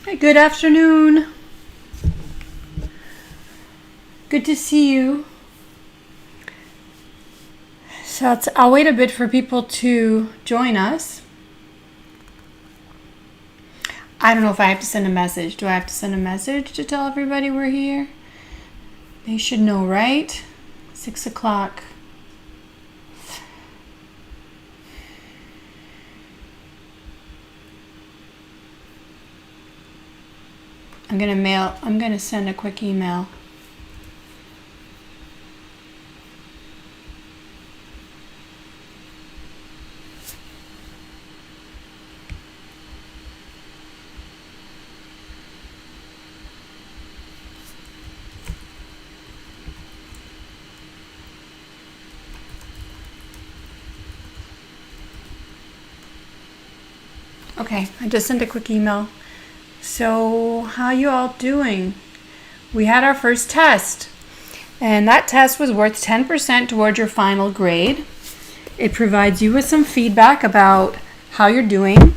Hey, good afternoon. Good to see you. So I'll wait a bit for people to join us. I don't know if I have to send a message. Do I have to send a message to tell everybody we're here? They should know, right? 6 o'clock. I'm gonna send a quick email. Okay, I just sent a quick email. So, how you all doing? We had our first test, and that test was worth 10% towards your final grade. It provides you with some feedback about how you're doing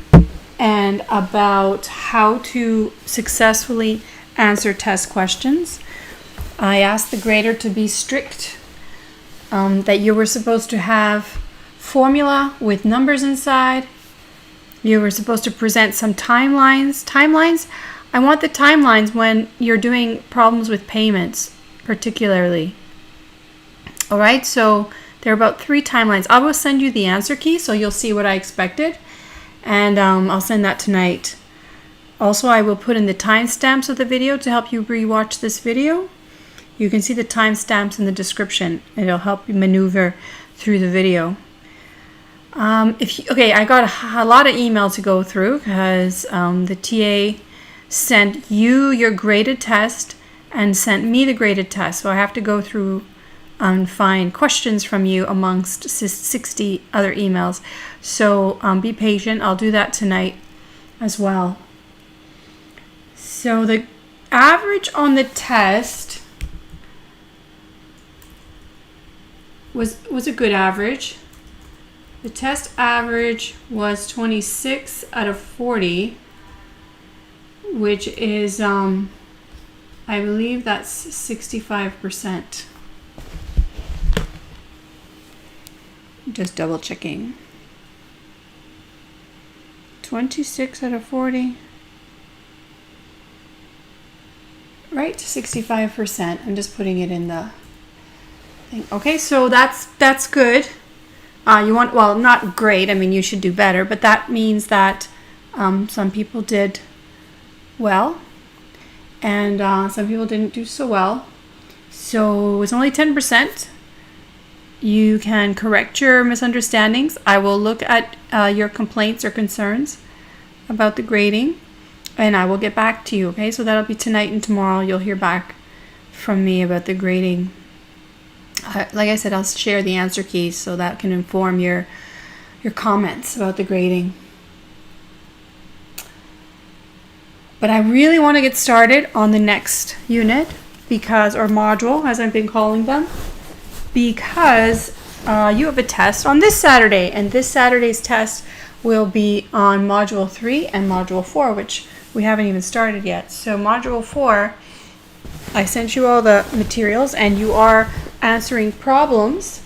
and about how to successfully answer test questions. I asked the grader to be strict, that you were supposed to have formula with numbers inside. You were supposed to present some timelines. I want the timelines when you're doing problems with payments, particularly. All right, so there are about 3 timelines. I will send you the answer key so you'll see what I expected, and I'll send that tonight. Also, I will put in the timestamps of the video to help you rewatch this video. You can see the timestamps in the description, and it'll help you maneuver through the video. I got a lot of email to go through because the TA sent you your graded test and sent me the graded test. So I have to go through and find questions from you amongst 60 other emails. So be patient. I'll do that tonight as well. So the average on the test was a good average. The test average was 26 out of 40, which is, I believe that's 65%. Just double checking. 26 out of 40. Right, 65%. I'm just putting it in the thing. Okay, so that's good. Not great. I mean, you should do better, but that means that some people did well, and some people didn't do so well. So it was only 10%. You can correct your misunderstandings. I will look at your complaints or concerns about the grading, and I will get back to you, okay? So that'll be tonight and tomorrow. You'll hear back from me about the grading. Like I said, I'll share the answer keys so that can inform your comments about the grading. But I really want to get started on the next unit or module, as I've been calling them, because you have a test on this Saturday, and this Saturday's test will be on Module 3 and Module 4, which we haven't even started yet. So Module 4, I sent you all the materials, and you are answering problems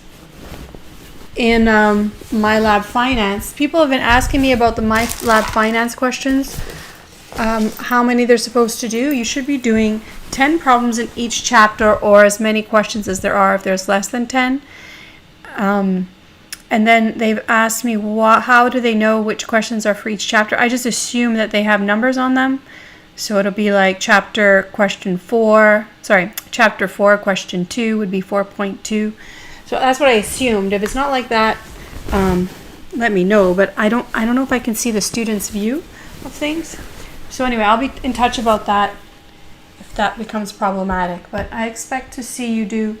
in MyLab Finance. People have been asking me about the MyLab Finance questions, how many they're supposed to do. You should be doing 10 problems in each chapter, or as many questions as there are if there's less than 10. And then they've asked me, how do they know which questions are for each chapter? I just assume that they have numbers on them. So it'll be like chapter 4, question 2 would be 4.2. So that's what I assumed. If it's not like that, let me know. But I don't know if I can see the student's view of things. So anyway, I'll be in touch about that if that becomes problematic. But I expect to see you do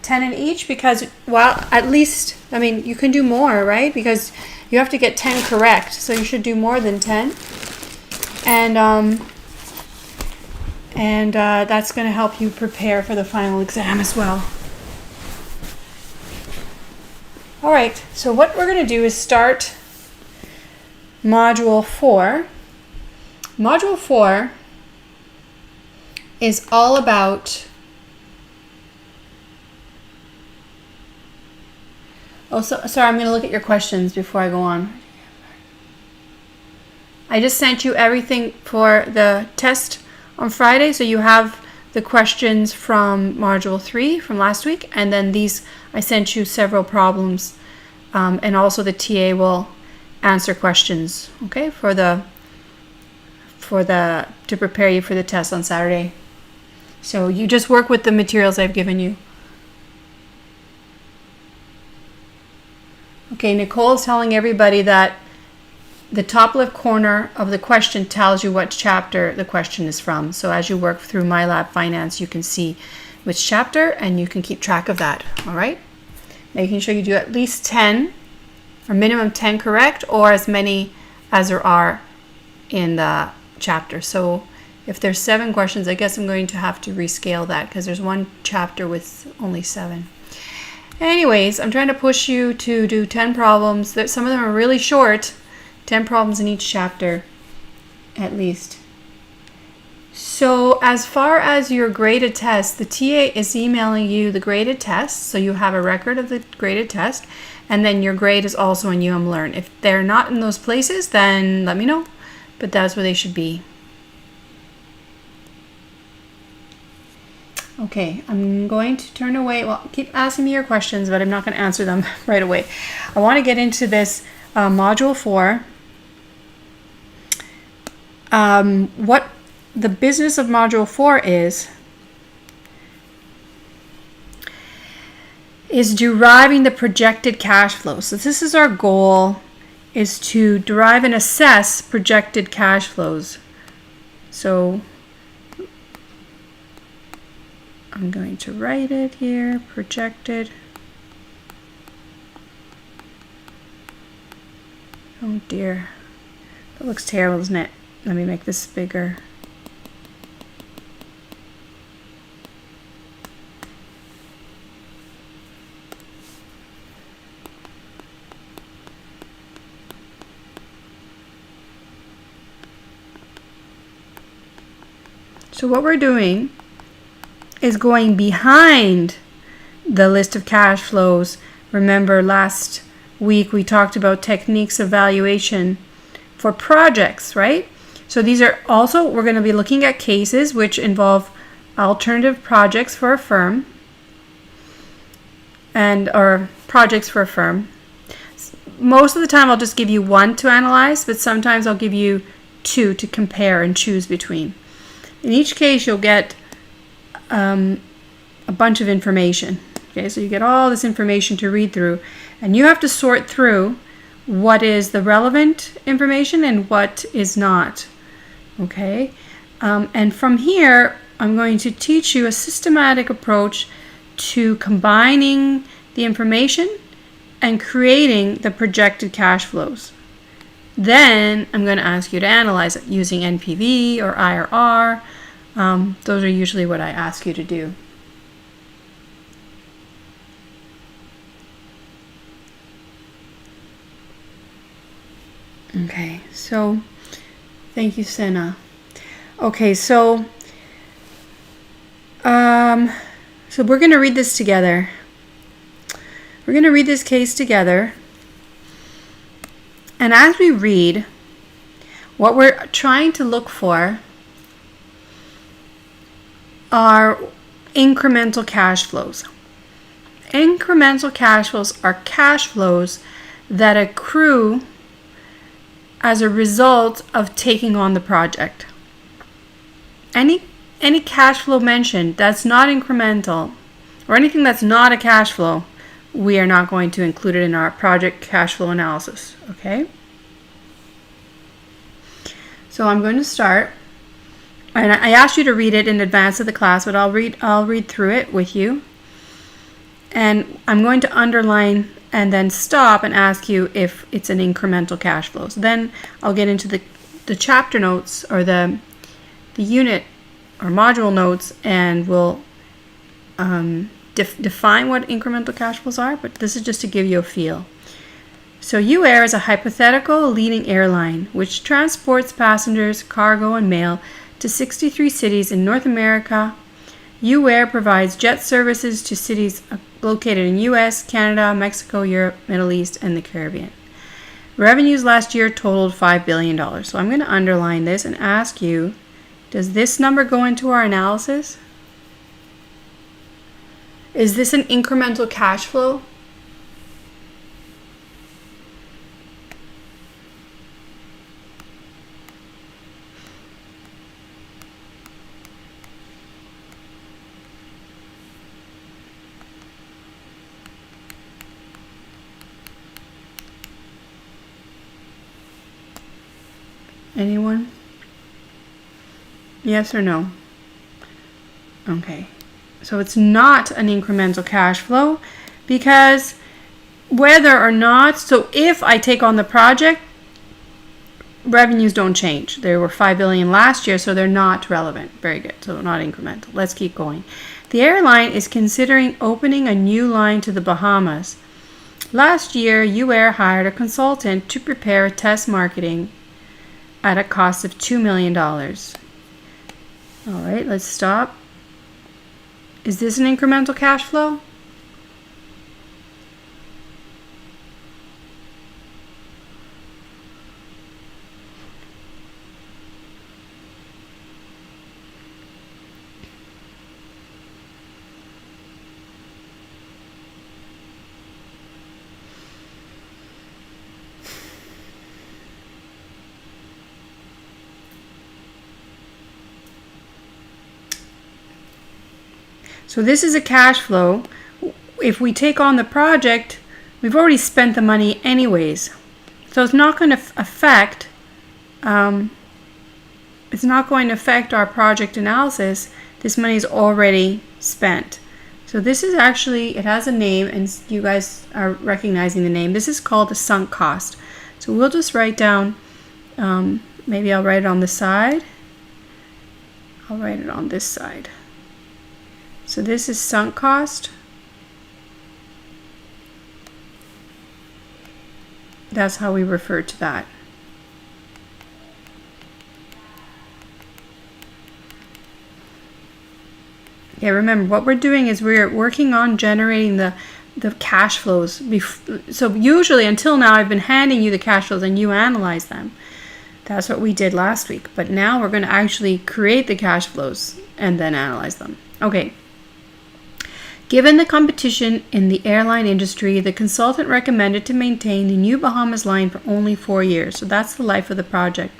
10 in each because, at least, I mean, you can do more, right? Because you have to get 10 correct. So you should do more than 10. And that's going to help you prepare for the final exam as well. All right, so what we're going to do is start Module 4. Module 4 is all about, sorry, I'm going to look at your questions before I go on. I just sent you everything for the test on Friday, so you have the questions from Module 3 from last week, and then these, I sent you several problems, and also the TA will answer questions, okay, to prepare you for the test on Saturday. So you just work with the materials I've given you. Okay, Nicole is telling everybody that the top left corner of the question tells you what chapter the question is from. So as you work through MyLab Finance, you can see which chapter and you can keep track of that, all right? Making sure you do at least 10, or minimum 10 correct, or as many as there are in the chapter. So if there's 7 questions, I guess I'm going to have to rescale that because there's one chapter with only 7. Anyways, I'm trying to push you to do 10 problems. Some of them are really short, 10 problems in each chapter at least. So as far as your graded test, the TA is emailing you the graded test, so you have a record of the graded test, and then your grade is also in Learn. If they're not in those places, then let me know, but that's where they should be. Okay, I'm going to turn away. Well, keep asking me your questions, but I'm not going to answer them right away. I want to get into this Module 4. What the business of Module 4 is deriving the projected cash flow. So this is our goal, is to derive and assess projected cash flows. So I'm going to write it here, projected. Oh dear, that looks terrible, doesn't it? Let me make this bigger. So what we're doing is going behind the list of cash flows. Remember last week we talked about techniques of valuation for projects, right? So these are also, we're going to be looking at cases which involve alternative projects for a firm or projects for a firm. Most of the time I'll just give you one to analyze, but sometimes I'll give you 2 to compare and choose between. In each case you'll get a bunch of information. Okay, so you get all this information to read through, and you have to sort through what is the relevant information and what is not. Okay, and from here I'm going to teach you a systematic approach to combining the information and creating the projected cash flows. Then I'm going to ask you to analyze it using NPV or IRR. Those are usually what I ask you to do. Okay, so thank you, Senna. Okay, so we're going to read this together. We're going to read this case together. And as we read, what we're trying to look for are incremental cash flows. Incremental cash flows are cash flows that accrue as a result of taking on the project. Any cash flow mentioned that's not incremental, or anything that's not a cash flow, we are not going to include it in our project cash flow analysis, okay? So I'm going to start, and I asked you to read it in advance of the class, but I'll read through it with you. And I'm going to underline and then stop and ask you if it's an incremental cash flow. So then I'll get into the chapter notes or the unit or module notes, and we'll define what incremental cash flows are, but this is just to give you a feel. So U-Air is a hypothetical leading airline which transports passengers, cargo, and mail to 63 cities in North America. U-Air provides jet services to cities located in US, Canada, Mexico, Europe, Middle East, and the Caribbean. Revenues last year totaled $5 billion. So I'm going to underline this and ask you, does this number go into our analysis? Is this an incremental cash flow? Anyone? Yes or no? Okay. So it's not an incremental cash flow because whether or not, so if I take on the project, revenues don't change. There were $5 billion last year, so they're not relevant. Very good. So not incremental. Let's keep going. The airline is considering opening a new line to the Bahamas. Last year, U-Air hired a consultant to prepare test marketing at a cost of $2 million. All right, let's stop. Is this an incremental cash flow? So this is a cash flow. If we take on the project, we've already spent the money anyways. So it's not going to affect our project analysis. This money is already spent. So this is actually, it has a name, and you guys are recognizing the name. This is called the sunk cost. So we'll just write down, maybe I'll write it on the side. I'll write it on this side. So this is sunk cost. That's how we refer to that. Okay, remember what we're doing is we're working on generating the cash flows. So usually until now I've been handing you the cash flows and you analyze them. That's what we did last week. But now we're going to actually create the cash flows and then analyze them. Okay. Given the competition in the airline industry, the consultant recommended to maintain the new Bahamas line for only 4 years. So that's the life of the project.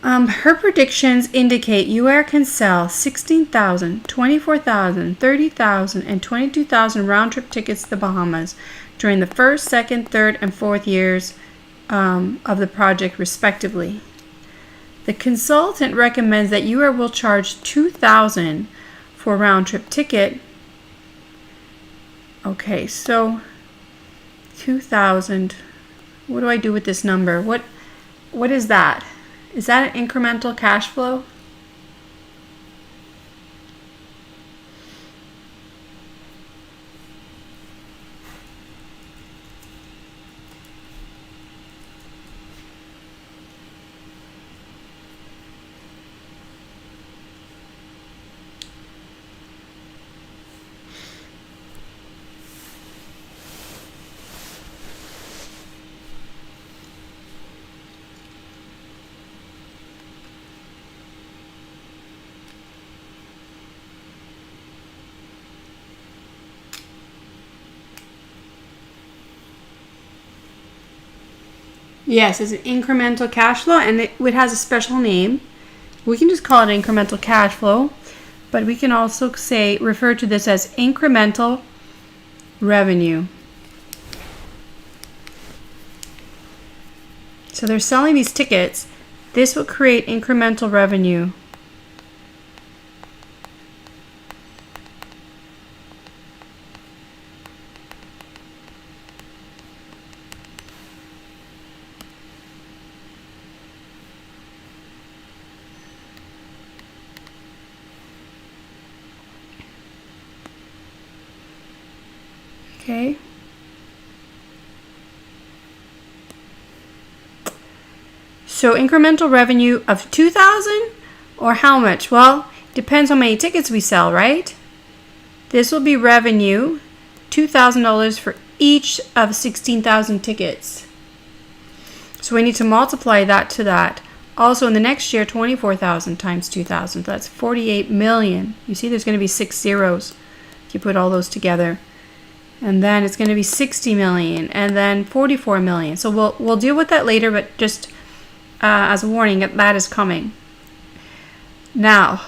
Her predictions indicate U-Air can sell 16,000, 24,000, 30,000, and 22,000 round-trip tickets to the Bahamas during the first, second, third, and fourth years of the project, respectively. The consultant recommends that U-Air will charge $2,000 for a round-trip ticket. Okay, so $2,000. What do I do with this number? What is that? Is that an incremental cash flow? Yes, it's an incremental cash flow, and it has a special name. We can just call it incremental cash flow, but we can also refer to this as incremental revenue. So they're selling these tickets. This will create incremental revenue. Okay. So incremental revenue of 2,000 or how much? Well, depends how many tickets we sell, right? This will be revenue, $2,000 for each of 16,000 tickets. So we need to multiply that to that. Also in the next year, 24,000 times 2,000. That's 48 million. You see there's going to be 6 zeros if you put all those together. And then it's going to be 60 million and then 44 million. So we'll deal with that later, but just as a warning, that is coming. Now,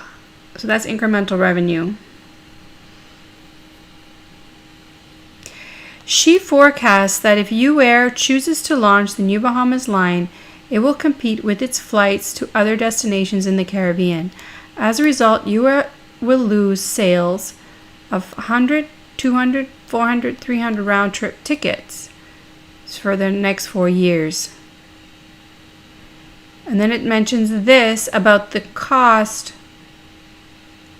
so that's incremental revenue. She forecasts that if U-Air chooses to launch the New Bahamas line, it will compete with its flights to other destinations in the Caribbean. As a result, U-Air will lose sales of 100, 200, 400, 300 round-trip tickets for the next 4 years. And then it mentions this about the cost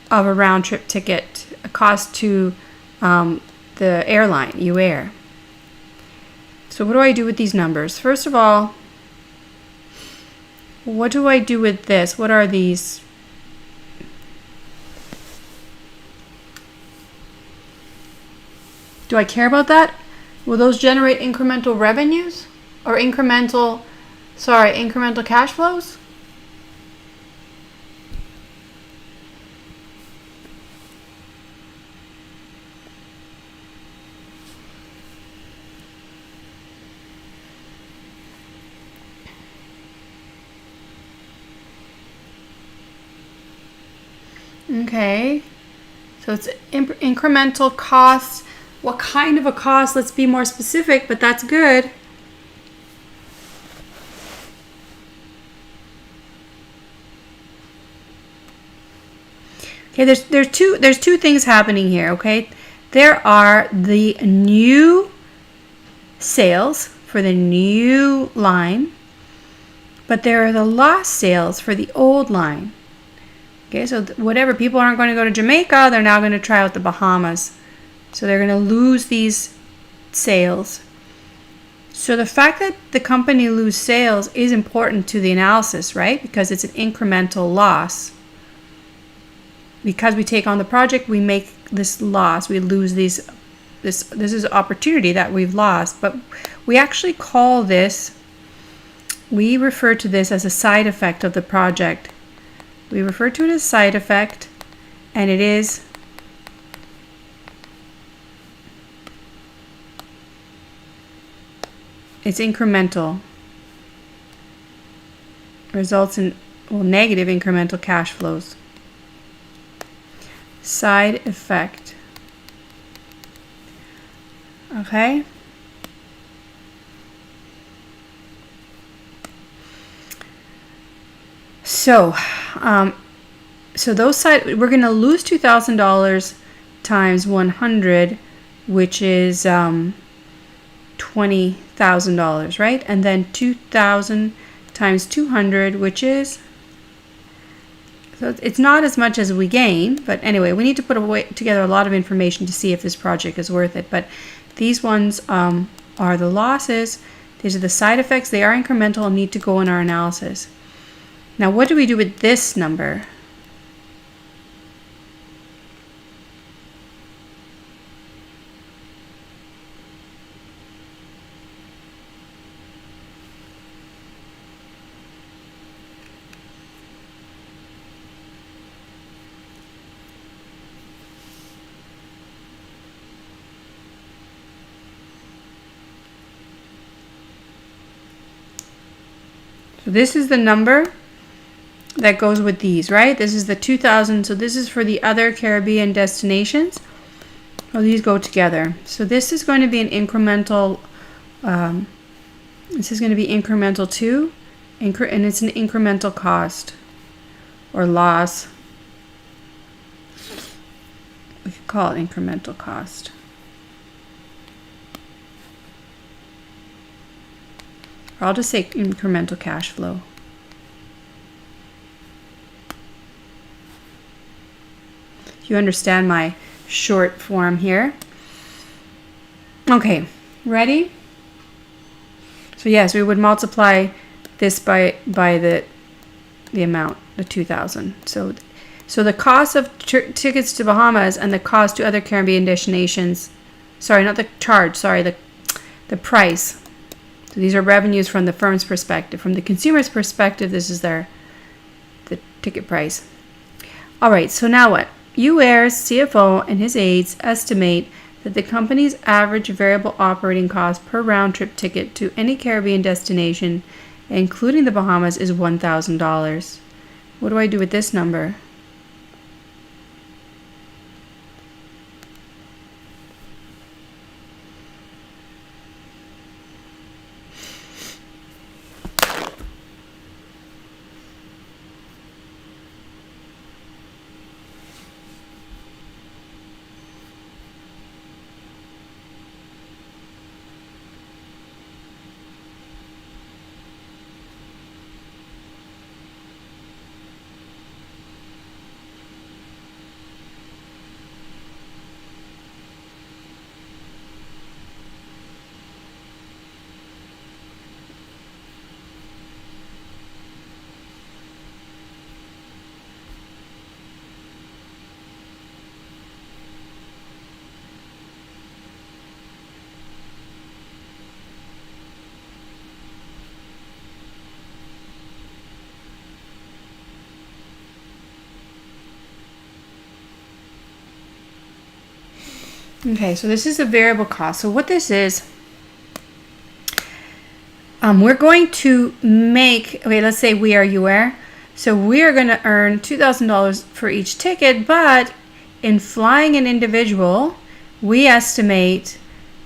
of a round-trip ticket, a cost to the airline, U-Air. So what do I do with these numbers? First of all, what do I do with this? What are these? Do I care about that? Will those generate incremental revenues or incremental cash flows? Okay, so it's incremental costs. What kind of a cost? Let's be more specific, but that's good. Okay, there's two things happening here, okay? There are the new sales for the new line, but there are the lost sales for the old line. Okay, so whatever, people aren't going to go to Jamaica, they're now going to try out the Bahamas. So they're going to lose these sales. So the fact that the company lose sales is important to the analysis, right? Because it's an incremental loss. Because we take on the project, we make this loss. We lose these. This is an opportunity that we've lost. But we actually call this, we refer to this as a side effect of the project. We refer to it as side effect, and it's incremental. Results in, negative incremental cash flows. Side effect. Okay? So, those side, we're going to lose $2,000 times 100, which is $20,000, right? And then 2,000 times 200, which is, so it's not as much as we gain, but anyway, we need to put together a lot of information to see if this project is worth it. But these ones are the losses. These are the side effects. They are incremental and need to go in our analysis. Now, what do we do with this number? So this is the number that goes with these, right? This is the 2,000. So this is for the other Caribbean destinations. Well, these go together. So this is going to be an incremental. This is going to be incremental 2, and it's an incremental cost or loss. We could call it incremental cost. Or I'll just say incremental cash flow. You understand my short form here. Okay, ready? So yes, we would multiply this by the amount, the 2,000. So the cost of tickets to Bahamas and the cost to other Caribbean destinations, sorry, not the charge, sorry, the price. So these are revenues from the firm's perspective. From the consumer's perspective, this is the ticket price. All right, so now what? U-Air's CFO and his aides estimate that the company's average variable operating cost per round-trip ticket to any Caribbean destination, including the Bahamas, is $1,000. What do I do with this number? Okay, so this is a variable cost. So what this is, we're going to make, okay, let's say we are U-Air. So we are going to earn $2,000 for each ticket, but in flying an individual, we estimate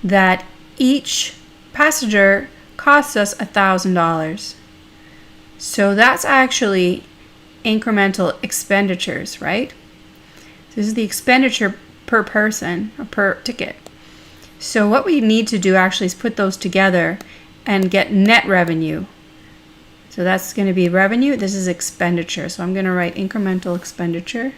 that each passenger costs us $1,000. So that's actually incremental expenditures, right? This is the expenditure per person or per ticket. So what we need to do actually is put those together and get net revenue. So that's going to be revenue. This is expenditure. So I'm going to write incremental expenditure.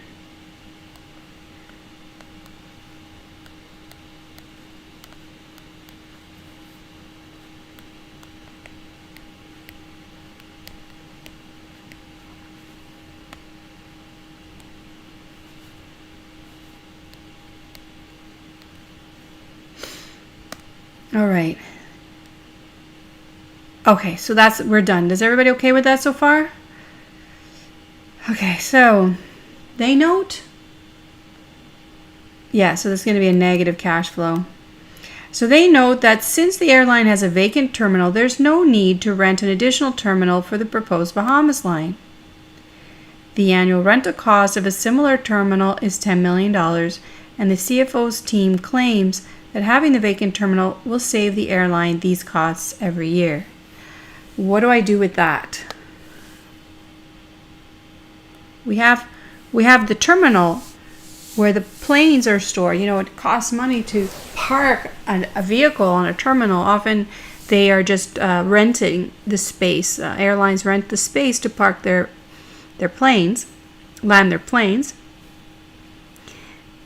All right. Okay, so we're done. Is everybody okay with that so far? Okay, so they note. Yeah, so this is going to be a negative cash flow. So they note that since the airline has a vacant terminal, there's no need to rent an additional terminal for the proposed Bahamas line. The annual rental cost of a similar terminal is $10 million, and the CFO's team claims that having the vacant terminal will save the airline these costs every year. What do I do with that? We have the terminal where the planes are stored. You know, it costs money to park a vehicle on a terminal. Often they are just renting the space. Airlines rent the space to park their planes, land their planes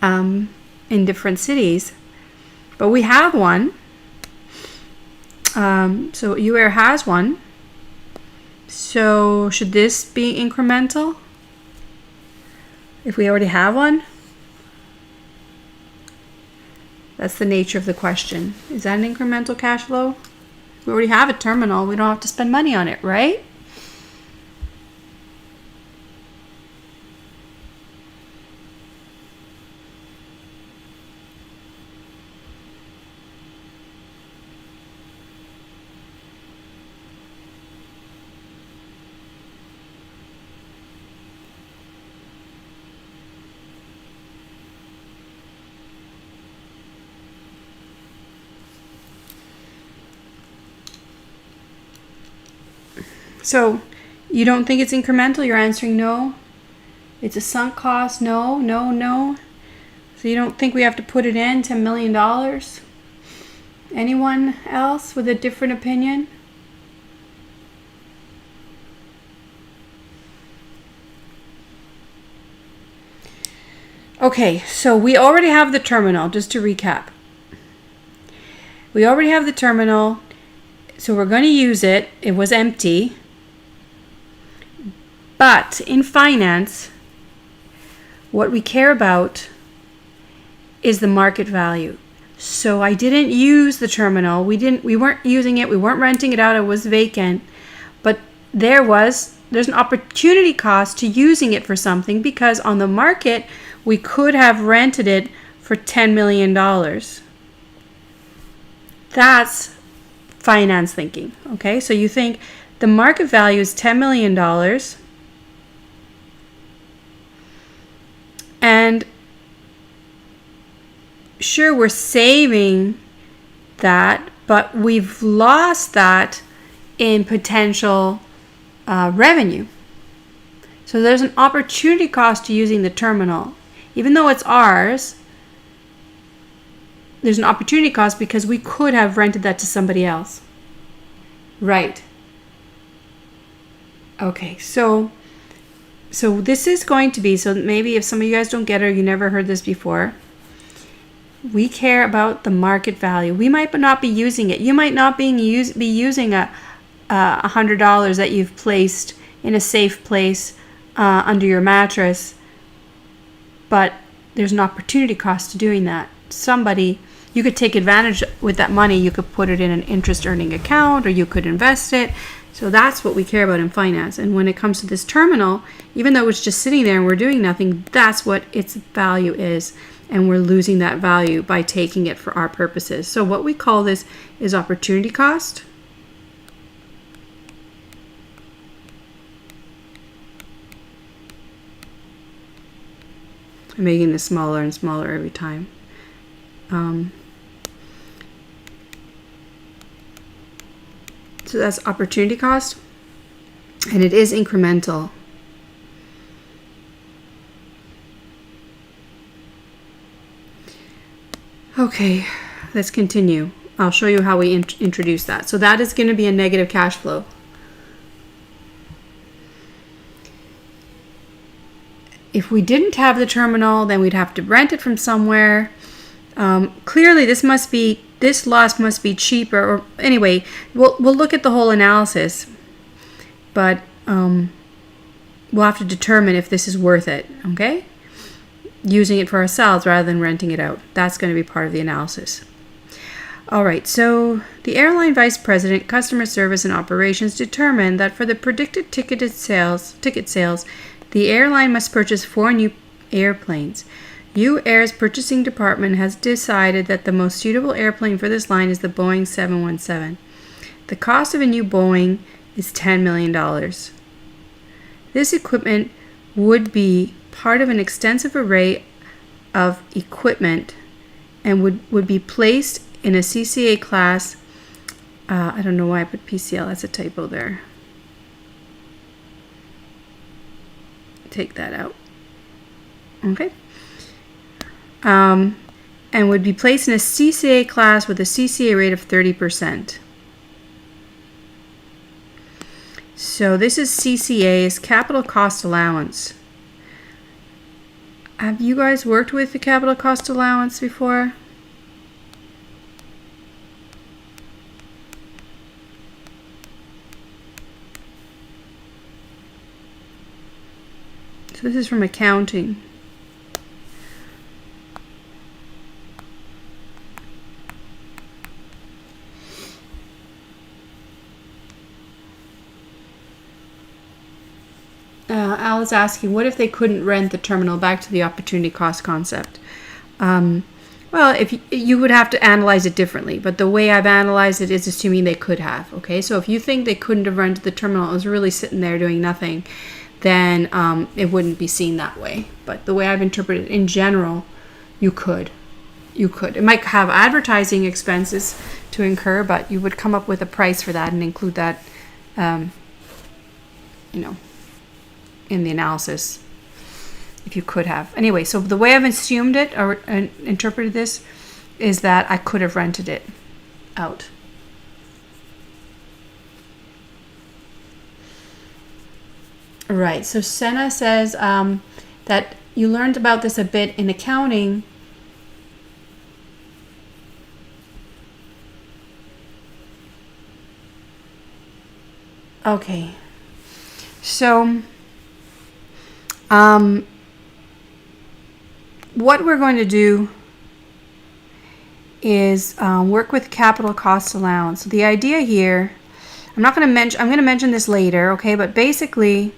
in different cities. But we have one. So U-Air has one. So should this be incremental? If we already have one? That's the nature of the question. Is that an incremental cash flow? We already have a terminal. We don't have to spend money on it, right? So you don't think it's incremental? You're answering no. It's a sunk cost. No, no, no. So you don't think we have to put it in $10 million? Anyone else with a different opinion? Okay, so we already have the terminal, just to recap. We already have the terminal, so we're going to use it. It was empty. But in finance, what we care about is the market value. So I didn't use the terminal. We weren't using it. We weren't renting it out. It was vacant. But there's an opportunity cost to using it for something, because on the market, we could have rented it for $10 million. That's finance thinking. Okay, so you think the market value is $10 million, and sure, we're saving that, but we've lost that in potential revenue. So there's an opportunity cost to using the terminal. Even though it's ours, there's an opportunity cost because we could have rented that to somebody else. Right. Okay, so this is going to be, so maybe if some of you guys don't get it or you never heard this before, we care about the market value. We might not be using it. You might not be using a $100 that you've placed in a safe place under your mattress, but there's an opportunity cost to doing that. You could take advantage with that money. You could put it in an interest earning account, or you could invest it. So that's what we care about in finance. And when it comes to this terminal, even though it's just sitting there and we're doing nothing, that's what its value is. And we're losing that value by taking it for our purposes. So what we call this is opportunity cost. I'm making this smaller and smaller every time. So that's opportunity cost, and it is incremental. Okay, let's continue. I'll show you how we introduce that. So that is going to be a negative cash flow. If we didn't have the terminal, then we'd have to rent it from somewhere. Clearly, this loss must be cheaper. Or anyway, we'll look at the whole analysis, but we'll have to determine if this is worth it. Okay, using it for ourselves rather than renting it out. That's going to be part of the analysis. All right. So the airline vice president, customer service and operations determined that for the predicted ticket sales, the airline must purchase 4 new airplanes. U-Air's purchasing department has decided that the most suitable airplane for this line is the Boeing 717. The cost of a new Boeing is $10 million. This equipment would be part of an extensive array of equipment and would be placed in a CCA class. I don't know why I put PCL. That's a typo there. Take that out. Okay. And would be placed in a CCA class with a CCA rate of 30%. So this is CCA's capital cost allowance. Have you guys worked with the capital cost allowance before? So this is from accounting. Al is asking, what if they couldn't rent the terminal? Back to the opportunity cost concept. Well, if you would have to analyze it differently, but the way I've analyzed it is assuming they could have. Okay, so if you think they couldn't have rented the terminal, it was really sitting there doing nothing, then it wouldn't be seen that way. But the way I've interpreted it, in general, you could. It might have advertising expenses to incur, but you would come up with a price for that and include that, in the analysis, if you could have. Anyway, so the way I've assumed it or interpreted this is that I could have rented it out. Right, so Senna says that you learned about this a bit in accounting. Okay, so What we're going to do is work with capital cost allowance. So the idea here, I'm going to mention this later, okay? But basically,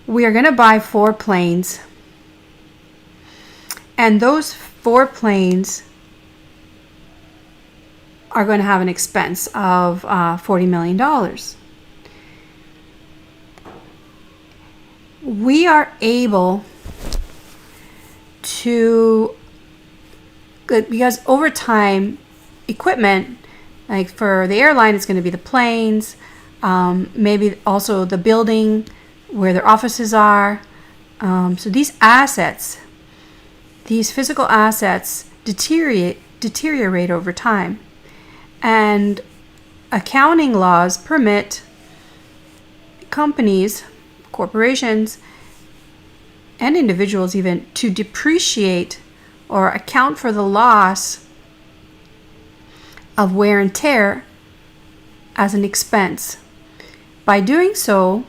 we are going to buy 4 planes, and those 4 planes are going to have an expense of $40 million. We are able to, because over time, equipment, like for the airline, it's going to be the planes, maybe also the building where their offices are. So these assets, these physical assets deteriorate over time. And accounting laws permit companies, corporations, and individuals even to depreciate or account for the loss of wear and tear as an expense. By doing so,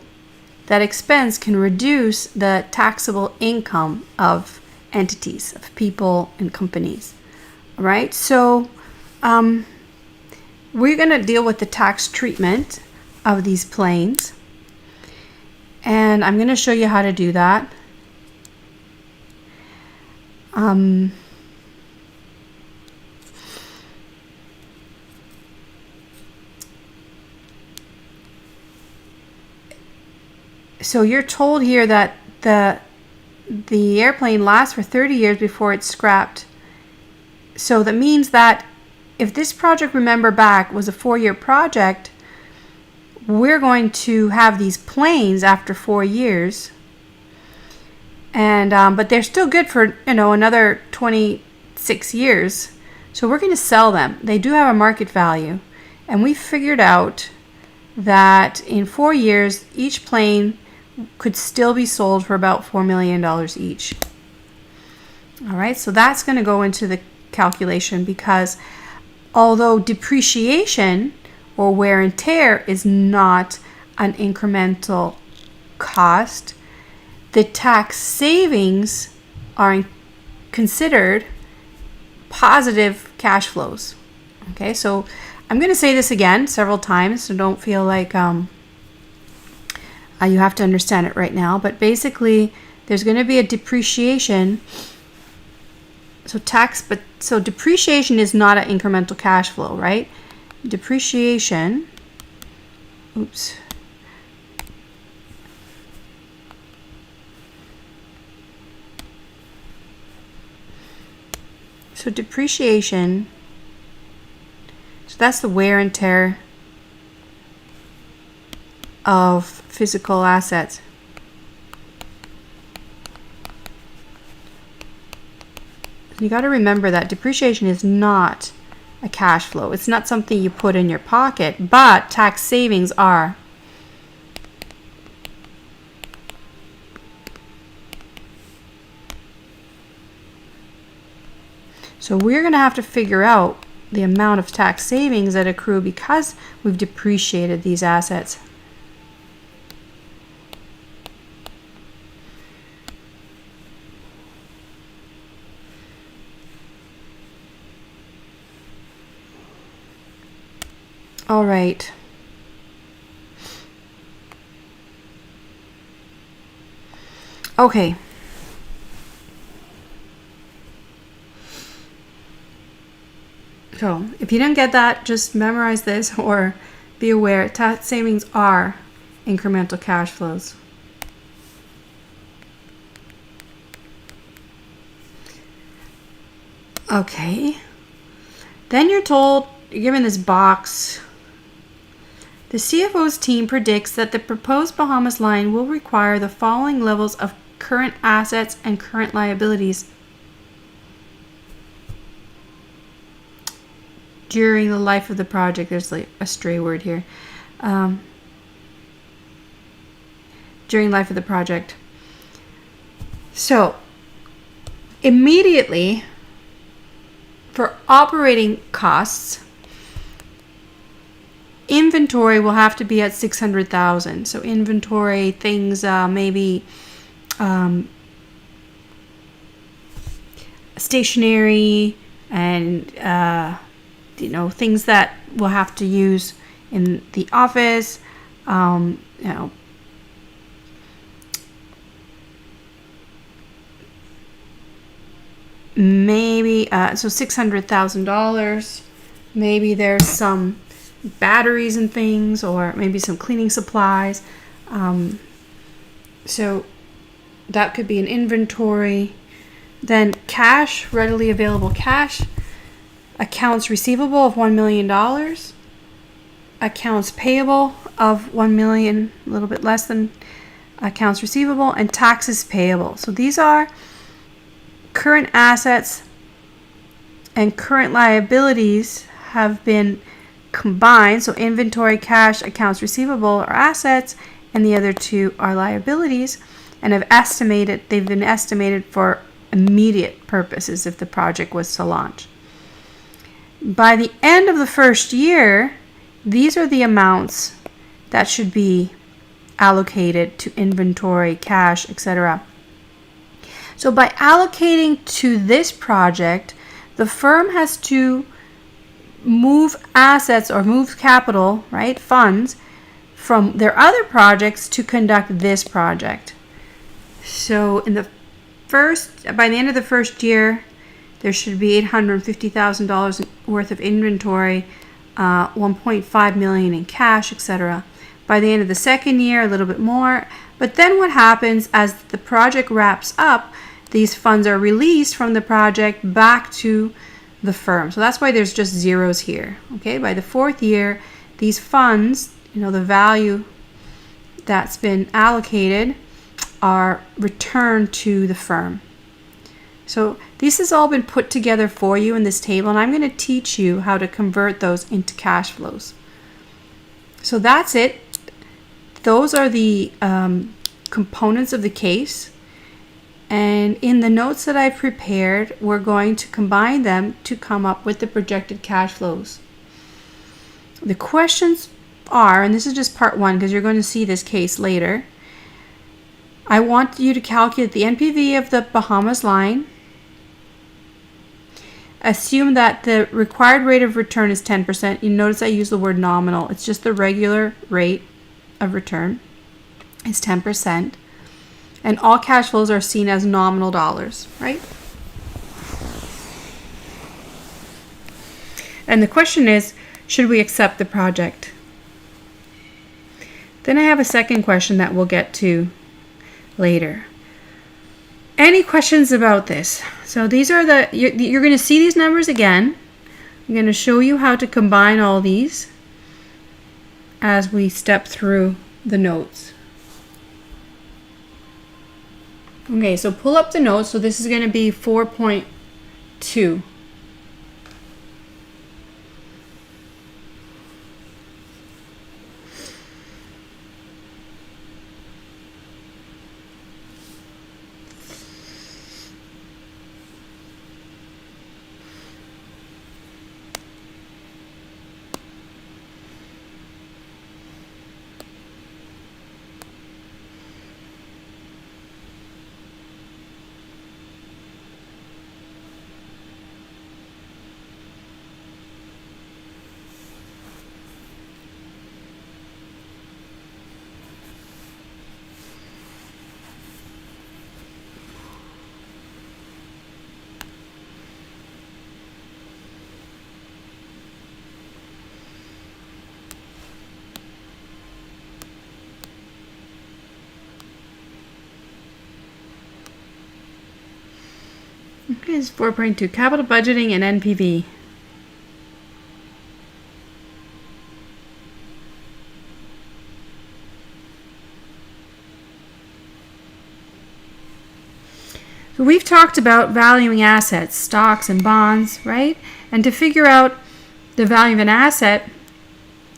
that expense can reduce the taxable income of entities, of people and companies. All right, so we're going to deal with the tax treatment of these planes, and I'm going to show you how to do that. So you're told here that the airplane lasts for 30 years before it's scrapped. So that means that if this project, remember back, was a 4-year project, we're going to have these planes after 4 years. And but they're still good for, another 26 years. So we're going to sell them. They do have a market value. And we figured out that in 4 years, each plane could still be sold for about $4 million each. All right, so that's going to go into the calculation, because although depreciation or wear and tear is not an incremental cost, the tax savings are considered positive cash flows. Okay, so I'm going to say this again several times, so don't feel like you have to understand it right now. But basically, there's going to be a depreciation. So depreciation is not an incremental cash flow, right? Depreciation. Oops. So depreciation, so that's the wear and tear of physical assets. You got to remember that depreciation is not a cash flow. It's not something you put in your pocket, but tax savings are. So we're going to have to figure out the amount of tax savings that accrue because we've depreciated these assets. All right. Okay. So if you didn't get that, just memorize this or be aware tax savings are incremental cash flows. Okay. Then you're given this box. The CFO's team predicts that the proposed Bahamas line will require the following levels of current assets and current liabilities during the life of the project. There's like a stray word here. During life of the project. So, immediately, for operating costs, inventory will have to be at $600,000. So inventory, things maybe stationery and things that we'll have to use in the office. Maybe so $600,000. Maybe there's some batteries and things, or maybe some cleaning supplies. So that could be an inventory. Then cash, readily available cash. Accounts receivable of $1 million. Accounts payable of $1 million, a little bit less than accounts receivable, and taxes payable. So these are current assets and current liabilities have been combined. So inventory, cash, accounts receivable are assets, and the other two are liabilities, and they've been estimated for immediate purposes if the project was to launch. By the end of the first year, these are the amounts that should be allocated to inventory, cash, etc. So by allocating to this project, the firm has to move assets or move capital, right, funds, from their other projects to conduct this project. So by the end of the first year, there should be $850,000 worth of inventory, $1.5 million in cash, etc. By the end of the second year, a little bit more. But then what happens as the project wraps up, these funds are released from the project back to the firm. So that's why there's just zeros here. Okay, by the fourth year, these funds, the value that's been allocated, are returned to the firm. So this has all been put together for you in this table, and I'm going to teach you how to convert those into cash flows. So that's it. Those are the components of the case. And in the notes that I've prepared, we're going to combine them to come up with the projected cash flows. The questions are, and this is just part one because you're going to see this case later. I want you to calculate the NPV of the Bahamas line. Assume that the required rate of return is 10%. You notice I use the word nominal. It's just the regular rate of return is 10%. And all cash flows are seen as nominal dollars, right? And the question is, should we accept the project? Then I have a second question that we'll get to later. Any questions about this? So these are you're going to see these numbers again. I'm going to show you how to combine all these as we step through the notes. Okay, so pull up the notes. So this is going to be 4.2. Okay, it's 4.2, capital budgeting and NPV. So we've talked about valuing assets, stocks and bonds, right? And to figure out the value of an asset,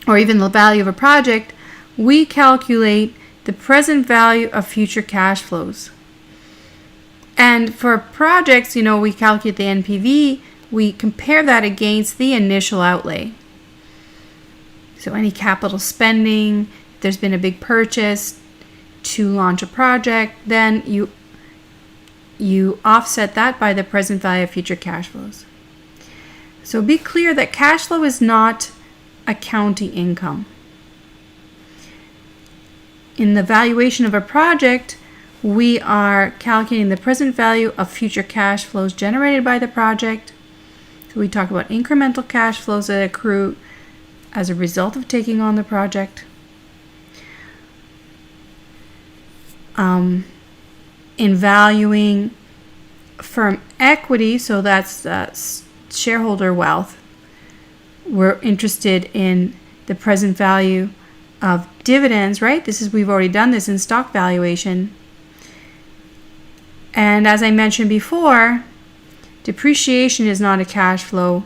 or even the value of a project, we calculate the present value of future cash flows. And for projects, we calculate the NPV, we compare that against the initial outlay. So any capital spending, if there's been a big purchase, to launch a project, then you offset that by the present value of future cash flows. So be clear that cash flow is not accounting income. In the valuation of a project, we are calculating the present value of future cash flows generated by the project. So we talk about incremental cash flows that accrue as a result of taking on the project. In valuing firm equity, so that's shareholder wealth, we're interested in the present value of dividends, right? We've already done this in stock valuation. And as I mentioned before, depreciation is not a cash flow.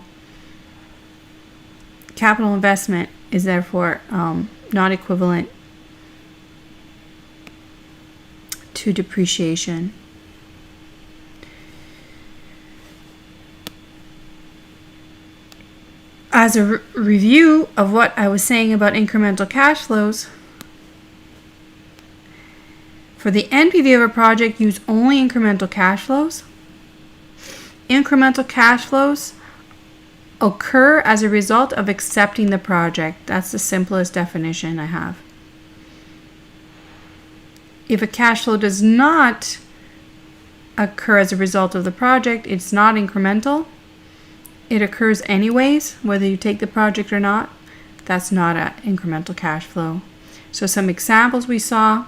Capital investment is therefore not equivalent to depreciation. As a review of what I was saying about incremental cash flows, for the NPV of a project, use only incremental cash flows. Incremental cash flows occur as a result of accepting the project. That's the simplest definition I have. If a cash flow does not occur as a result of the project, it's not incremental. It occurs anyways, whether you take the project or not. That's not an incremental cash flow. So some examples we saw: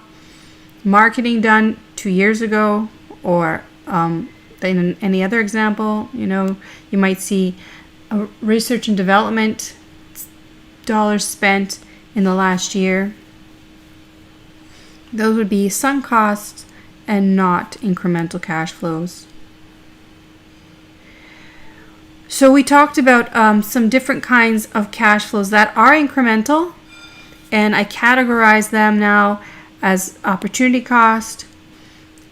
marketing done 2 years ago, or in any other example, you might see a research and development dollars spent in the last year. Those would be sunk costs and not incremental cash flows. So we talked about some different kinds of cash flows that are incremental, and I categorize them now as opportunity cost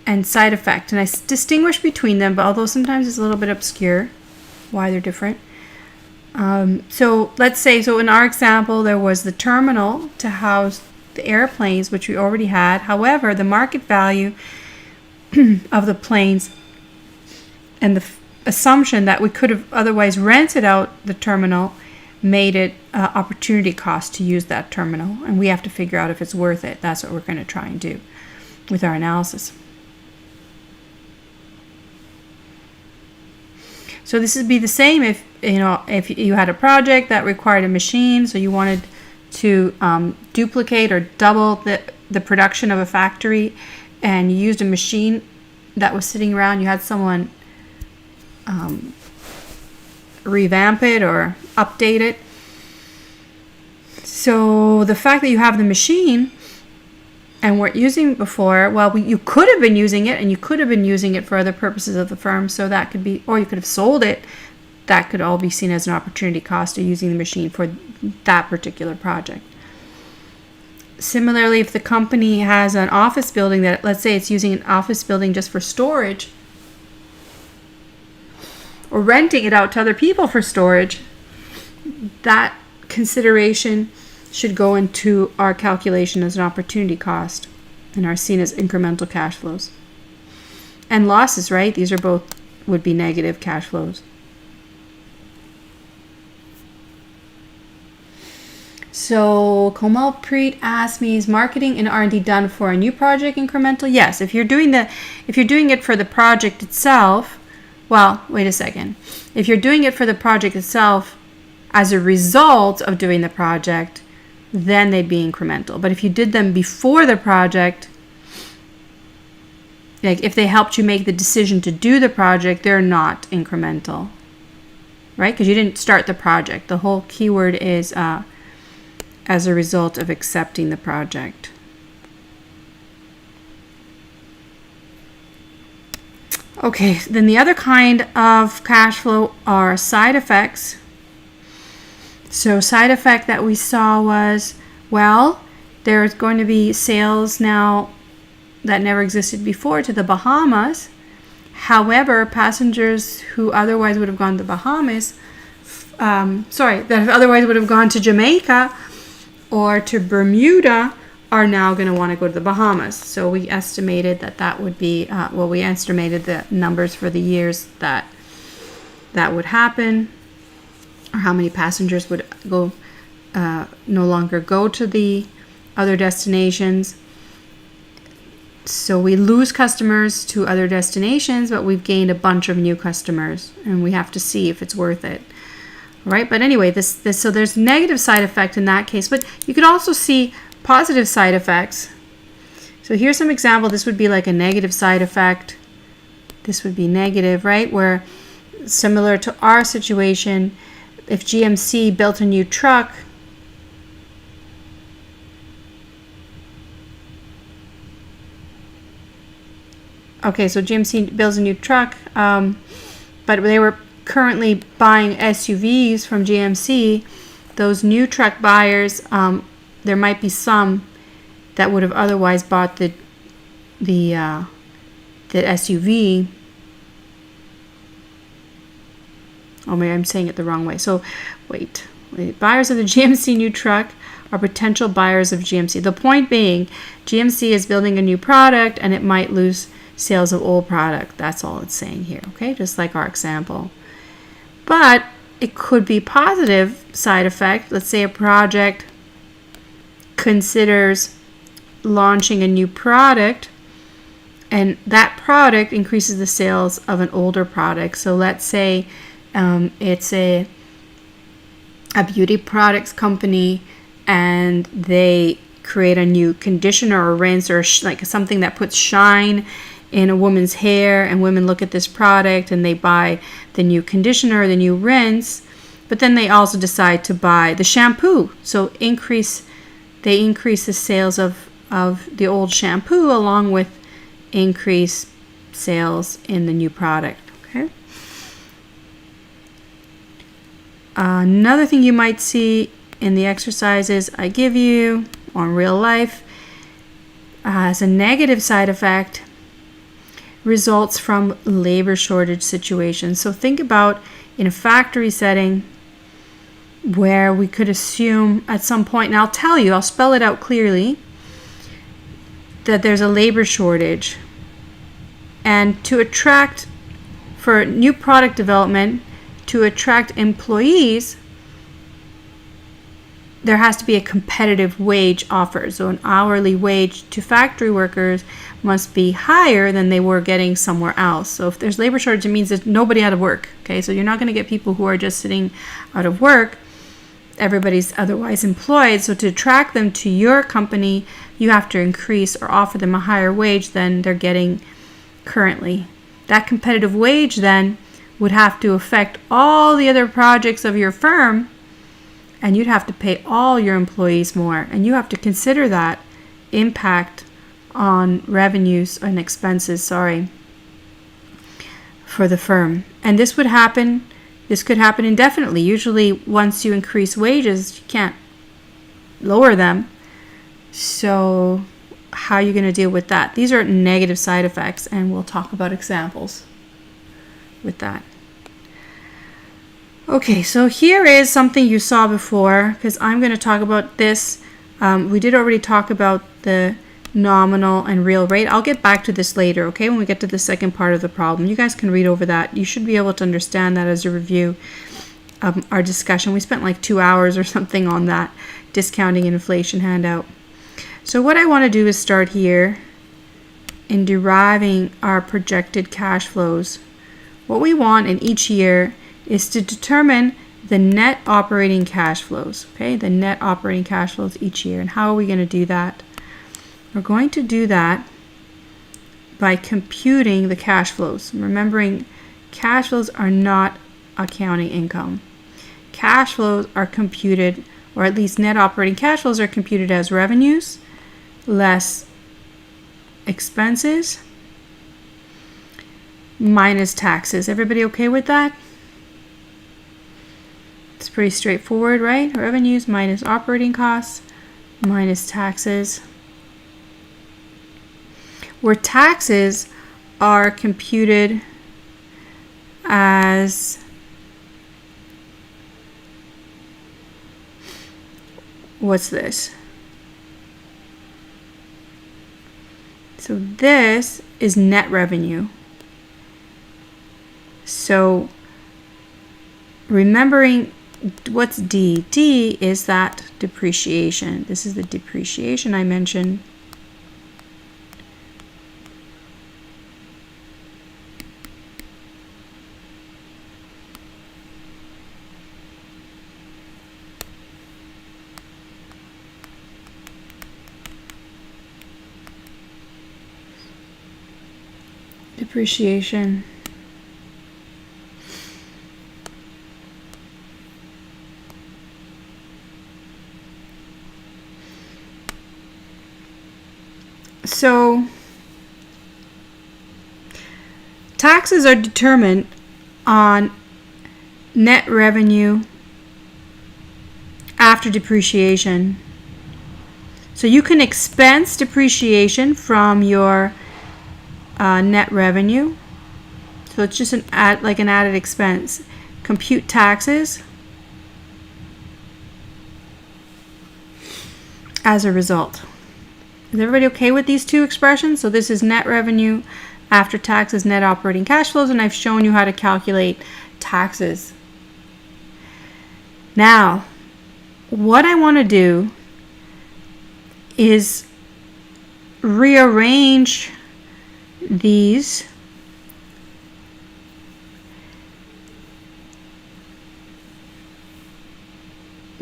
and side effect. And I distinguish between them, but although sometimes it's a little bit obscure why they're different. So let's say, in our example, there was the terminal to house the airplanes, which we already had. However, the market value of the planes and the assumption that we could have otherwise rented out the terminal made it opportunity cost to use that terminal, and we have to figure out if it's worth it. That's what we're going to try and do with our analysis. So this would be the same if you had a project that required a machine, so you wanted to duplicate or double the production of a factory, and you used a machine that was sitting around. You had someone revamp it or update it. So the fact that you have the machine and weren't using it before, you could have been using it, and you could have been using it for other purposes of the firm, so that could be, or you could have sold it. That could all be seen as an opportunity cost of using the machine for that particular project. Similarly, if the company has an office building that, let's say it's using an office building just for storage, or renting it out to other people for storage, that consideration should go into our calculation as an opportunity cost and are seen as incremental cash flows. And losses, right? These are both would be negative cash flows. So Komalpreet asked me, is marketing and R&D done for a new project incremental? Yes, if you're doing it for the project itself, wait a second. If you're doing it for the project itself as a result of doing the project, then they'd be incremental. But if you did them before the project, like if they helped you make the decision to do the project, they're not incremental, right? Because you didn't start the project. The whole keyword is as a result of accepting the project. Okay, then the other kind of cash flow are side effects. So side effect that we saw was, there's going to be sales now that never existed before to the Bahamas. However, passengers who otherwise would have gone to the Bahamas, that otherwise would have gone to Jamaica or to Bermuda, are now going to want to go to the Bahamas. So we estimated that would be, we estimated the numbers for the years that would happen, or how many passengers would go, no longer go to the other destinations. So we lose customers to other destinations, but we've gained a bunch of new customers, and we have to see if it's worth it. Right? But anyway, so there's negative side effect in that case, but you could also see positive side effects. So here's some example. This would be like a negative side effect. This would be negative, right? Where similar to our situation, if GMC built a new truck, okay, so GMC builds a new truck, but they were currently buying SUVs from GMC. Those new truck buyers, there might be some that would have otherwise bought the SUV. Oh, maybe I'm saying it the wrong way. So, wait. Buyers of the GMC new truck are potential buyers of GMC. The point being, GMC is building a new product, and it might lose sales of old product. That's all it's saying here, okay? Just like our example. But it could be positive side effect. Let's say a project considers launching a new product, and that product increases the sales of an older product. So let's say it's a beauty products company, and they create a new conditioner or rinse, or like something that puts shine in a woman's hair, and women look at this product and they buy the new conditioner, the new rinse, but then they also decide to buy the shampoo. So they increase the sales of the old shampoo, along with increased sales in the new product. Okay. Another thing you might see in the exercises I give you on real life as a negative side effect results from labor shortage situations. So think about in a factory setting where we could assume at some point, and I'll tell you, I'll spell it out clearly, that there's a labor shortage. And to attract, for new product development, to attract employees, there has to be a competitive wage offer. So an hourly wage to factory workers must be higher than they were getting somewhere else. So if there's labor shortage, it means there's nobody out of work. Okay, so you're not going to get people who are just sitting out of work. Everybody's otherwise employed. So to attract them to your company, you have to increase or offer them a higher wage than they're getting currently. That competitive wage then would have to affect all the other projects of your firm, and you'd have to pay all your employees more, and you have to consider that impact on revenues and expenses, for the firm. And this could happen indefinitely. Usually once you increase wages, you can't lower them. So how are you going to deal with that? These are negative side effects, and we'll talk about examples with that. Okay, so here is something you saw before, because I'm going to talk about this. We did already talk about the nominal and real rate. I'll get back to this later, okay, when we get to the second part of the problem. You guys can read over that. You should be able to understand that as a review of our discussion. We spent like 2 hours or something on that discounting and inflation handout. So what I want to do is start here in deriving our projected cash flows. What we want in each year is to determine the net operating cash flows, okay? The net operating cash flows each year. And how are we going to do that? We're going to do that by computing the cash flows. Remembering, cash flows are not accounting income. Cash flows are computed, or at least net operating cash flows are computed as revenues less expenses minus taxes. Everybody okay with that? It's pretty straightforward, right? Revenues minus operating costs minus taxes. Where taxes are computed as what's this? So this is net revenue. So remembering what's D? D is that depreciation. This is the depreciation I mentioned. Depreciation. So taxes are determined on net revenue after depreciation. So you can expense depreciation from your net revenue. So it's just an added expense. Compute taxes as a result. Is everybody okay with these two expressions? So this is net revenue after taxes, net operating cash flows, and I've shown you how to calculate taxes. Now, what I want to do is rearrange these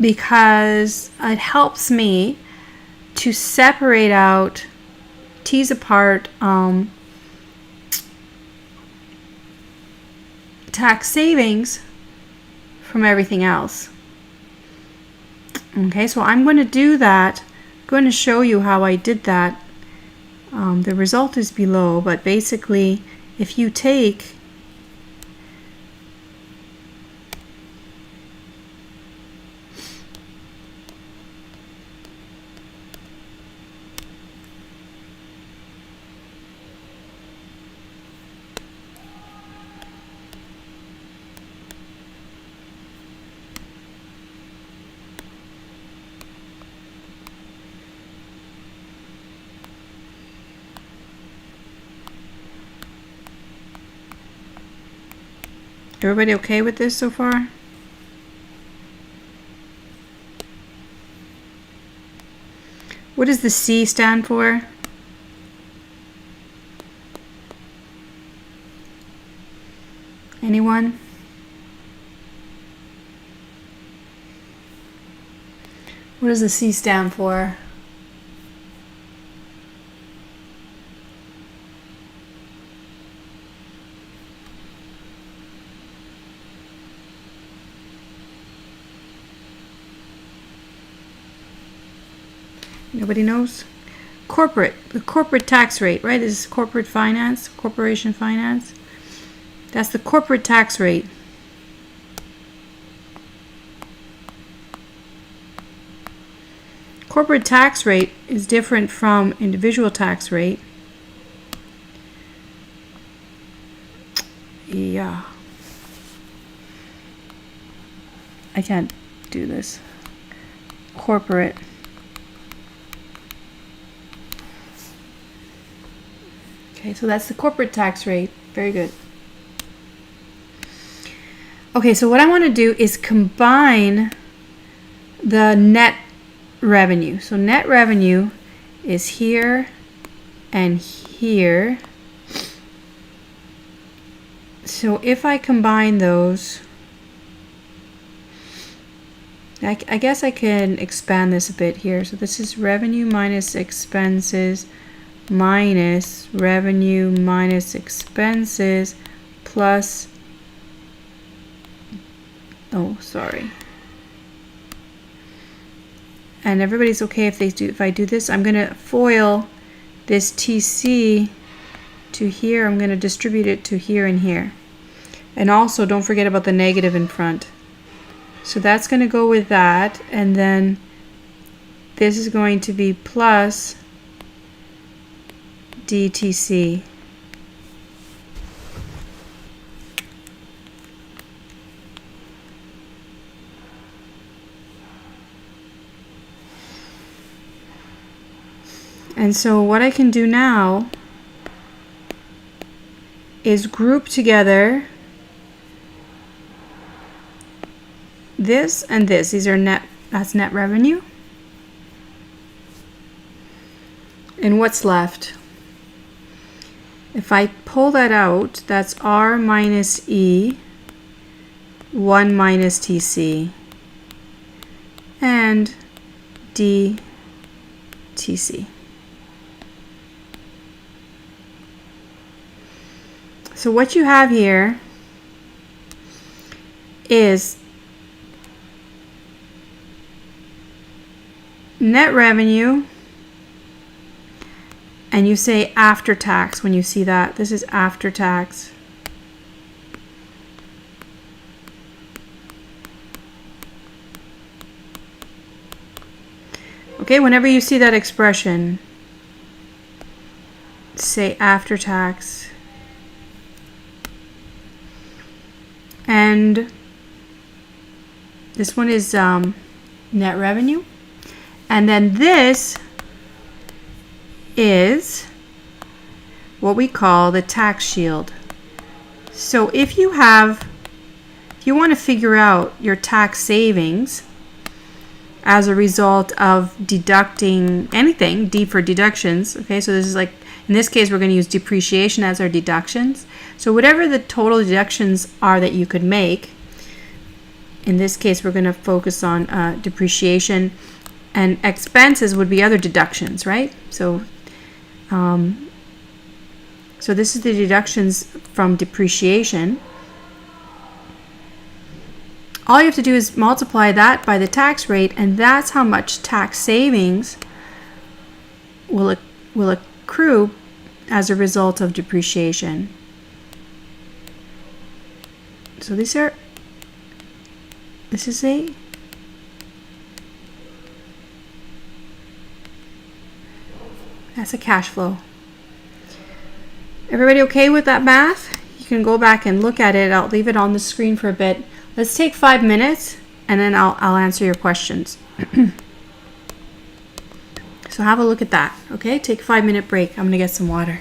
because it helps me to separate out, tease apart tax savings from everything else. Okay, so I'm going to do that. I'm going to show you how I did that. The result is below, but basically if you take everybody okay with this so far? What does the C stand for? Anyone? What does the C stand for? Nobody knows? Corporate, the corporate tax rate, right? This is corporate finance, corporation finance. That's the corporate tax rate. Corporate tax rate is different from individual tax rate. Yeah. I can't do this. Corporate. Okay, so that's the corporate tax rate. Very good. Okay, so what I want to do is combine the net revenue. So net revenue is here and here. So if I combine those, I guess I can expand this a bit here. So this is revenue minus expenses minus revenue minus expenses plus, oh, sorry. And everybody's okay if I do this. I'm going to FOIL this TC to here. I'm going to distribute it to here and here. And also don't forget about the negative in front. So that's going to go with that, and then this is going to be plus DTC. And so what I can do now is group together this and this. These are net, that's net revenue. And what's left? If I pull that out, that's R minus E, 1 minus TC, and DTC. So what you have here is net revenue, and you say after tax when you see that. This is after tax. Okay, whenever you see that expression, say after tax. And this one is net revenue. And then this is what we call the tax shield. So if you want to figure out your tax savings as a result of deducting anything, D for deductions, okay, so this is like, in this case, we're going to use depreciation as our deductions. So whatever the total deductions are that you could make, in this case, we're going to focus on depreciation, and expenses would be other deductions, right? So this is the deductions from depreciation. All you have to do is multiply that by the tax rate, and that's how much tax savings will accrue as a result of depreciation. So this is that's a cash flow. Everybody okay with that math? You can go back and look at it. I'll leave it on the screen for a bit. Let's take 5 minutes, and then I'll answer your questions. So have a look at that, okay? Take a 5-minute break. I'm gonna get some water.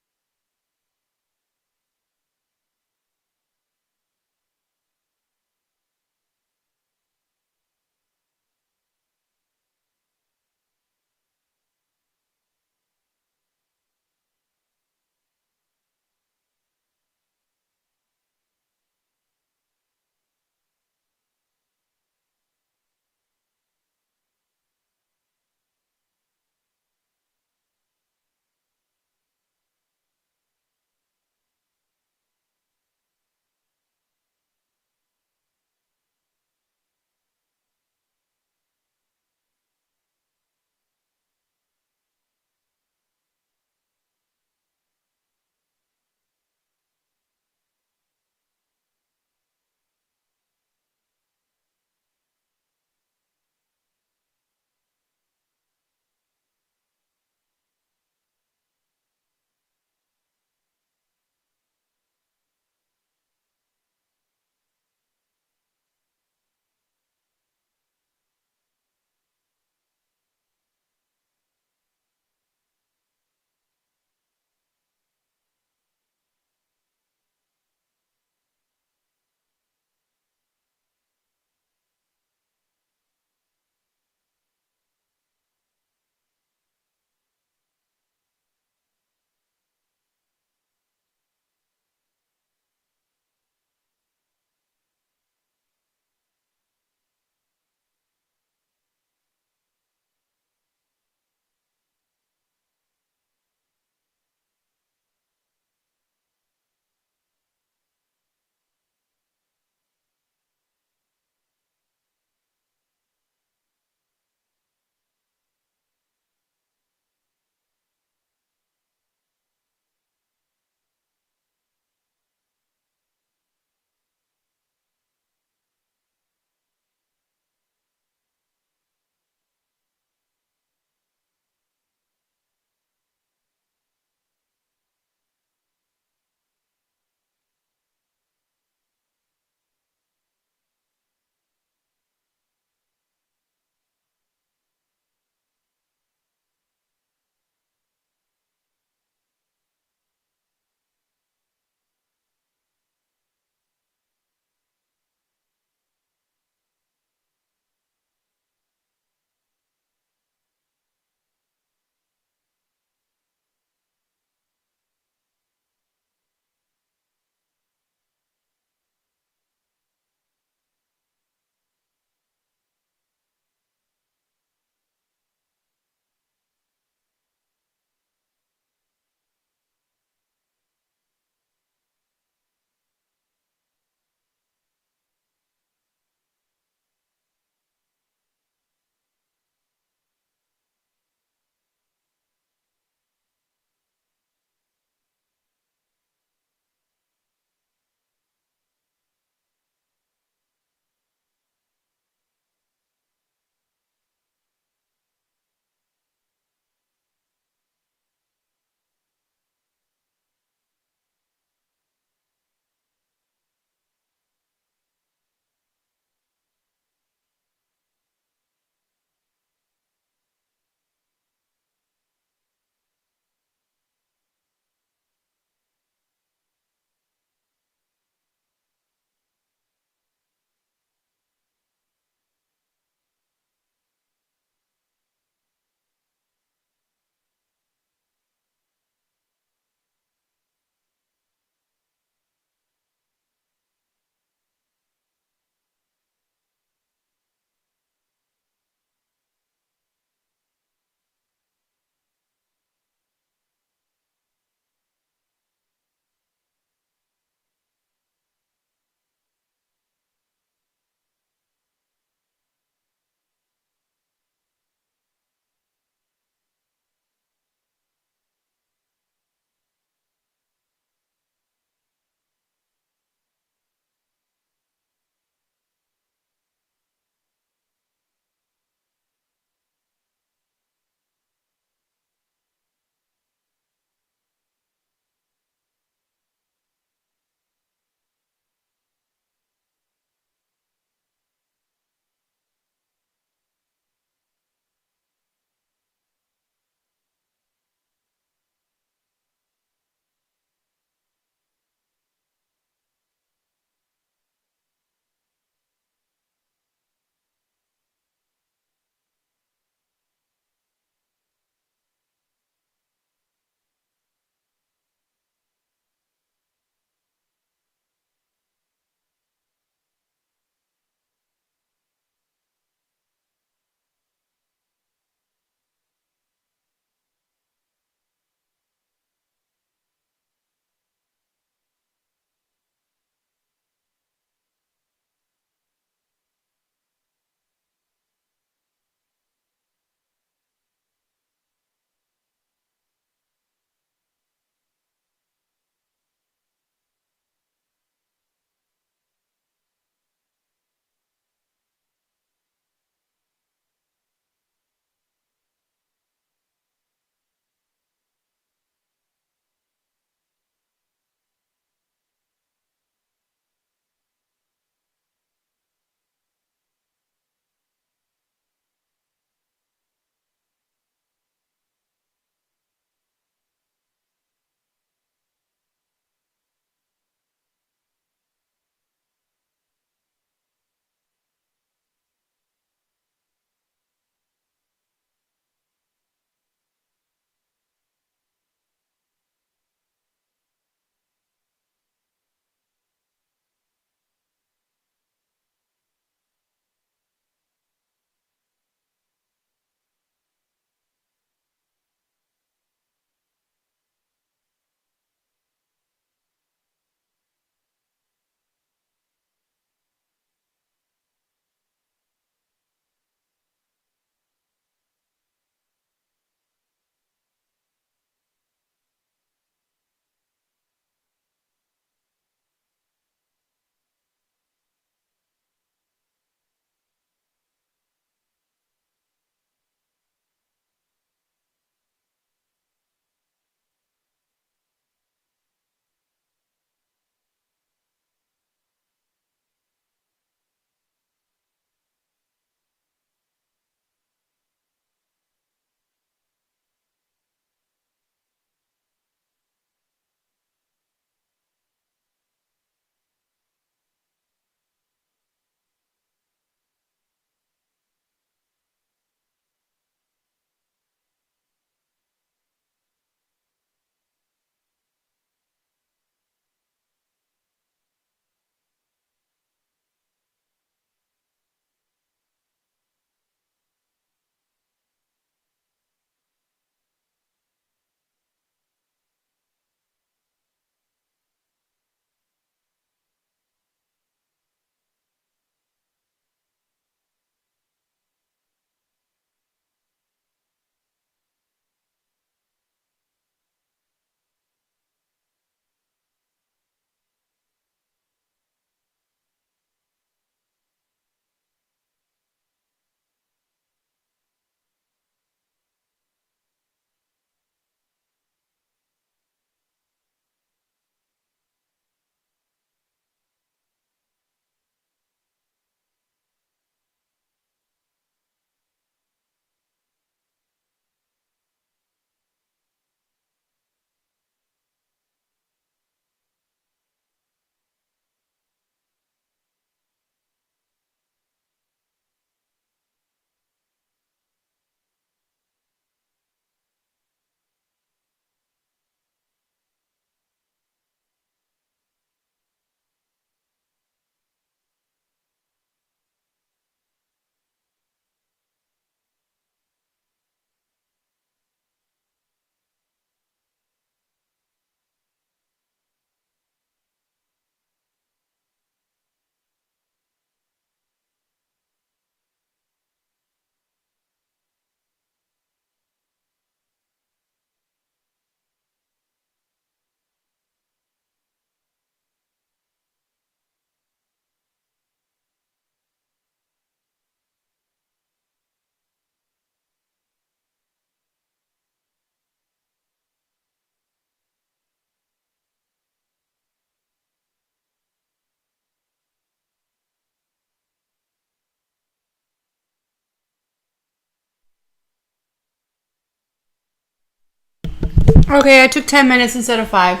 Okay, I took 10 minutes instead of 5.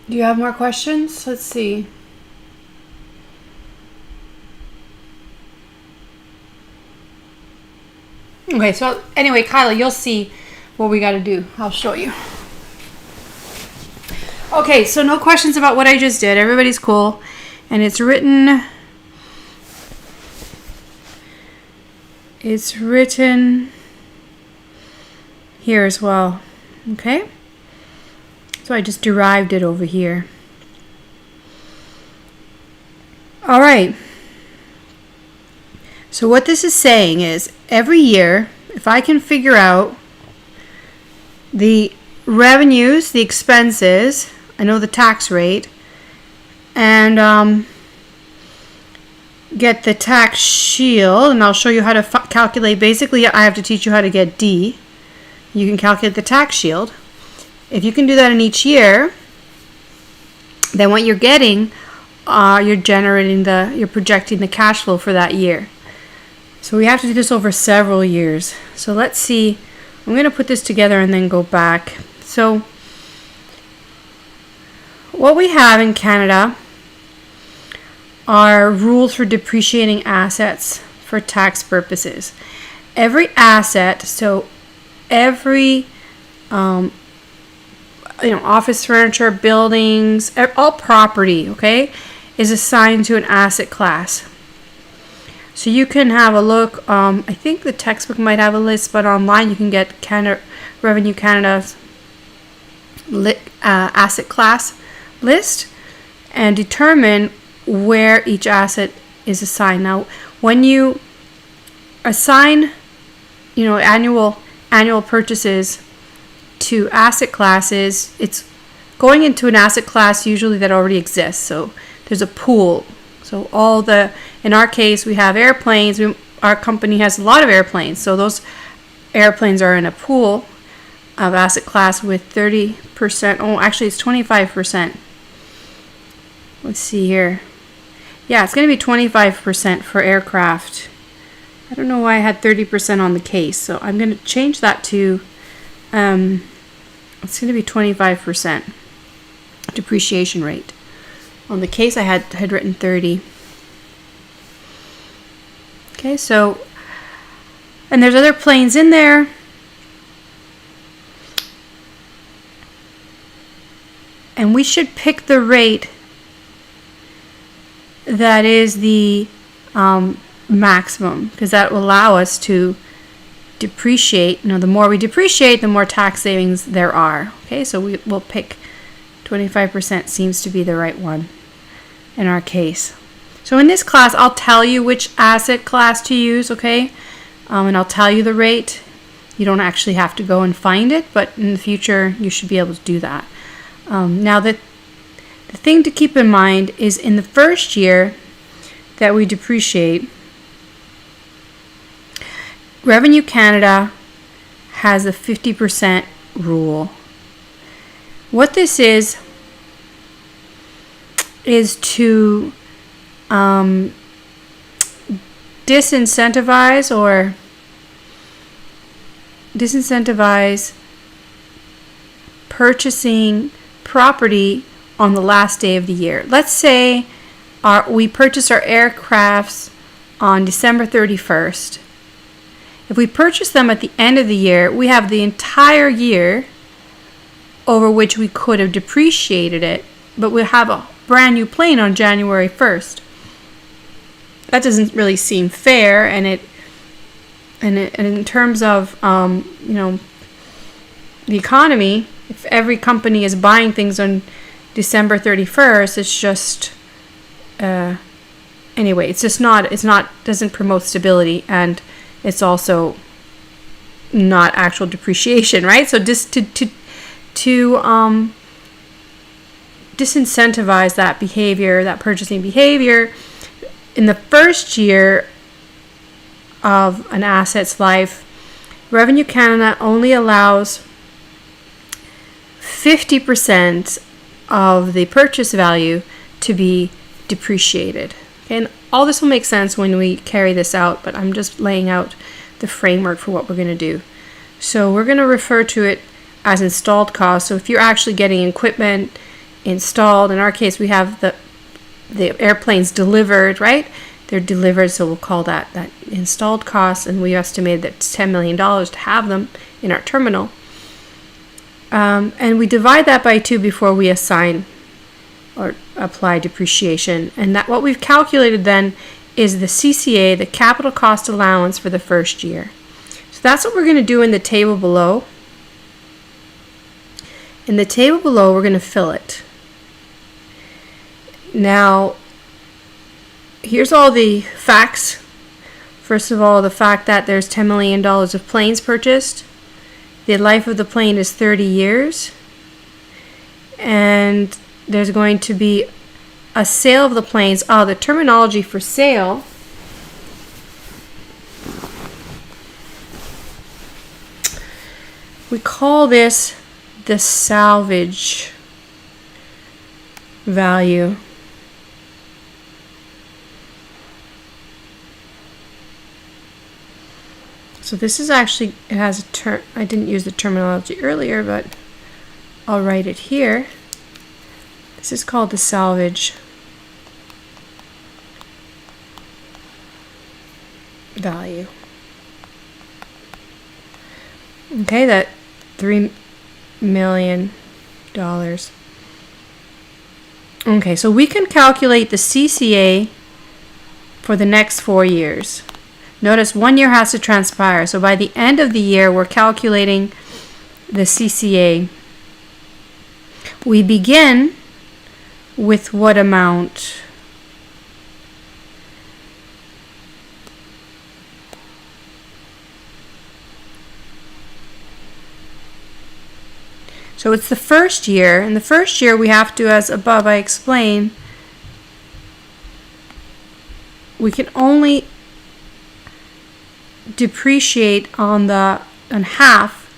Do you have more questions? Let's see. Okay, so anyway, Kyla, you'll see what we got to do. I'll show you. Okay, so no questions about what I just did. Everybody's cool. And it's written here as well. Okay? So I just derived it over here. All right. So what this is saying is every year, if I can figure out the revenues, the expenses, I know the tax rate, and get the tax shield, and I'll show you how to calculate. Basically, I have to teach you how to get D. You can calculate the tax shield. If you can do that in each year, then what you're getting, you're projecting the cash flow for that year. So we have to do this over several years. So let's see. I'm going to put this together and then go back. So what we have in Canada are rules for depreciating assets for tax purposes. Every asset, so every office furniture, buildings, all property, okay, is assigned to an asset class. So you can have a look. I think the textbook might have a list, but online you can get Revenue Canada's asset class list and determine where each asset is assigned. Now, when you assign, annual purchases to asset classes, it's going into an asset class usually that already exists. So there's a pool. So in our case, we have airplanes. Our company has a lot of airplanes. So those airplanes are in a pool of asset class with 30%. Oh, actually, it's 25%. Let's see here. Yeah, it's going to be 25% for aircraft. I don't know why I had 30% on the case. So I'm going to change that to, it's going to be 25% depreciation rate. On the case, I had written 30. Okay, so, and there's other planes in there. And we should pick the rate that is the maximum, because that will allow us to depreciate. The more we depreciate, the more tax savings there are. Okay, so we'll pick 25% seems to be the right one in our case. So in this class, I'll tell you which asset class to use, okay? And I'll tell you the rate. You don't actually have to go and find it, but in the future, you should be able to do that. Now, the thing to keep in mind is in the first year that we depreciate, Revenue Canada has a 50% rule. What this is to disincentivize purchasing property on the last day of the year. Let's say we purchase our aircrafts on December 31st. If we purchase them at the end of the year, we have the entire year over which we could have depreciated it, but we'll have a brand new plane on January 1st. That doesn't really seem fair, and in terms of the economy, if every company is buying things on December 31st, it's just anyway, it's not doesn't promote stability, and it's also not actual depreciation, right? So just to disincentivize that behavior, that purchasing behavior, in the first year of an asset's life, Revenue Canada only allows 50% of the purchase value to be depreciated. Okay? And all this will make sense when we carry this out, but I'm just laying out the framework for what we're going to do. So we're going to refer to it as installed cost. So if you're actually getting equipment installed, in our case we have the airplanes delivered, right? They're delivered, so we'll call that installed cost, and we estimated that it's $10 million to have them in our terminal. And we divide that by 2 before we assign or apply depreciation. And that what we've calculated then is the CCA, the capital cost allowance for the first year. So that's what we're going to do in the table below. In the table below, we're going to fill it. Now, here's all the facts. First of all, the fact that there's $10 million of planes purchased. The life of the plane is 30 years. And there's going to be a sale of the planes. The terminology for sale. We call this the salvage value. So this is actually, it has a term, I didn't use the terminology earlier, but I'll write it here. This is called the salvage value. Okay, that $3 million. Okay, so we can calculate the CCA for the next 4 years. Notice 1 year has to transpire. So by the end of the year, we're calculating the CCA. We begin with what amount? So it's the first year. In the first year, we have to, as above I explained, we can only depreciate on half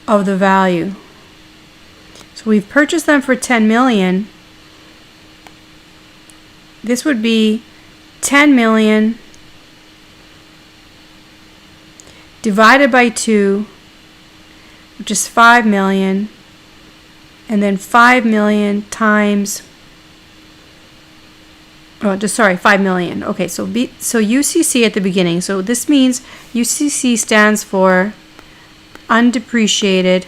of the value. So we've purchased them for 10 million. This would be 10 million divided by 2, which is 5 million, and then 5 million times 5 million. Okay, so UCC at the beginning. So this means UCC stands for undepreciated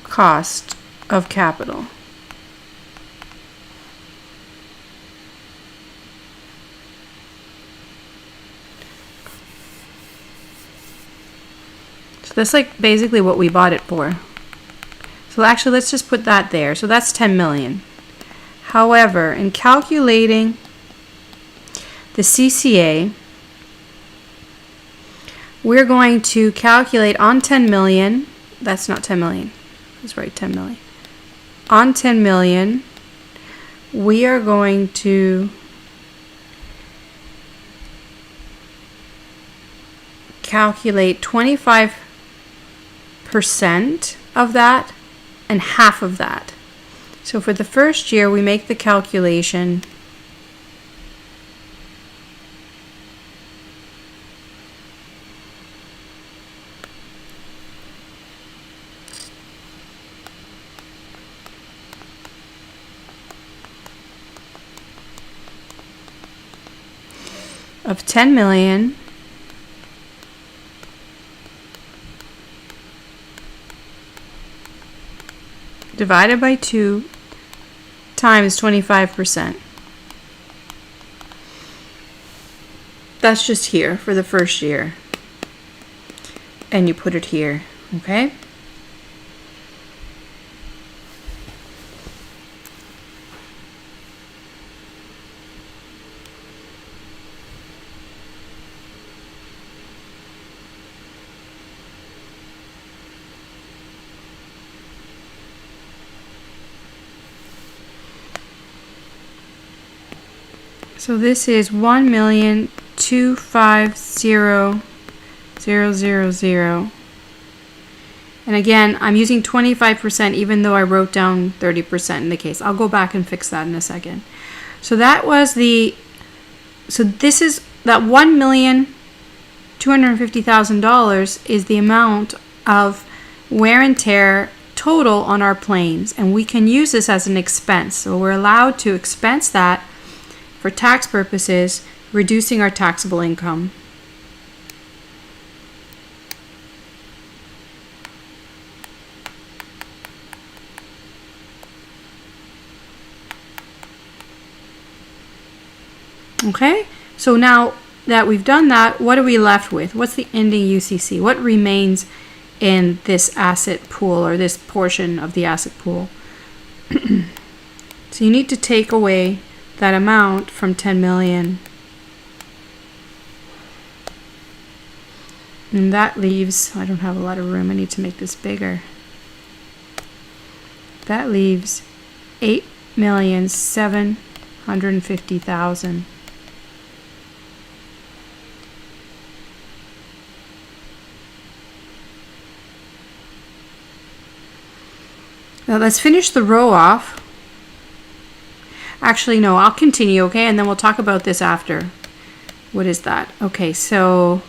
cost of capital. So that's like basically what we bought it for. So actually, let's just put that there. So that's 10 million. However, in calculating the CCA, we're going to calculate on 10 million. That's not 10 million. Let's write 10 million. On 10 million, we are going to calculate 25% of that and half of that. So for the first year, we make the calculation of 10 million divided by 2 times 25%. That's just here for the first year. And you put it here, okay? So this is 1,250,000, And again, I'm using 25% even though I wrote down 30% in the case. I'll go back and fix that in a second. So that was so this is that $1,250,000 is the amount of wear and tear total on our planes. And we can use this as an expense. So we're allowed to expense that for tax purposes, reducing our taxable income. Okay, so now that we've done that, what are we left with? What's the ending UCC? What remains in this asset pool, or this portion of the asset pool? So you need to take away that amount from 10 million. And that leaves, I don't have a lot of room, I need to make this bigger. That leaves 8,750,000. Now let's finish the row off. Actually, no, I'll continue, okay? And then we'll talk about this after. What is that? Okay, so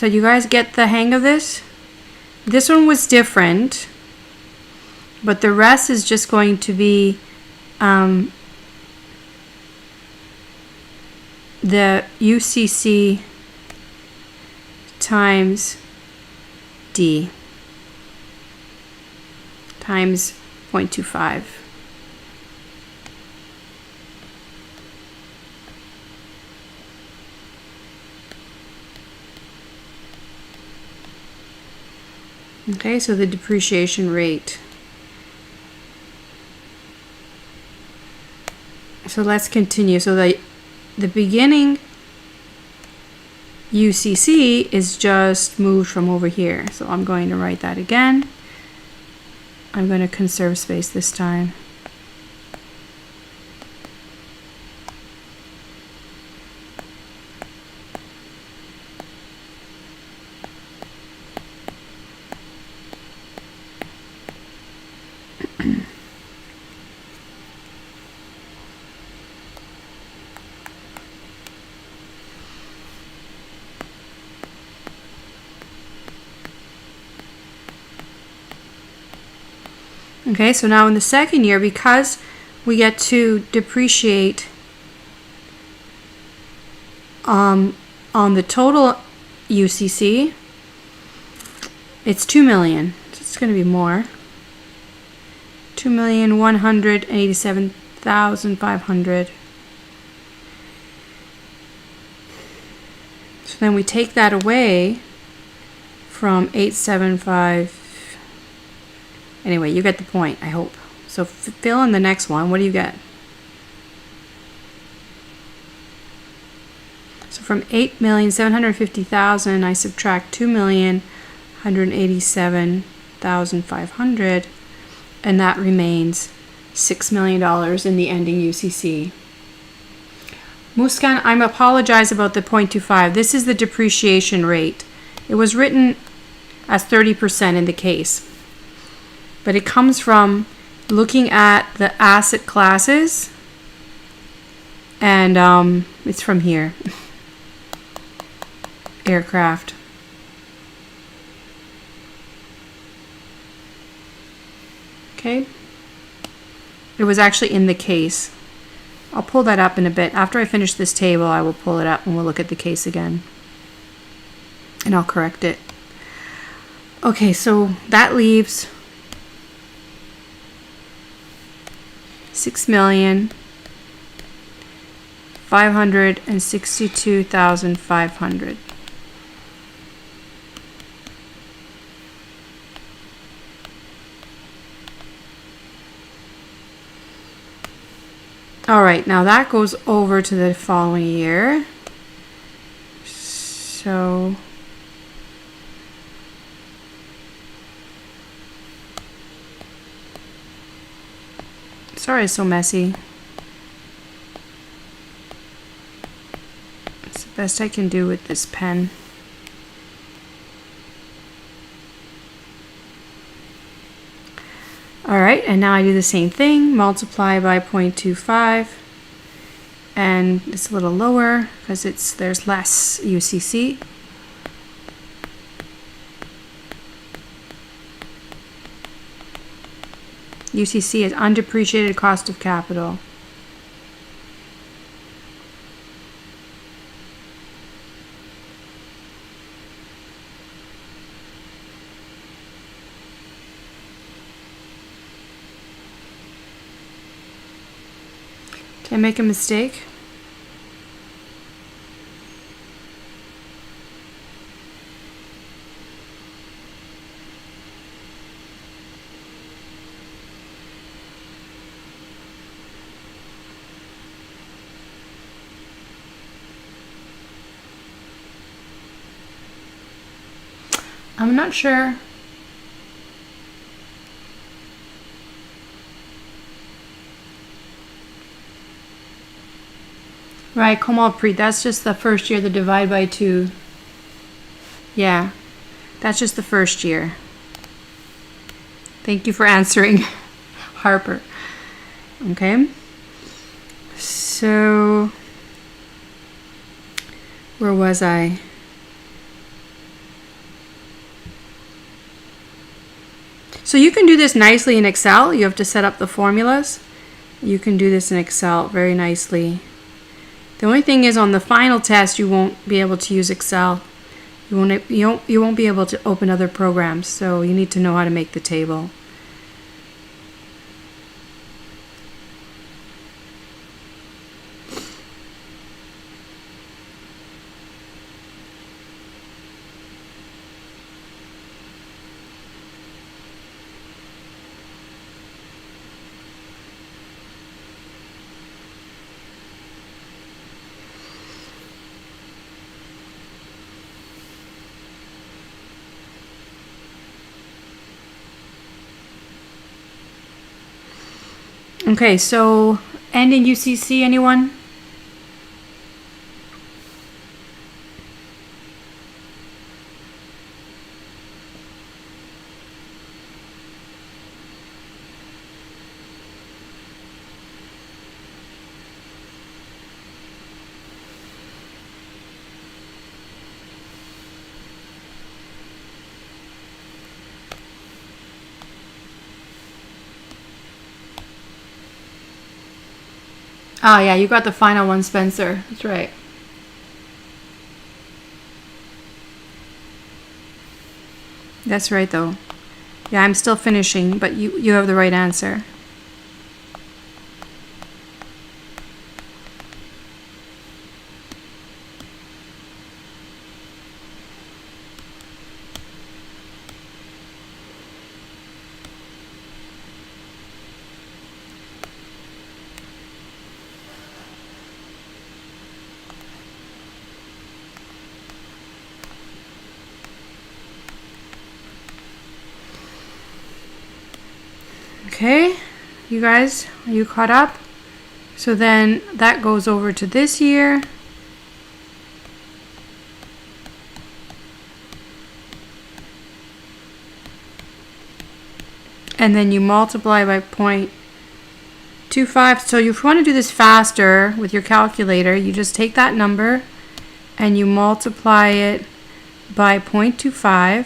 you guys get the hang of this? This one was different, but the rest is just going to be the UCC times D times 0.25. Okay, so the depreciation rate. So let's continue. So the beginning UCC is just moved from over here. So I'm going to write that again. I'm going to conserve space this time. Okay, so now in the second year, because we get to depreciate on the total UCC, it's 2 million. It's going to be more. 2,187,500. So then we take that away from 875. Anyway, you get the point, I hope. So fill in the next one. What do you get? So from 8,750,000, I subtract 2,187,500, and that remains $6 million in the ending UCC. Muskan, I apologize about the 0.25. This is the depreciation rate. It was written as 30% in the case. But it comes from looking at the asset classes, and it's from here. Aircraft. Okay. It was actually in the case. I'll pull that up in a bit. After I finish this table, I will pull it up and we'll look at the case again. And I'll correct it. Okay, so that leaves 6,562,500. All right, now that goes over to the following year. So sorry it's so messy. It's the best I can do with this pen. All right, and now I do the same thing, multiply by 0.25, and it's a little lower because there's less UCC. UCC is undepreciated cost of capital. Did I make a mistake? I'm not sure. Right, Comal that's just the first year, the divide by 2. Yeah, that's just the first year. Thank you for answering, Harper. Okay. So, where was I? So you can do this nicely in Excel. You have to set up the formulas. You can do this in Excel very nicely. The only thing is, on the final test, you won't be able to use Excel. You won't be able to open other programs, so you need to know how to make the table. Okay, so ending UCC, anyone? Oh yeah, you got the final one, Spencer. That's right. That's right, though. Yeah, I'm still finishing, but you have the right answer. Okay, you guys, are you caught up? So then that goes over to this year. And then you multiply by 0.25. So if you want to do this faster with your calculator, you just take that number and you multiply it by 0.25.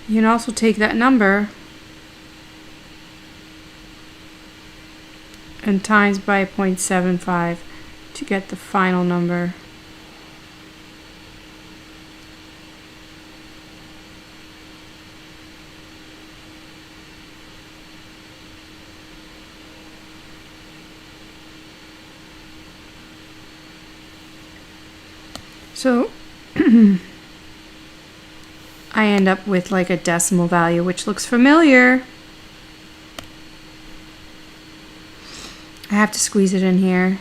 You can also take that number and times by 0.75 to get the final number. So I end up with like a decimal value, which looks familiar. I have to squeeze it in here.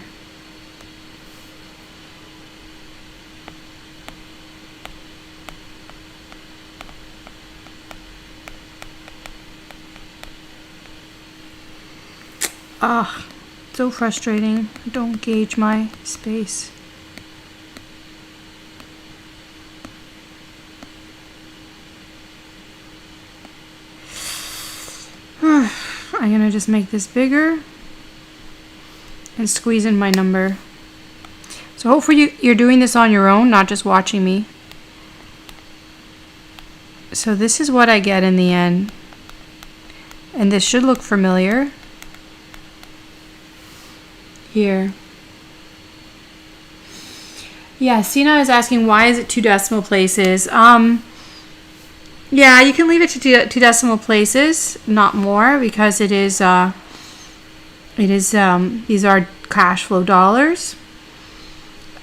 Ah, So frustrating. I don't gauge my space. I'm gonna just make this bigger and squeeze in my number. So hopefully you're doing this on your own, not just watching me. So this is what I get in the end. And this should look familiar. Here. Yeah, Sina is asking why is it 2 decimal places? Yeah, you can leave it to 2 decimal places, not more, because these are cash flow dollars.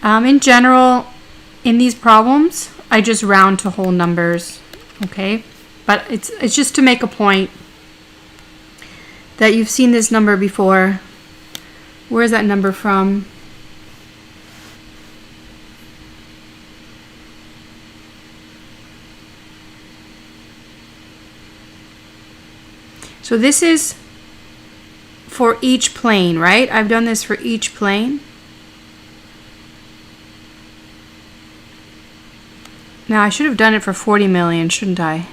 In general, in these problems, I just round to whole numbers, okay? But it's just to make a point that you've seen this number before. Where's that number from? So this is for each plane, right? I've done this for each plane. Now I should have done it for 40 million, shouldn't I?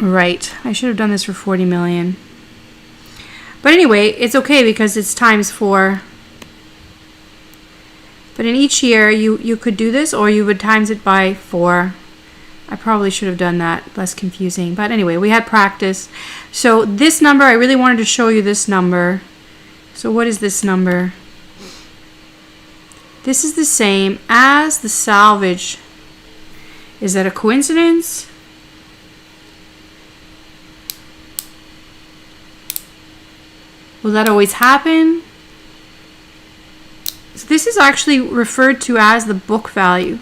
Right, I should have done this for 40 million. But anyway, it's okay because it's times 4. But in each year, you could do this, or you would times it by 4. I probably should have done that, less confusing. But anyway, we had practice. So this number, I really wanted to show you this number. So what is this number? This is the same as the salvage. Is that a coincidence? Will that always happen? So this is actually referred to as the book value.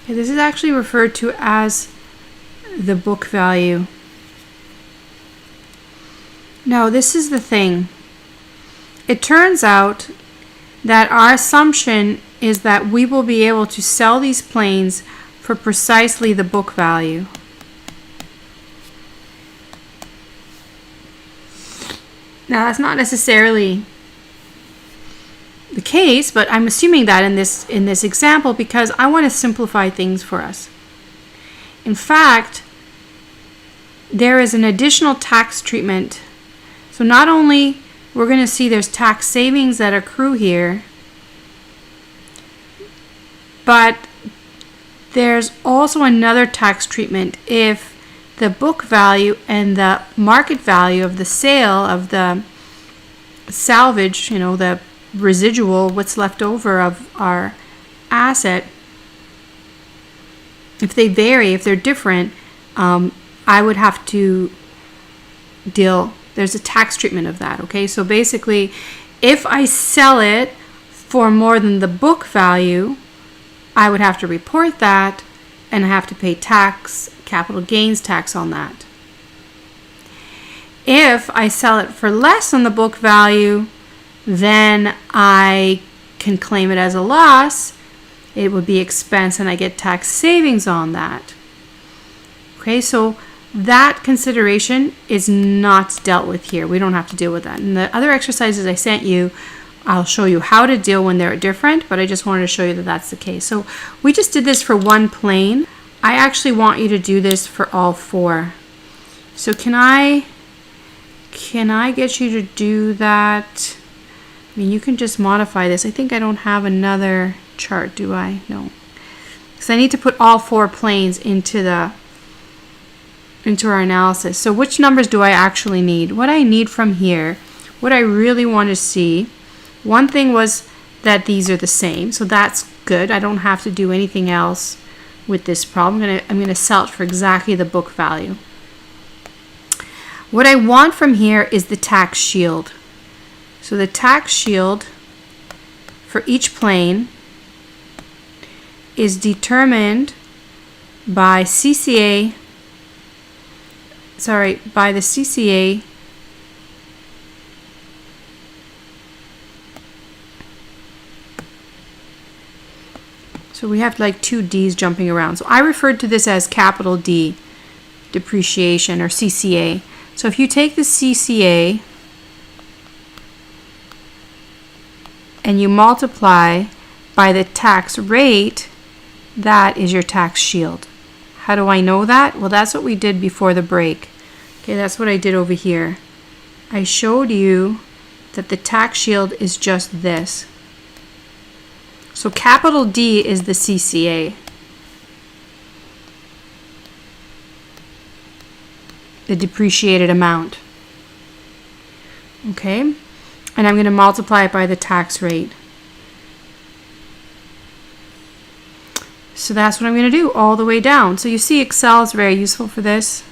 Okay, this is actually referred to as the book value. Now, this is the thing. It turns out that our assumption is that we will be able to sell these planes for precisely the book value. Now, that's not necessarily the case, but I'm assuming that in this example because I want to simplify things for us. In fact, there is an additional tax treatment. So not only we're going to see there's tax savings that accrue here, but there's also another tax treatment if the book value and the market value of the sale of the salvage, the residual, what's left over of our asset, if they vary, if they're different, I would have to there's a tax treatment of that, okay? So basically, if I sell it for more than the book value, I would have to report that and I have to pay tax, capital gains tax on that. If I sell it for less than the book value, then I can claim it as a loss. It would be expense and I get tax savings on that. Okay, so that consideration is not dealt with here. We don't have to deal with that. And the other exercises I sent you, I'll show you how to deal when they're different, but I just wanted to show you that that's the case. So we just did this for one plane. I actually want you to do this for all 4. So can I get you to do that? I mean, you can just modify this. I think I don't have another chart, do I? No. Because I need to put all 4 planes into our analysis. So which numbers do I actually need? What I need from here, what I really want to see, one thing was that these are the same. So that's good. I don't have to do anything else with this problem. I'm going to sell it for exactly the book value. What I want from here is the tax shield. So the tax shield for each plane is determined by the CCA So we have like two D's jumping around. So I referred to this as capital D, depreciation, or CCA. So if you take the CCA and you multiply by the tax rate, that is your tax shield. How do I know that? Well, that's what we did before the break. Okay, that's what I did over here. I showed you that the tax shield is just this. So capital D is the CCA. The depreciated amount. Okay? And I'm going to multiply it by the tax rate. So that's what I'm going to do all the way down. So you see Excel is very useful for this.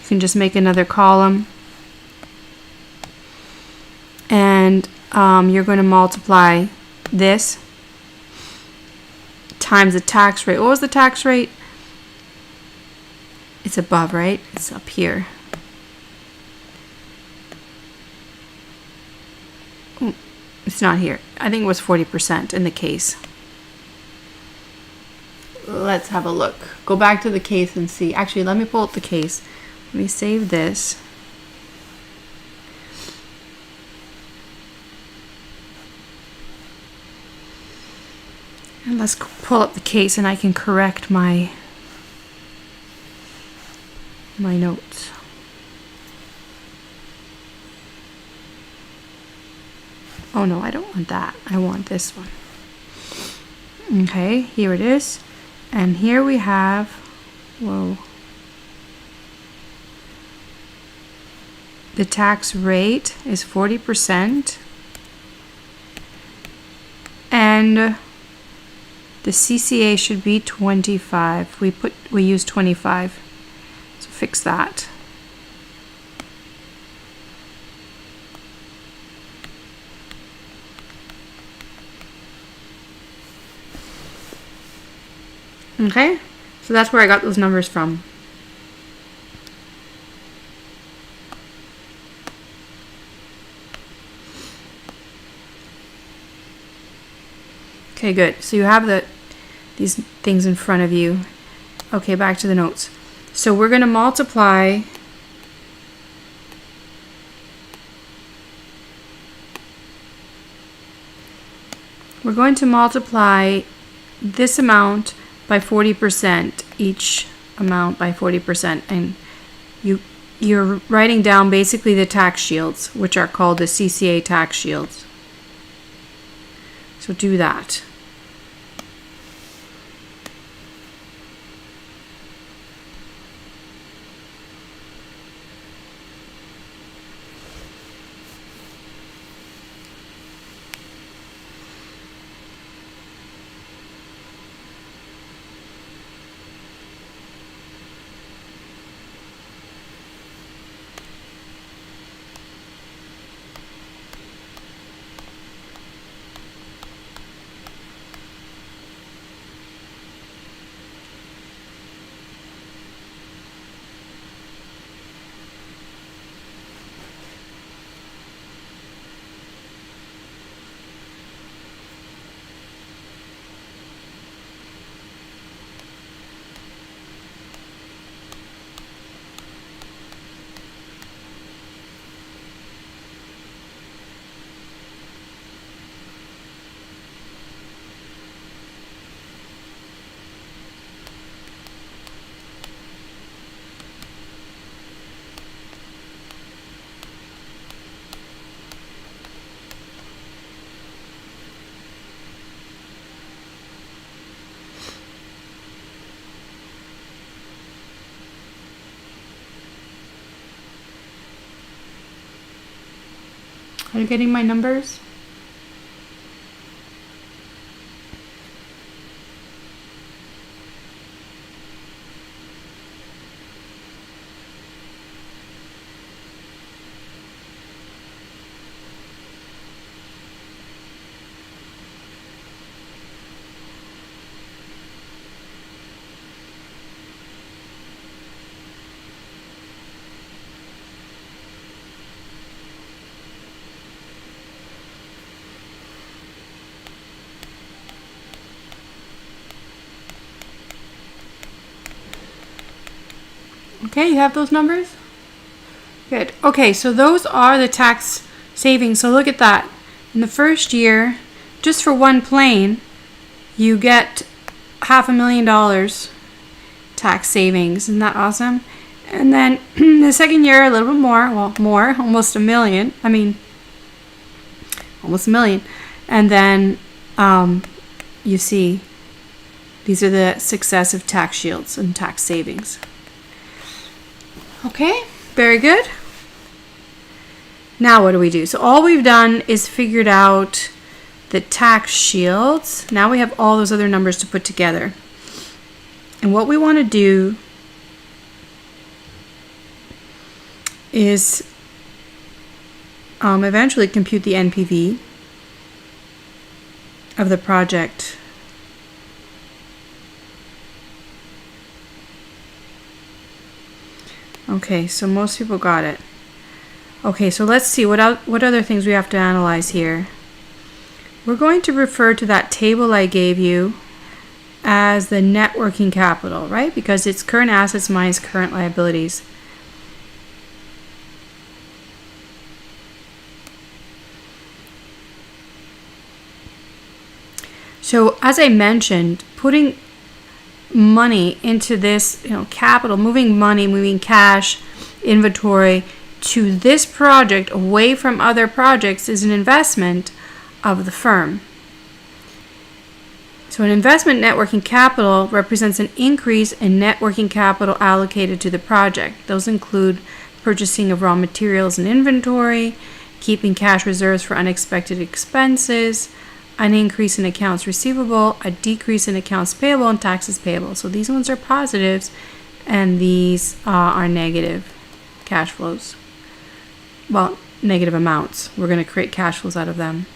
You can just make another column. And you're going to multiply this times the tax rate. What was the tax rate? It's above, right? It's up here. It's not here. I think it was 40% in the case. Let's have a look. Go back to the case and see. Actually, let me pull up the case. Let me save this. And let's pull up the case and I can correct my notes. Oh no, I don't want that. I want this one. Okay, here it is. And here we have, whoa. The tax rate is 40%. And the CCA should be 25. We use 25. So fix that. Okay, so that's where I got those numbers from. Okay, good. So you have these things in front of you. Okay, back to the notes. So we're going to multiply this amount by 40%, each amount by 40%, and you're writing down basically the tax shields, which are called the CCA tax shields. So do that. Are you getting my numbers? Okay, you have those numbers? Good. Okay, so those are the tax savings. So look at that. In the first year, just for one plane, you get $500,000 tax savings. Isn't that awesome? And then the second year, a little bit more. Well, more, almost $1 million. I mean, almost $1 million. And then you see these are the successive tax shields and tax savings. Okay, very good. Now what do we do? So all we've done is figured out the tax shields. Now we have all those other numbers to put together. And what we want to do is eventually compute the NPV of the project. Okay, so most people got it. Okay, so let's see what other things we have to analyze here. We're going to refer to that table I gave you as the net working capital, right? Because it's current assets minus current liabilities. So as I mentioned, putting money into this, capital, moving money, moving cash, inventory to this project away from other projects is an investment of the firm. So an investment net working capital represents an increase in net working capital allocated to the project. Those include purchasing of raw materials and inventory, keeping cash reserves for unexpected expenses, an increase in accounts receivable, a decrease in accounts payable, and taxes payable. So these ones are positives, and these are negative cash flows. Well, negative amounts. We're going to create cash flows out of them.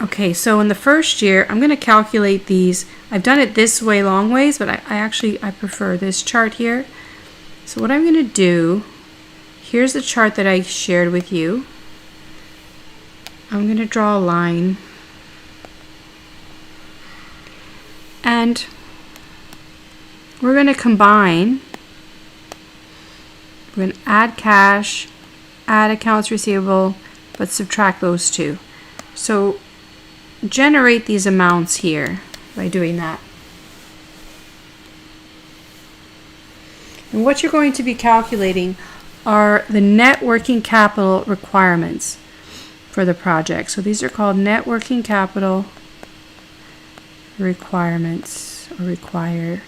Okay, so in the first year, I'm going to calculate these. I've done it this way long ways, but I prefer this chart here. So what I'm going to do, here's the chart that I shared with you. I'm going to draw a line. And we're going to combine. We're going to add cash, add accounts receivable, but subtract those two. So generate these amounts here by doing that. And what you're going to be calculating are the net working capital requirements for the project. So these are called net working capital requirements or required.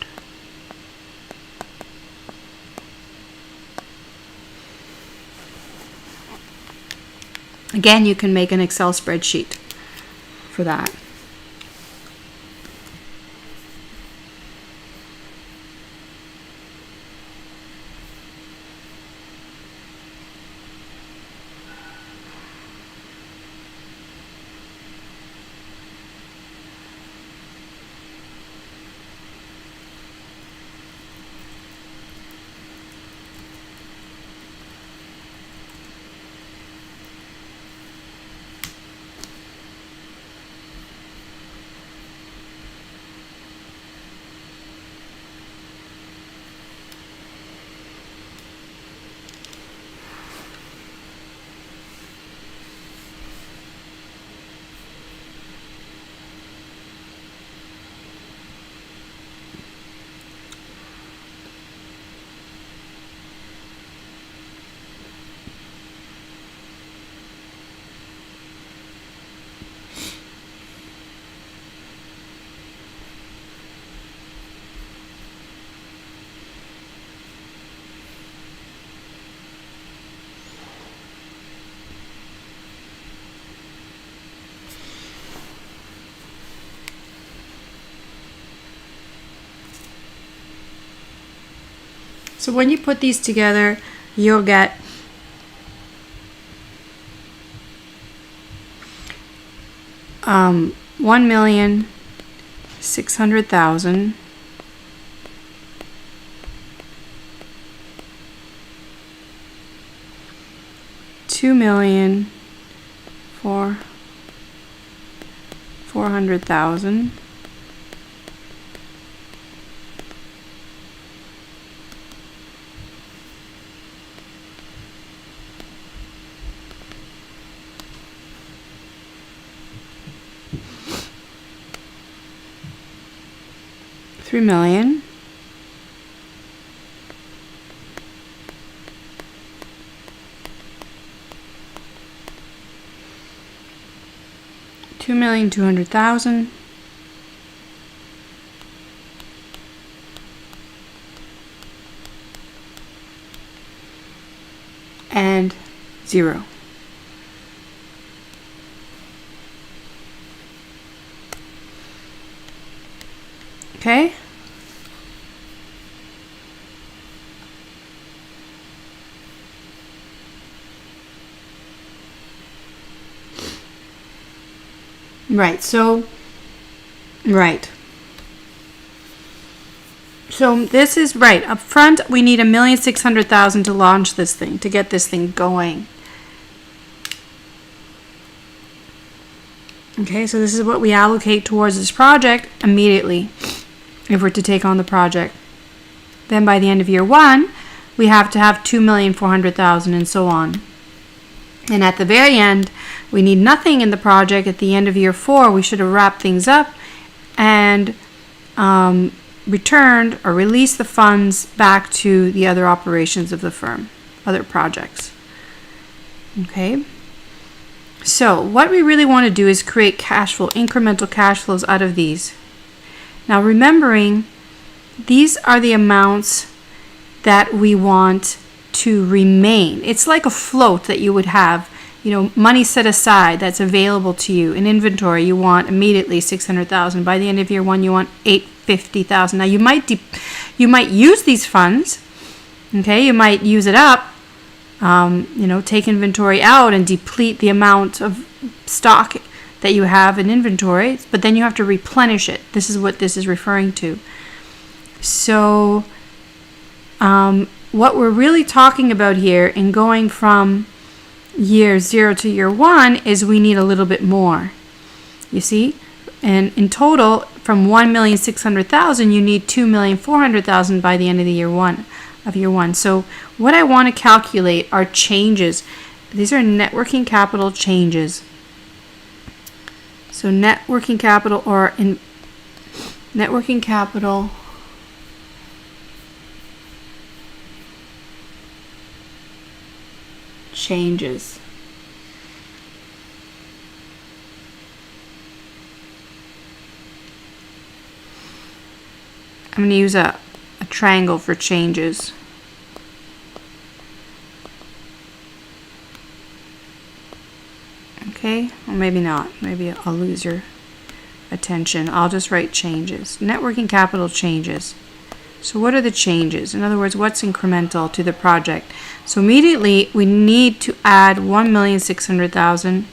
Again, you can make an Excel spreadsheet for that. So when you put these together, you'll get $1,600,000 $2,400,000 3 million. $2,200,000 and 0. Okay? Right, so this is right up front. We need $1,600,000 to launch this thing, to get this thing going. Okay, so this is what we allocate towards this project immediately if we're to take on the project. Then by the end of year 1, we have to have $2,400,000 and so on. And at the very end, we need nothing in the project. At the end of year 4, we should have wrapped things up and returned or released the funds back to the other operations of the firm, other projects. Okay. So what we really want to do is create cash flow, incremental cash flows out of these. Now remembering, these are the amounts that we want to remain. It's like a float that you would have, money set aside that's available to you. In inventory, you want immediately $600,000. By the end of year 1, you want $850,000. Now you might use these funds. Okay, you might use it up. Take inventory out and deplete the amount of stock that you have in inventory, but then you have to replenish it. This is what this is referring to. So what we're really talking about here in going from year 0 to year 1 is we need a little bit more. You see? And in total, from $1,600,000, you need $2,400,000 by the end of the year 1. So what I want to calculate are changes. These are net working capital changes. So net working capital changes. I'm going to use a triangle for changes. Okay, or maybe not. Maybe I'll lose your attention. I'll just write changes. Net working capital changes. So what are the changes? In other words, what's incremental to the project? So immediately we need to add $1,600,000.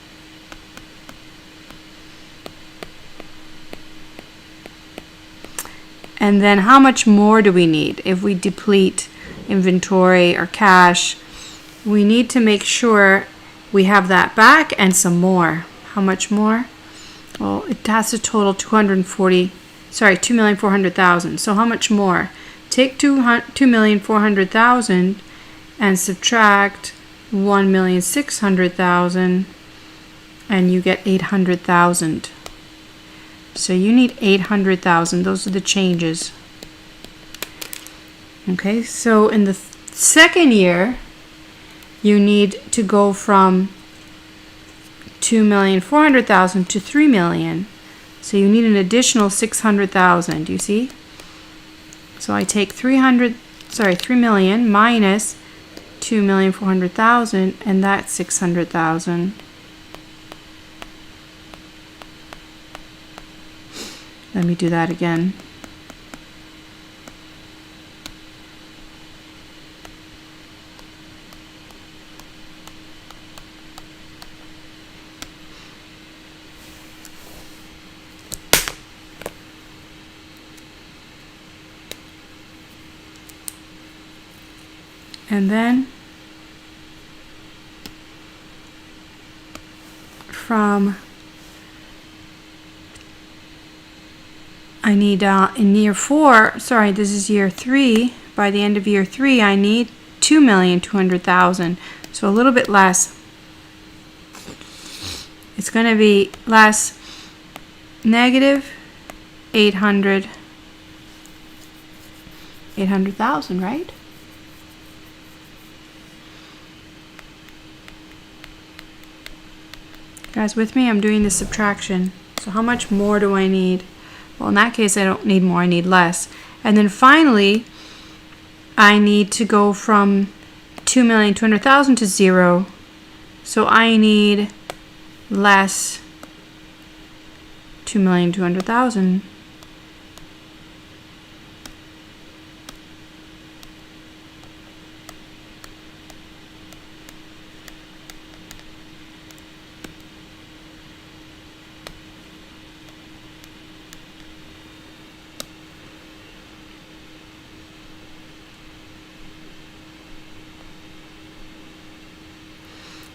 And then how much more do we need? If we deplete inventory or cash, we need to make sure we have that back and some more. How much more? Well, it has to total $2,400,000. So how much more? Take $2,400,000 and subtract $1,600,000 and you get $800,000. So you need $800,000. Those are the changes. Okay, so in the second year, you need to go from $2,400,000 to $3 million. So you need an additional $600,000. Do you see? So I take $3 million minus $2,400,000, and that's $600,000. Let me do that again. And then I need in year 4, sorry, this is year 3. By the end of year 3, I need $2,200,000. So a little bit less. It's going to be less, negative $800,000. $800,000, right? Guys, with me, I'm doing the subtraction. So how much more do I need? Well, in that case, I don't need more, I need less. And then finally, I need to go from 2,200,000 to 0. So I need less 2,200,000.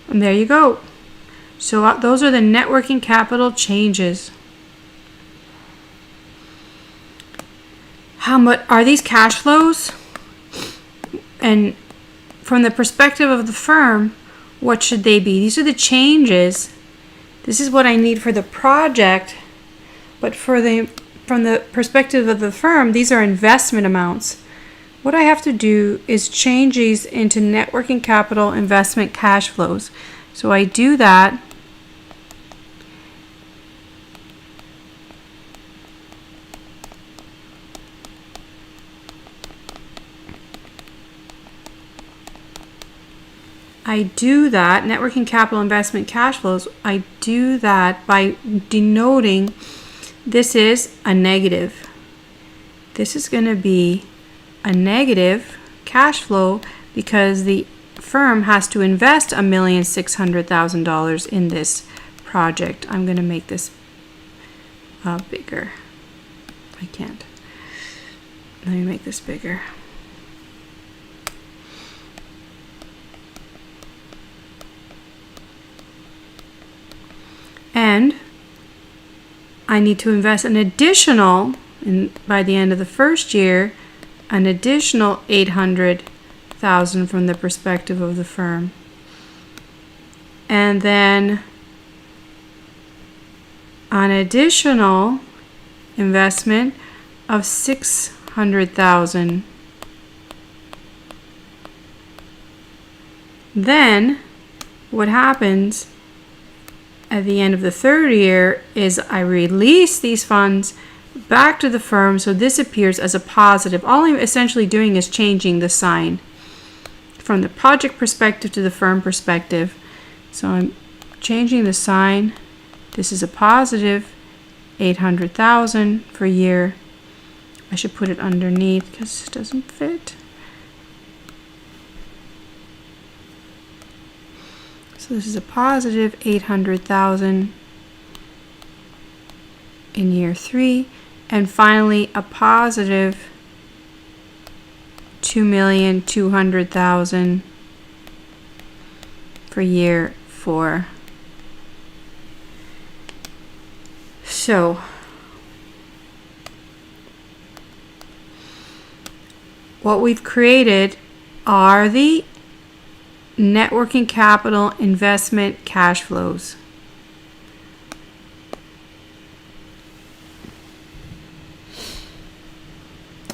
And there you go. So those are the net working capital changes. How much are these cash flows? And from the perspective of the firm, what should they be? These are the changes. This is what I need for the project. But from the perspective of the firm, these are investment amounts. What I have to do is change these into net working capital investment cash flows. So I do that. Net working capital investment cash flows, I do that by denoting this is a negative. This is going to be a negative cash flow because the firm has to invest $1,600,000 in this project. I'm going to make this bigger. I can't. Let me make this bigger. And I need to invest an additional, by the end of the first year, an additional $800,000 from the perspective of the firm. And then an additional investment of $600,000. Then what happens at the end of the third year is I release these funds back to the firm, so this appears as a positive. All I'm essentially doing is changing the sign from the project perspective to the firm perspective. So I'm changing the sign. This is a positive 800,000 for year. I should put it underneath because it doesn't fit. So this is a positive 800,000 in year 3, and finally a positive 2,200,000 for year 4. So what we've created are the net working capital investment cash flows.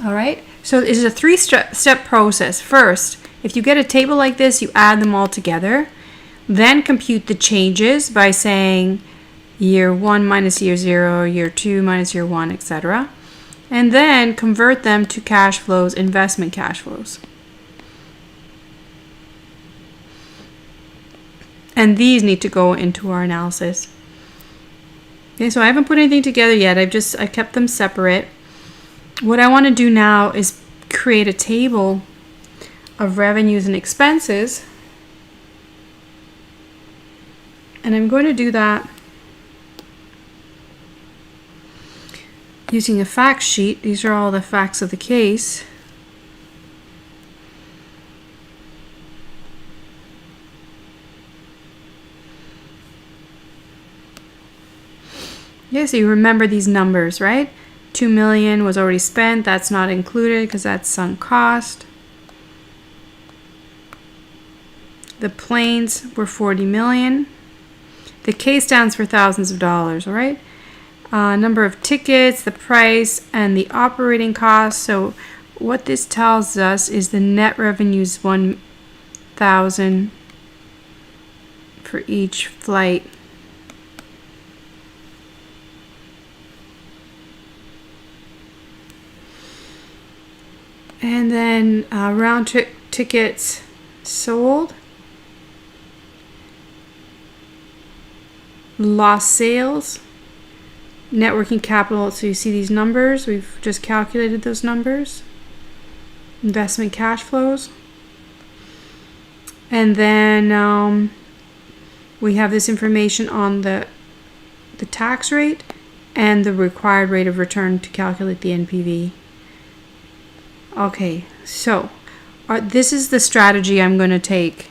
All right, so this is a three-step process. First, if you get a table like this, you add them all together. Then compute the changes by saying year 1 minus year 0, year 2 minus year 1, etc. And then convert them to cash flows, investment cash flows. And these need to go into our analysis. Okay, so I haven't put anything together yet. I kept them separate. What I want to do now is create a table of revenues and expenses. And I'm going to do that using a fact sheet. These are all the facts of the case. Yeah, so you remember these numbers, right? 2 million was already spent. That's not included because that's sunk cost. The planes were 40 million. The K stands for thousands of dollars, all right? Number of tickets, the price, and the operating costs. So what this tells us is the net revenue is 1,000 for each flight. And then round trip tickets sold, lost sales, net working capital. So you see these numbers, we've just calculated those numbers, investment cash flows, and then we have this information on the tax rate and the required rate of return to calculate the NPV. Okay, so this is the strategy I'm going to take.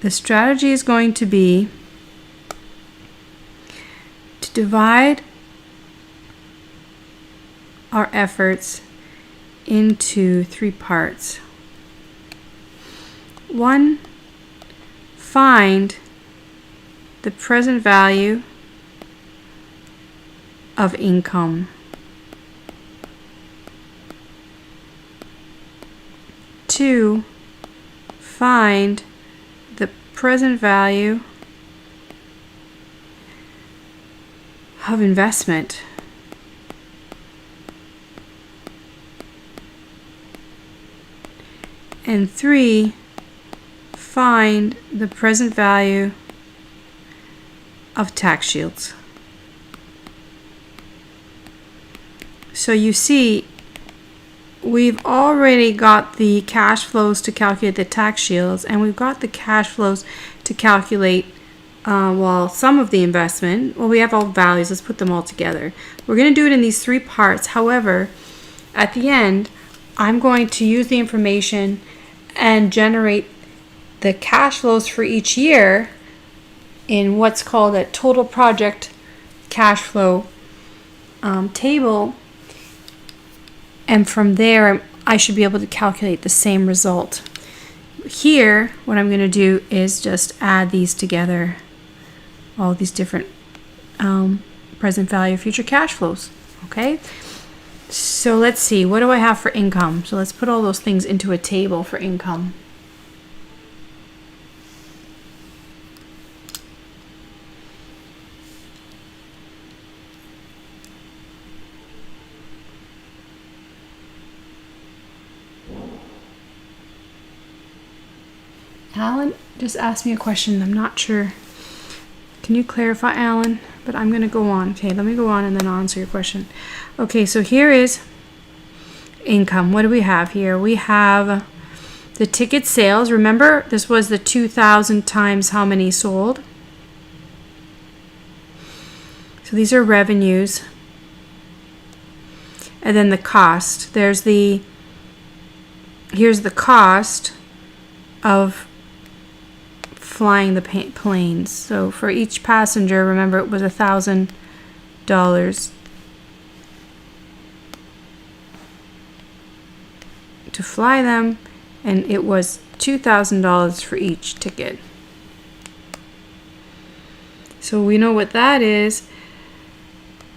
The strategy is going to be to divide our efforts into 3 parts. 1, find the present value of income. 2, find the present value of investment. And 3, find the present value of tax shields. So you see, we've already got the cash flows to calculate the tax shields, and we've got the cash flows to calculate some of the investment. Well, we have all values. Let's put them all together. We're going to do it in these 3 parts. However, at the end, I'm going to use the information and generate the cash flows for each year in what's called a total project cash flow table. And from there, I should be able to calculate the same result. Here, what I'm going to do is just add these together, all these different present value, future cash flows. Okay, so let's see, what do I have for income? So let's put all those things into a table for income. Alan just asked me a question. I'm not sure. Can you clarify, Alan? But I'm going to go on. Okay, let me go on and then I'll answer your question. Okay, so here is income. What do we have here? We have the ticket sales. Remember, this was the 2,000 times how many sold. So these are revenues. And then the cost. Here's the cost of flying the planes. So for each passenger, remember it was $1,000 to fly them, and it was $2,000 for each ticket. So we know what that is.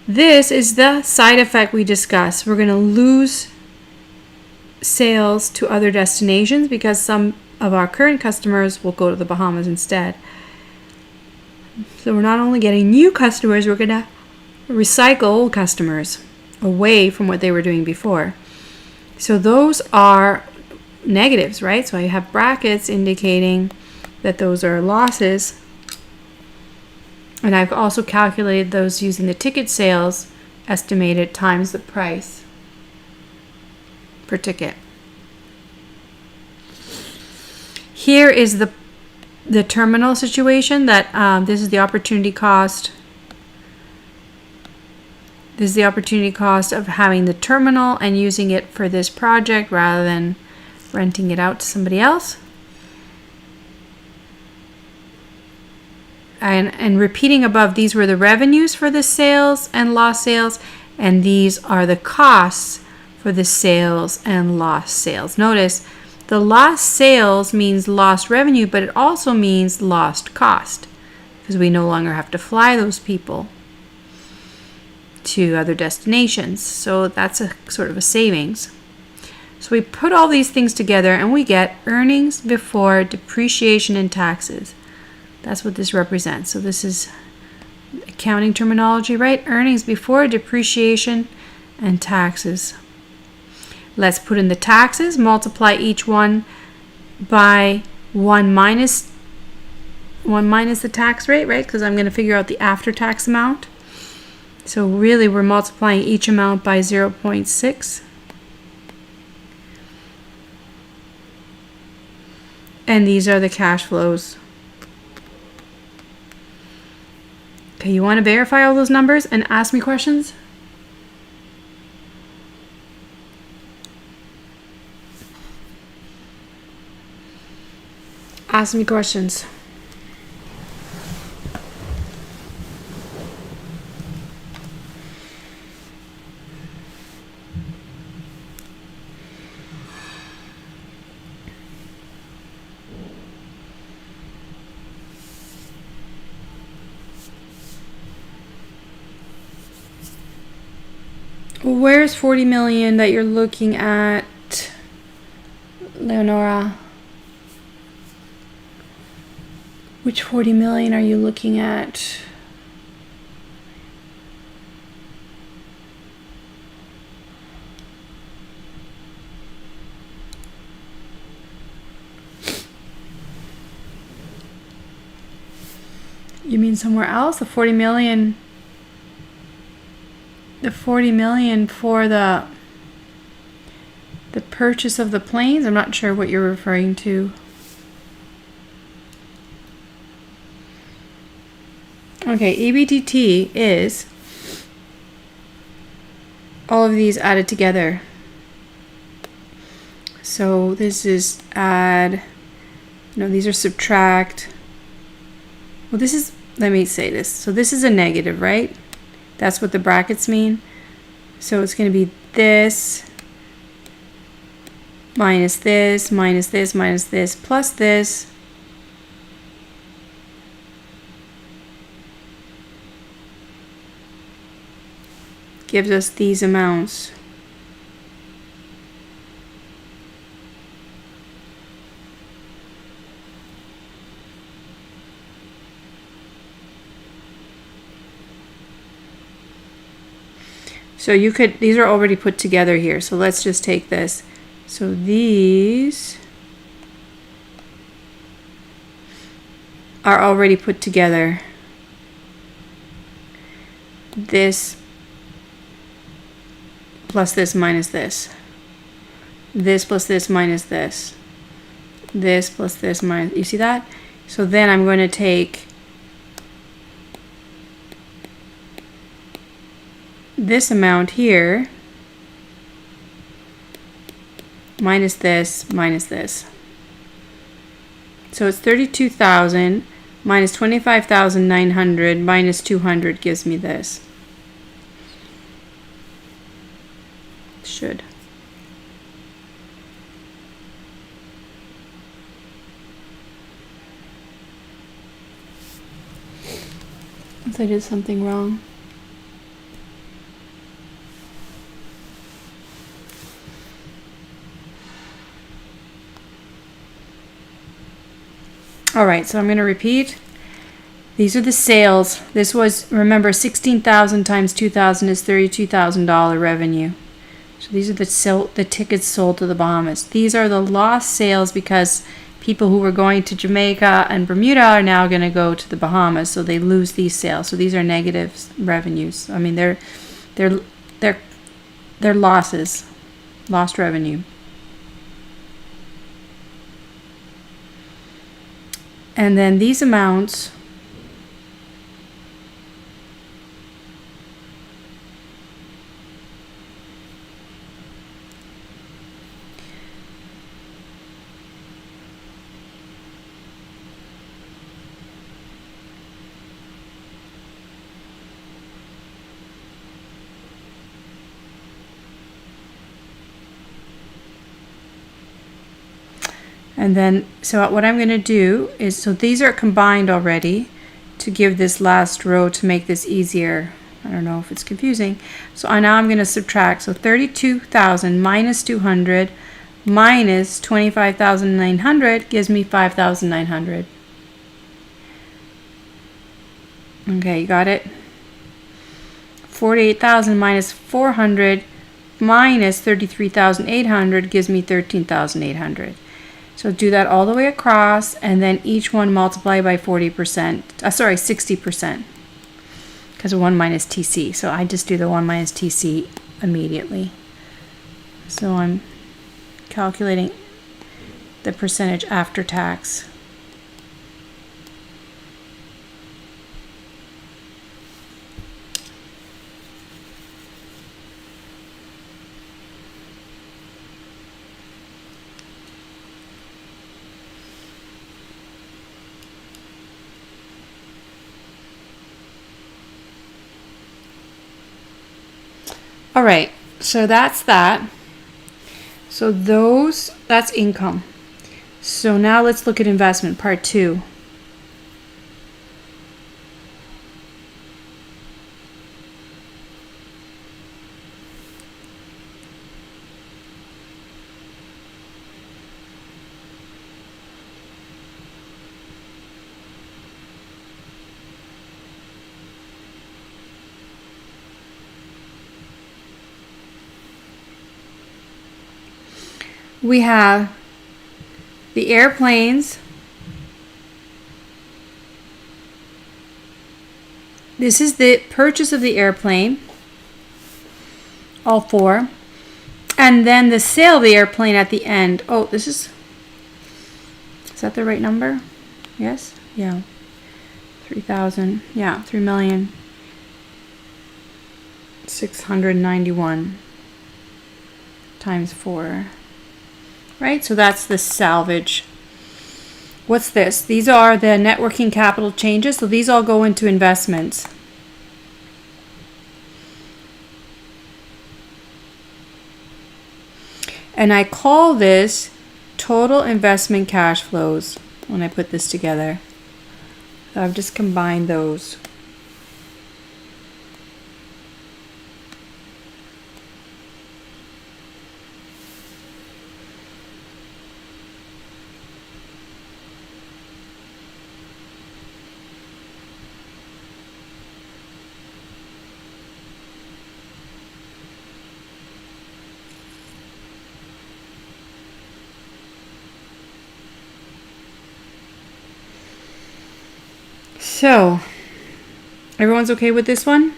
This is the side effect we discussed. We're going to lose sales to other destinations because some of our current customers will go to the Bahamas instead. So we're not only getting new customers, we're going to recycle old customers away from what they were doing before. So those are negatives, right? So I have brackets indicating that those are losses. And I've also calculated those using the ticket sales estimated times the price per ticket. Here is the terminal situation that this is the opportunity cost. This is the opportunity cost of having the terminal and using it for this project rather than renting it out to somebody else. And repeating above, these were the revenues for the sales and lost sales, and these are the costs for the sales and lost sales. Notice the lost sales means lost revenue, but it also means lost cost because we no longer have to fly those people to other destinations. So that's a sort of a savings. So we put all these things together and we get earnings before depreciation and taxes. That's what this represents. So this is accounting terminology, right? Earnings before depreciation and taxes. Let's put in the taxes, multiply each one by 1 minus the tax rate, right? Because I'm going to figure out the after-tax amount. So really we're multiplying each amount by 0.6. And these are the cash flows. Okay, you want to verify all those numbers and ask me questions? Ask me questions. Where's 40 million that you're looking at, Leonora? Which 40 million are you looking at? You mean somewhere else? The 40 million. The 40 million for the purchase of the planes? I'm not sure what you're referring to. Okay, EBTT is all of these added together. So this is add, no, these are subtract. Well, this is, let me say this. So this is a negative, right? That's what the brackets mean. So it's going to be this minus this, minus this, minus this, plus this. Gives us these amounts. So you could, these are already put together here. So let's just take this. So these are already put together. This plus this minus this. This plus this minus this. This plus this minus, you see that? So then I'm going to take this amount here minus this minus this. So it's 32,000 minus 25,900 minus 200 gives me this. Should. If I did something wrong. All right, so I'm going to repeat. These are the sales. This was, remember, 16,000 times 2,000 is $32,000 revenue. So these are the tickets sold to the Bahamas. These are the lost sales because people who were going to Jamaica and Bermuda are now going to go to the Bahamas, so they lose these sales. So these are negative revenues. I mean, they're losses, lost revenue. And then these amounts and then, so what I'm going to do is, so these are combined already to give this last row to make this easier. I don't know if it's confusing. So now I'm going to subtract. So 32,000 minus 200 minus 25,900 gives me 5,900. Okay, you got it? 48,000 minus 400 minus 33,800 gives me 13,800. So do that all the way across, and then each one multiply by 40%. 60%. Because 1 minus TC. So I just do the 1 minus TC immediately. So I'm calculating the percentage after tax. All right, so that's that. So that's income. So now let's look at investment, part 2. We have the airplanes. This is the purchase of the airplane, all 4. And then the sale of the airplane at the end. Oh, is that the right number? Yes? Yeah. 3,000. Yeah, 3,691,000 times 4. Right? So that's the salvage. What's this? These are the net working capital changes. So these all go into investments. And I call this total investment cash flows when I put this together. So I've just combined those. So, everyone's okay with this one?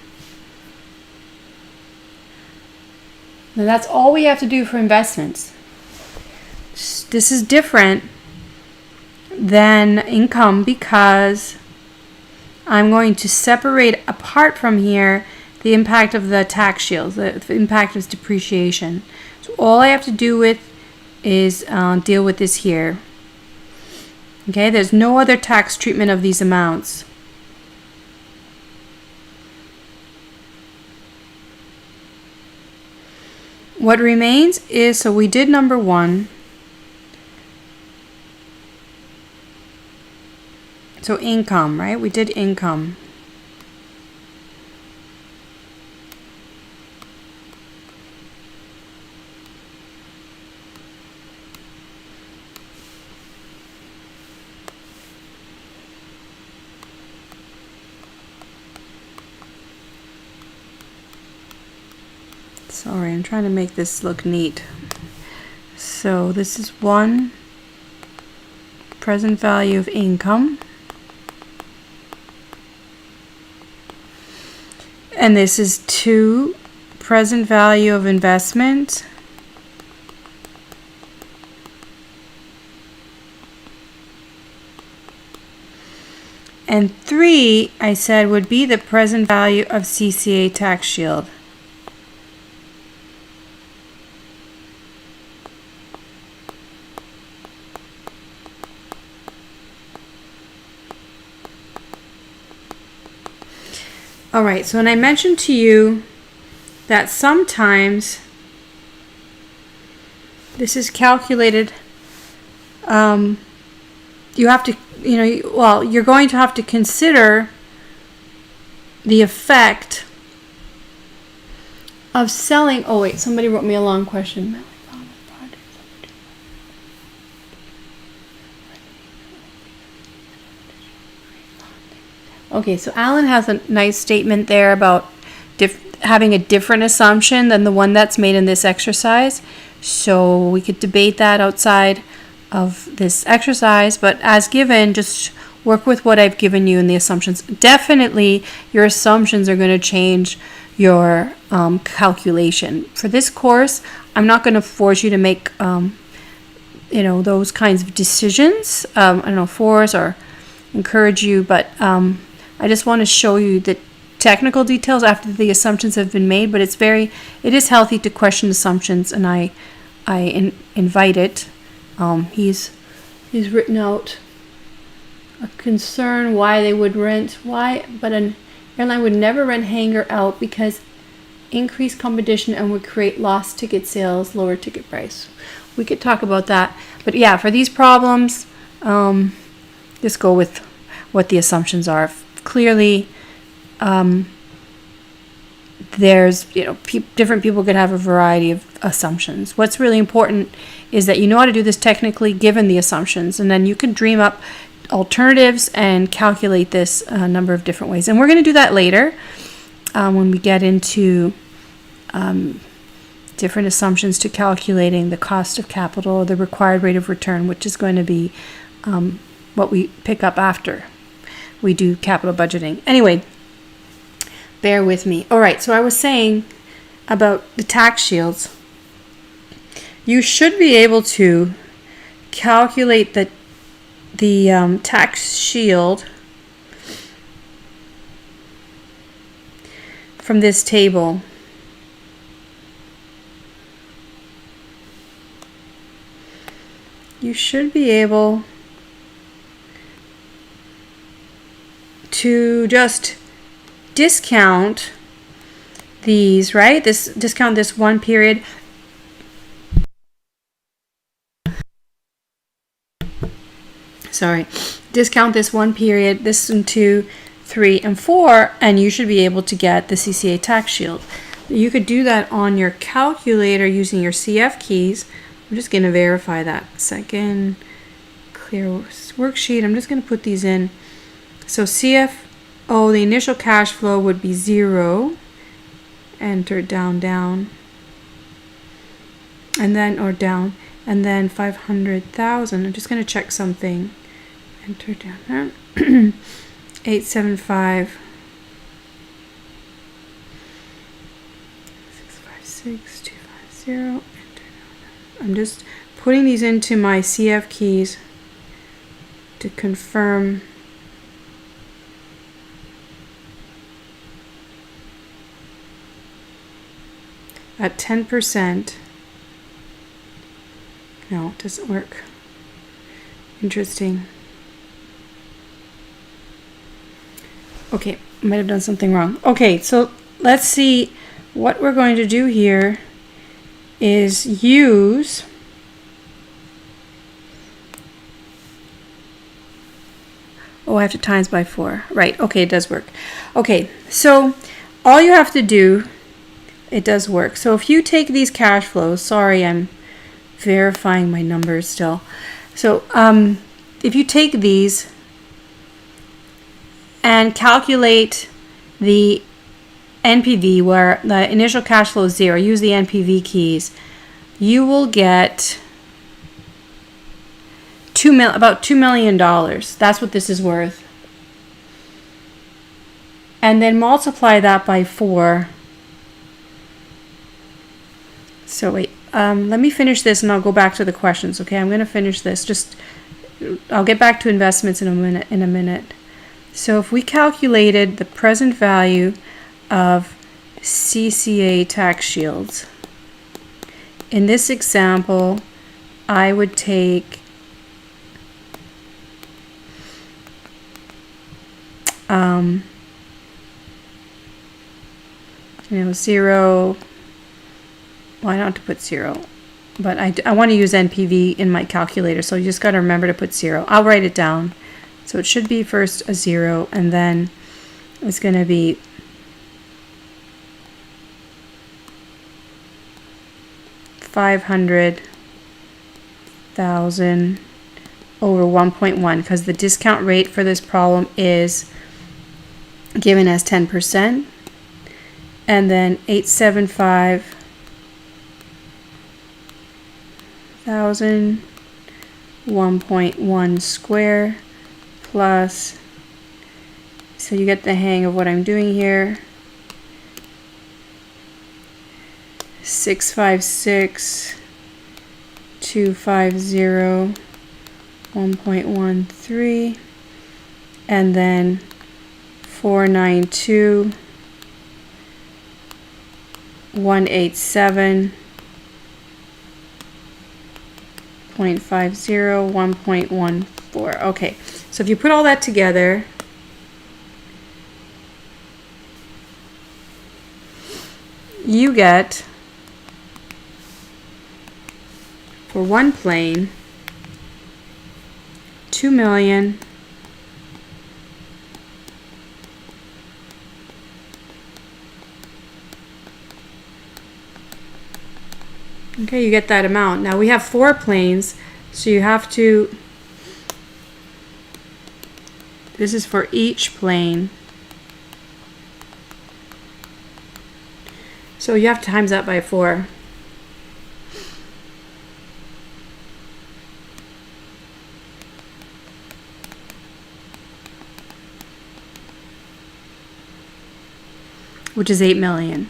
Now that's all we have to do for investments. This is different than income because I'm going to separate apart from here the impact of the tax shields, the impact of depreciation. So all I have to do with is deal with this here. Okay, there's no other tax treatment of these amounts. What remains is, so we did number 1. So income, right? We did income. Sorry, I'm trying to make this look neat. So this is 1 present value of income. And this is 2 present value of investment. And 3, I said, would be the present value of CCA tax shield. All right, so when I mentioned to you that sometimes this is calculated, you have to, you're going to have to consider the effect of selling. Oh wait, somebody wrote me a long question. Okay, so Alan has a nice statement there about having a different assumption than the one that's made in this exercise. So we could debate that outside of this exercise, but as given, just work with what I've given you in the assumptions. Definitely, your assumptions are going to change your calculation. For this course, I'm not going to force you to make, those kinds of decisions. Force or encourage you, but I just want to show you the technical details after the assumptions have been made. But it is healthy to question assumptions, and I invite it. He's written out a concern why they would rent, but an airline would never rent hangar out because increased competition and would create lost ticket sales, lower ticket price. We could talk about that, but yeah, for these problems, just go with what the assumptions are. Clearly, there's, different people could have a variety of assumptions. What's really important is that you know how to do this technically given the assumptions, and then you can dream up alternatives and calculate this a number of different ways. And we're going to do that later when we get into different assumptions to calculating the cost of capital, the required rate of return, which is going to be what we pick up after we do capital budgeting. Anyway, bear with me. All right, so I was saying about the tax shields. You should be able to calculate the tax shield from this table. You should be able to just discount these, right? Discount this one period. Discount this one period, this one, 2, 3, and 4, and you should be able to get the CCA tax shield. You could do that on your calculator using your CF keys. I'm just going to verify that. Second, clear worksheet. I'm just going to put these in. So CFO, the initial cash flow would be 0. Enter down, and then, or down, and then 500,000. I'm just going to check something. Enter down there. 875. 656 250. Enter down. I'm just putting these into my CF keys to confirm. At 10%. No, it doesn't work. Interesting. Okay, might have done something wrong. Okay, so let's see. What we're going to do here is use I have to times by 4. Right, okay, it does work. Okay, so all you have to do, it does work. So if you take these cash flows, sorry, I'm verifying my numbers still. So if you take these and calculate the NPV where the initial cash flow is 0, use the NPV keys, you will get about $2 million. That's what this is worth. And then multiply that by 4. So wait, let me finish this and I'll go back to the questions. Okay, I'm going to finish this. I'll get back to investments in a minute. So if we calculated the present value of CCA tax shields, in this example, I would take 0. Well, I don't have to put 0, but I want to use NPV in my calculator, so you just got to remember to put 0. I'll write it down. So it should be first a 0, and then it's going to be $500,000 over 1.1, because the discount rate for this problem is given as 10%. And then 875,000, 1.1 square plus, so you get the hang of what I'm doing here, 656,250, 1.13, and then 492, 187, 0.50, 1.14. Okay, so if you put all that together, you get, for one plane, 2 million Okay, you get that amount. Now we have 4 planes, so you have to, this is for each plane. So you have to times that by 4. Which is 8 million.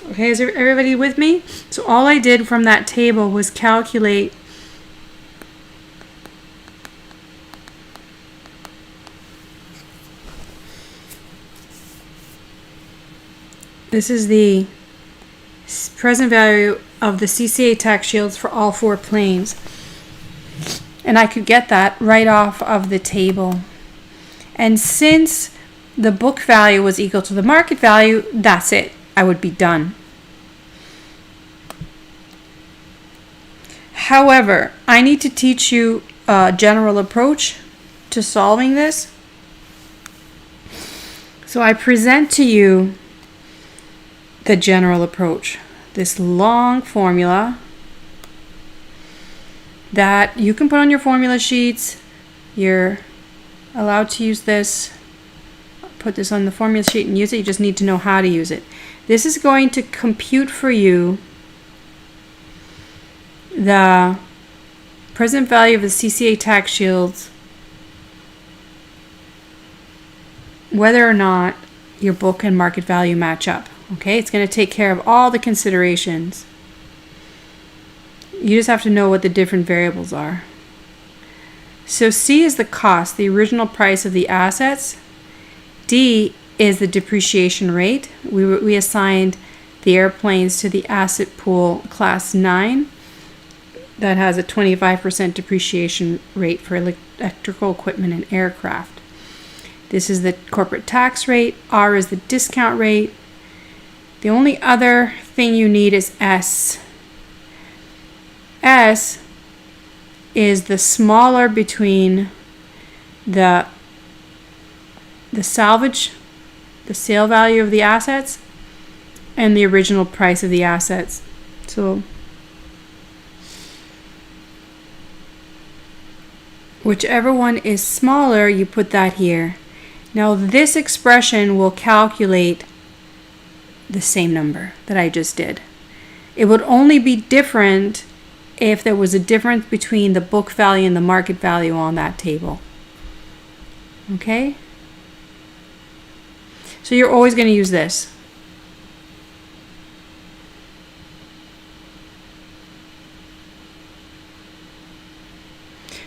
Okay, is everybody with me? So all I did from that table was calculate this is the present value of the CCA tax shields for all 4 planes. And I could get that right off of the table. And since the book value was equal to the market value, that's it. I would be done. However, I need to teach you a general approach to solving this. So I present to you the general approach, this long formula that you can put on your formula sheets. You're allowed to use this. Put this on the formula sheet and use it. You just need to know how to use it. This is going to compute for you the present value of the CCA tax shields, whether or not your book and market value match up. Okay, it's going to take care of all the considerations. You just have to know what the different variables are. So C is the cost, the original price of the assets. D is the depreciation rate. We assigned the airplanes to the asset pool class 9 that has a 25% depreciation rate for electrical equipment and aircraft. This is the corporate tax rate. R is the discount rate. The only other thing you need is S. S is the smaller between the salvage, the sale value of the assets, and the original price of the assets. So whichever one is smaller, you put that here. Now this expression will calculate the same number that I just did. It would only be different if there was a difference between the book value and the market value on that table. Okay? So you're always going to use this.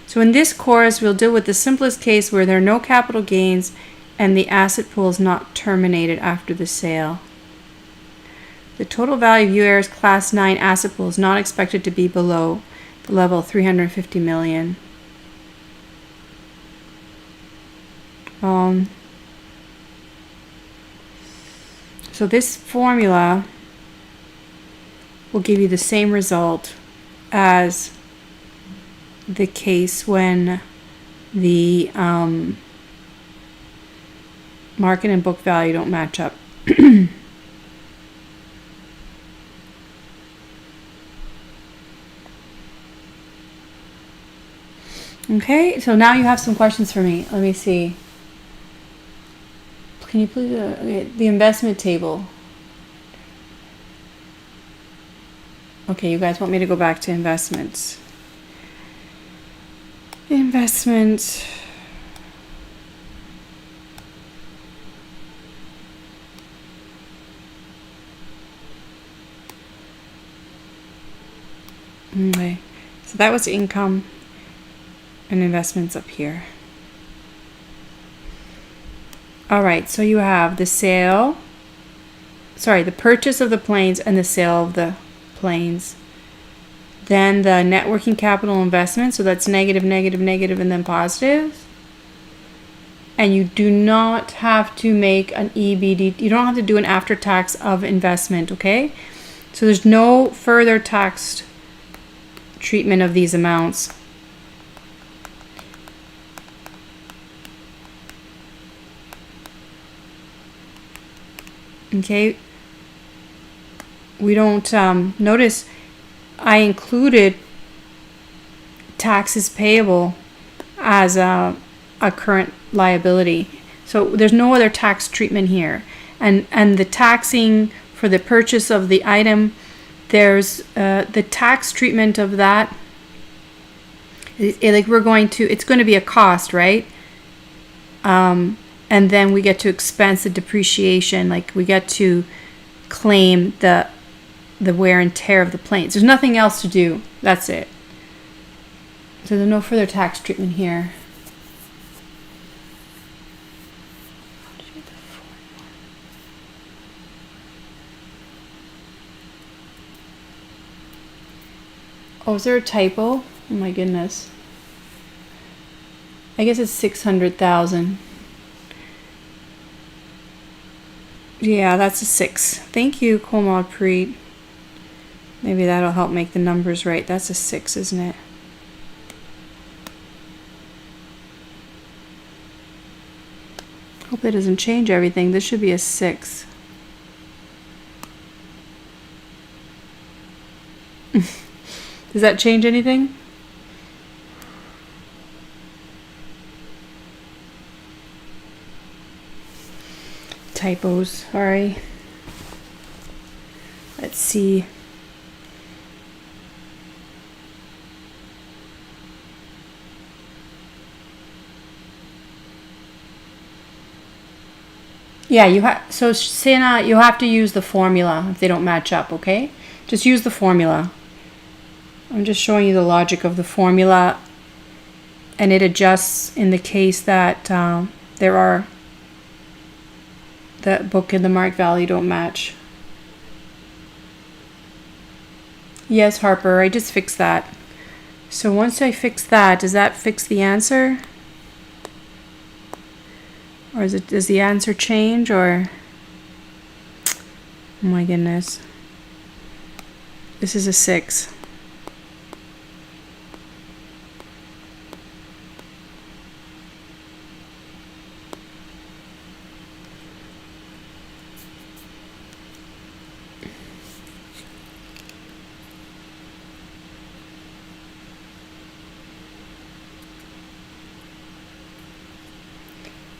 So in this course, we'll deal with the simplest case where there are no capital gains and the asset pool is not terminated after the sale. The total value of U-Air's Class 9 asset pool is not expected to be below the level of 350 million. So this formula will give you the same result as the case when the market and book value don't match up. Okay, so now you have some questions for me. Let me see. Can you please, okay, the investment table. Okay, you guys want me to go back to investments. Investment. Okay, so that was income and investments up here. All right, so you have the the purchase of the planes and the sale of the planes. Then the net working capital investment, so that's negative, negative, negative, and then positive. And you do not have to make an EBD, you don't have to do an after tax of investment, okay? So there's no further tax treatment of these amounts. Okay, we don't notice I included taxes payable as a current liability, so there's no other tax treatment here, and the taxing for the purchase of the item, there's the tax treatment of that, like it's going to be a cost, right? And then we get to expense the depreciation, like we get to claim the wear and tear of the planes. There's nothing else to do. That's it. So there's no further tax treatment here. Oh, is there a typo? Oh my goodness. I guess it's 600,000. Yeah, that's a 6. Thank you, Komod Preet. Maybe that'll help make the numbers right. That's a 6, isn't it? Hope that doesn't change everything. This should be a 6. Does that change anything? Typos, sorry. Let's see. Yeah, so Sina, you have to use the formula if they don't match up, okay? Just use the formula. I'm just showing you the logic of the formula, and it adjusts in the case that the book and the mark value don't match. Yes, Harper, I just fixed that. So once I fix that, does that fix the answer? Or does the answer change, or? Oh my goodness. This is a 6.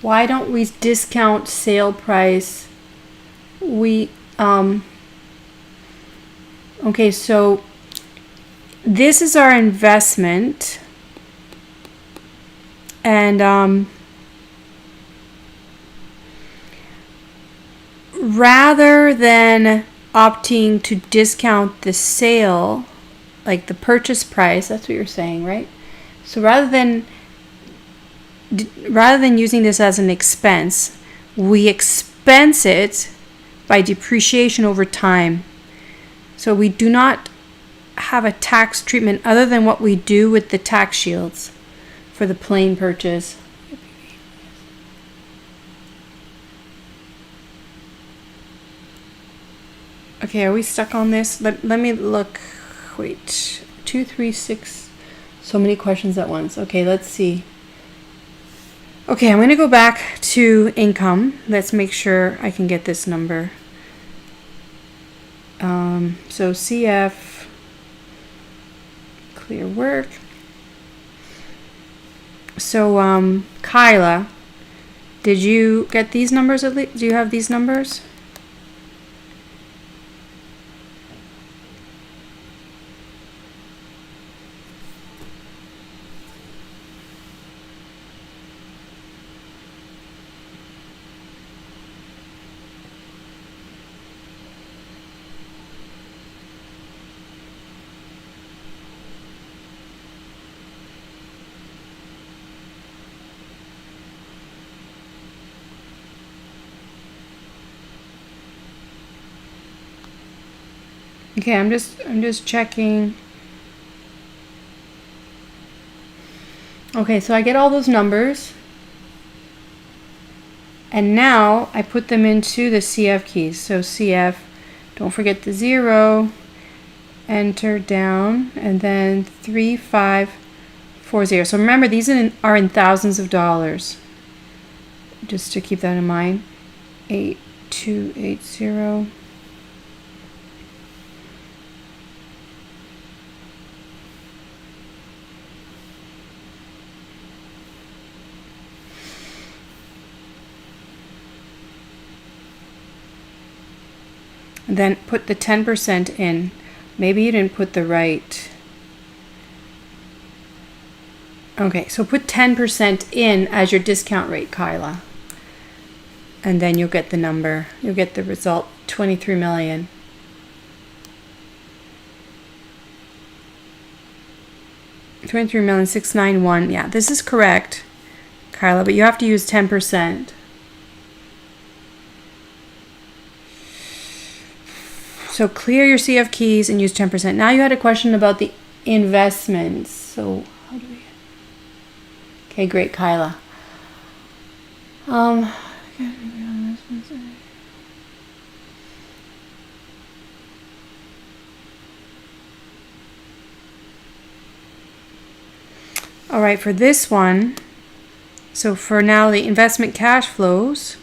Why don't we discount sale price? Okay, so this is our investment, and rather than opting to discount the sale, like the purchase price, that's what you're saying, right? So rather than using this as an expense, we expense it by depreciation over time. So we do not have a tax treatment other than what we do with the tax shields for the plane purchase. Okay, are we stuck on this? Let me look. Wait, 2, 3, 6. So many questions at once. Okay, let's see. Okay, I'm going to go back to income. Let's make sure I can get this number. So CF, clear work. So, Kyla, did you get these numbers at least? Do you have these numbers? Okay, I'm just checking. Okay, so I get all those numbers. And now I put them into the CF keys. So CF, don't forget the 0, enter down, and then 3540. So remember, these are in thousands of dollars. Just to keep that in mind. 8280. And then put the 10% in. Maybe you didn't put the right. Okay, so put 10% in as your discount rate, Kyla. And then you'll get the number. You'll get the result, 23 million. $23,691,000. Yeah, this is correct, Kyla, but you have to use 10%. So clear your CF keys and use 10%. Now you had a question about the investments. So how do we? Okay, great, Kyla. All right, for this one, so for now the investment cash flows,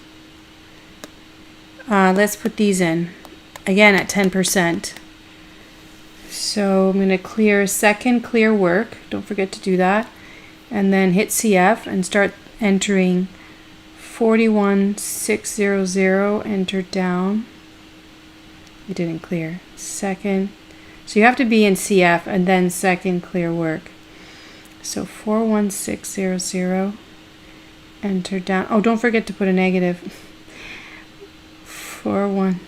let's put these in. Again at 10%. So I'm going to clear second clear work. Don't forget to do that. And then hit CF and start entering 41600. Enter down. It didn't clear. Second. So you have to be in CF and then second clear work. So 41600. Enter down. Oh, don't forget to put a negative. 41.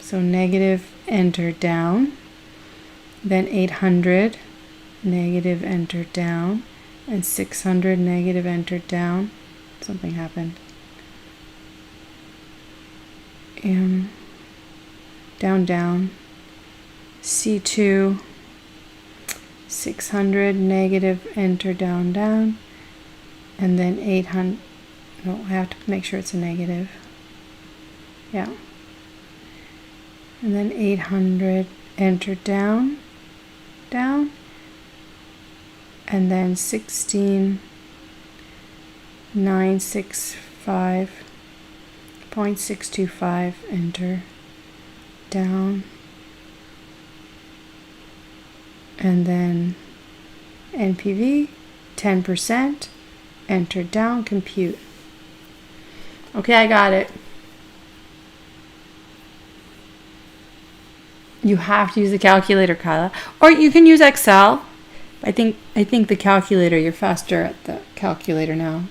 So negative, enter down, then 800, negative, enter down, and 600, negative, enter down. Something happened. Down, down. C2, 600, negative, enter down, down, and then 800. No, I have to make sure it's a negative. Yeah. And then 800, enter down, down, and then 16965.625, enter down, and then NPV 10%, enter down, compute. Okay, I got it. You have to use the calculator, Kyla, or you can use Excel. I think the calculator, you're faster at the calculator now.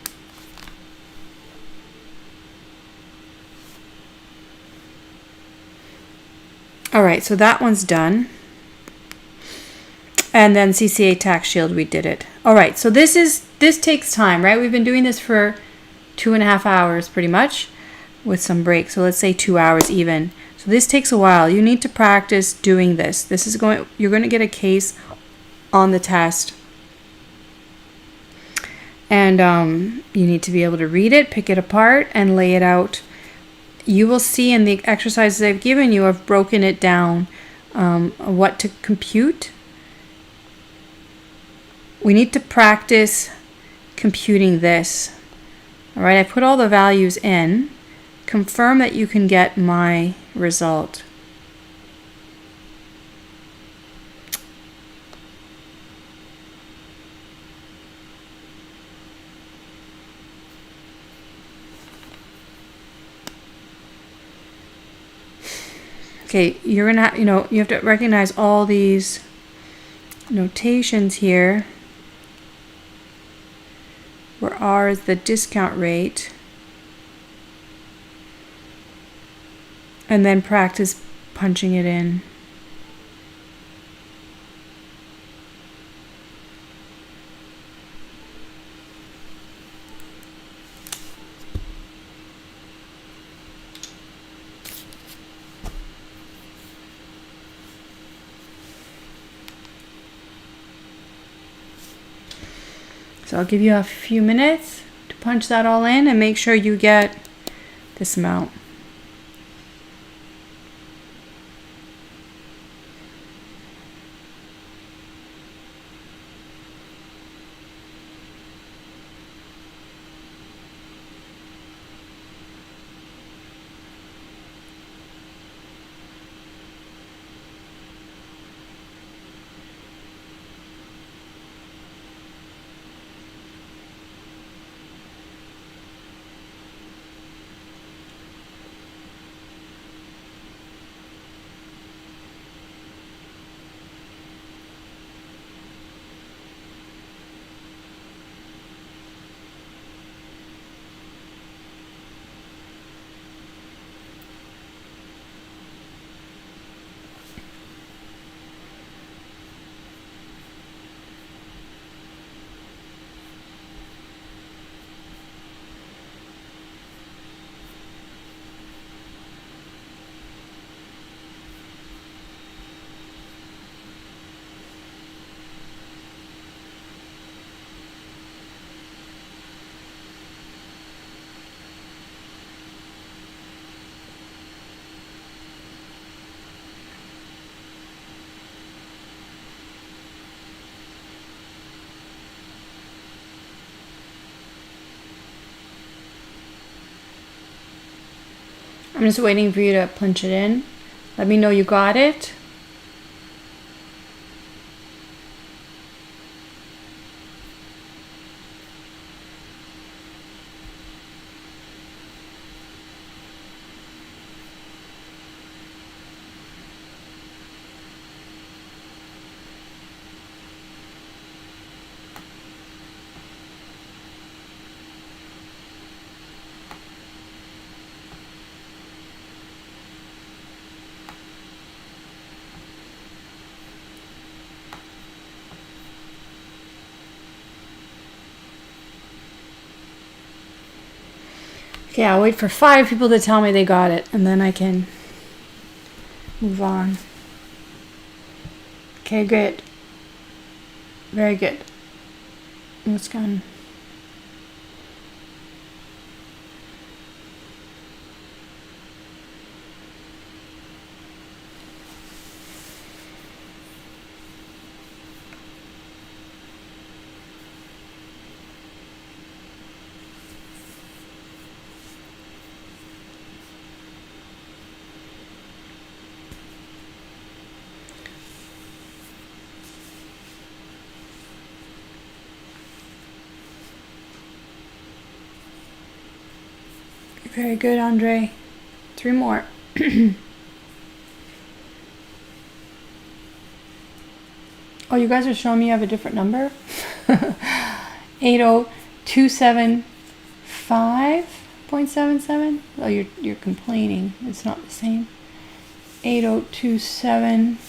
All right, so that one's done. And then CCA tax shield, we did it. All right, so this takes time, right? We've been doing this for 2.5 hours pretty much with some breaks. So let's say 2 hours even. So this takes a while. You need to practice doing this. You're going to get a case on the test. And you need to be able to read it, pick it apart, and lay it out. You will see in the exercises I've given you, I've broken it down, what to compute. We need to practice computing this. All right, I put all the values in. Confirm that you can get my result. Okay, you're gonna, you have to recognize all these notations here, where R is the discount rate, and then practice punching it in. So I'll give you a few minutes to punch that all in and make sure you get this amount. I'm just waiting for you to punch it in. Let me know you got it. Okay, I'll wait for 5 people to tell me they got it, and then I can move on. Okay, good. Very good. Let's go. Very good, Andre. 3 more. Oh, you guys are showing me you have a different number? 80275.77. Oh, you're complaining. It's not the same. 8027.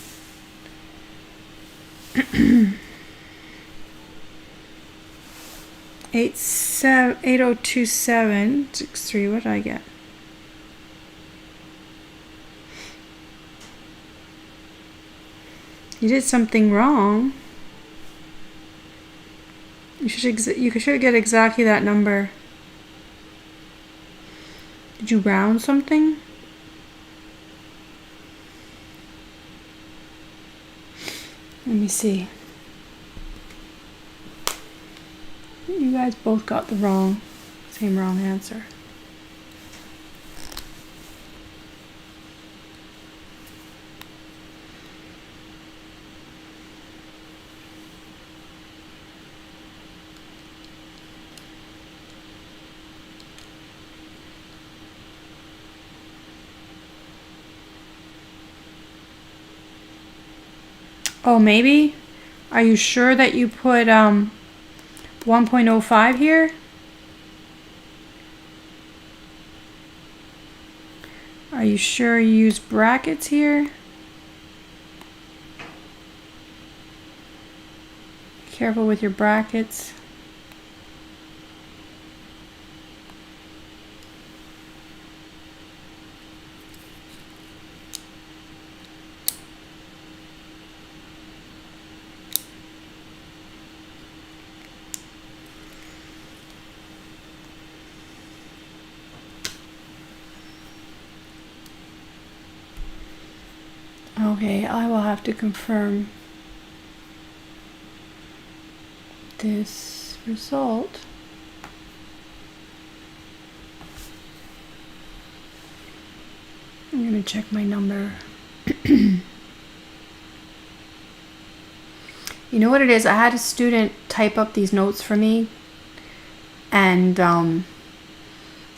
802763. What did I get? You did something wrong. You should get exactly that number. Did you round something? Let me see. You guys both got the same wrong answer. Oh, maybe? Are you sure that you put 1.05 here? Are you sure you use brackets here? Careful with your brackets. Okay, I will have to confirm this result. I'm gonna check my number. You know what it is? I had a student type up these notes for me, and I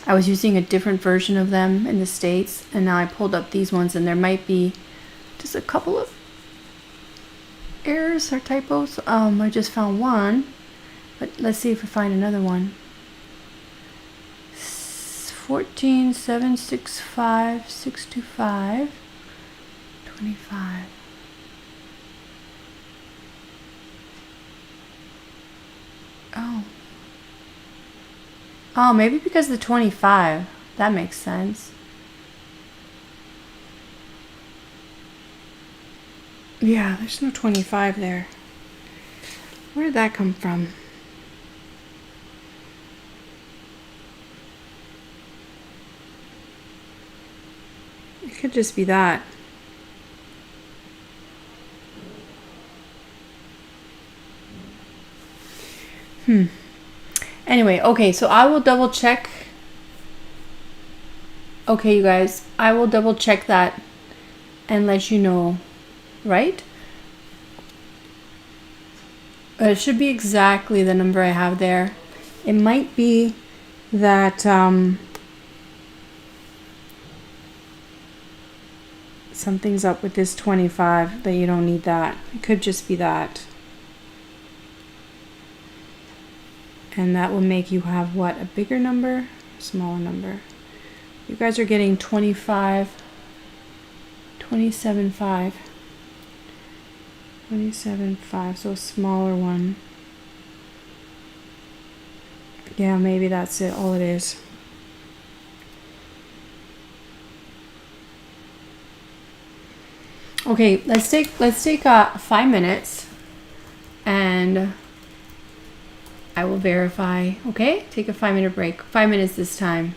was using a different version of them in the States, and now I pulled up these ones, and there might be just a couple of errors or typos. I just found one, but let's see if I find another one. 14,765,625, 25. Oh, maybe because the 25. That makes sense. Yeah, there's no 25 there. Where did that come from? It could just be that. Anyway, okay, so I will double check. Okay, you guys, I will double check that and let you know, right? It should be exactly the number I have there. It might be that something's up with this 25, that you don't need that. It could just be that. And that will make you have what? A bigger number? Smaller number? You guys are getting 25, 27.5. 27.5, so a smaller one. Yeah, maybe that's it, all it is. Okay, let's take 5 minutes and I will verify. Okay, take a 5-minute break. 5 minutes this time.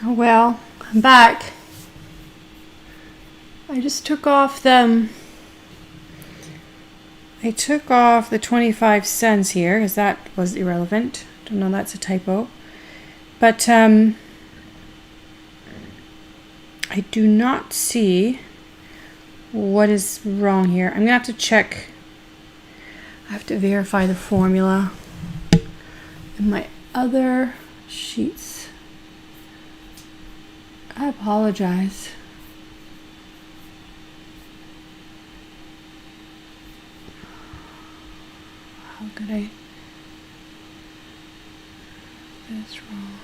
Oh well, I'm back. I just took off the 25 cents here because that was irrelevant. Don't know, that's a typo. But I do not see what is wrong here. I'm gonna have to check. I have to verify the formula in my other sheets. I apologize. How could I get this wrong?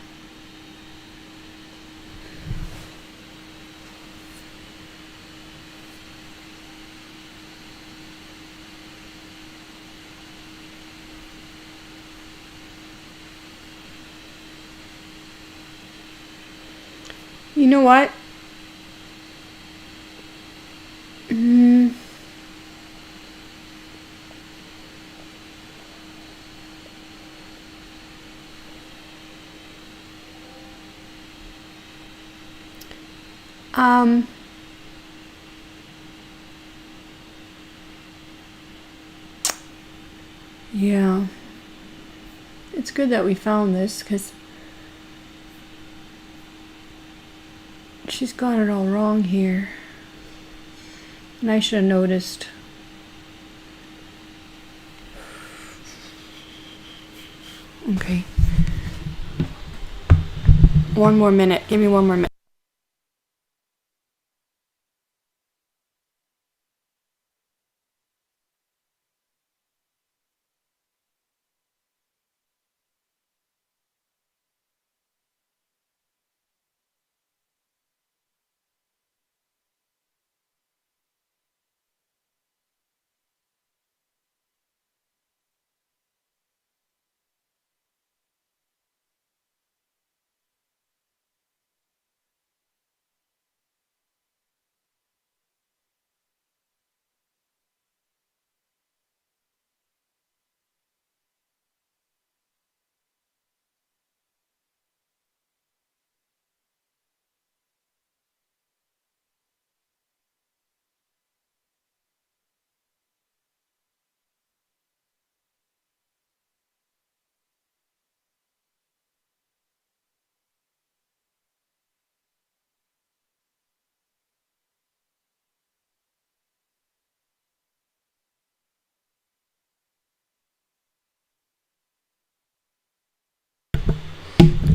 You know what? Yeah. It's good that we found this because she's got it all wrong here. And I should have noticed. Okay. One more minute. Give me one more minute.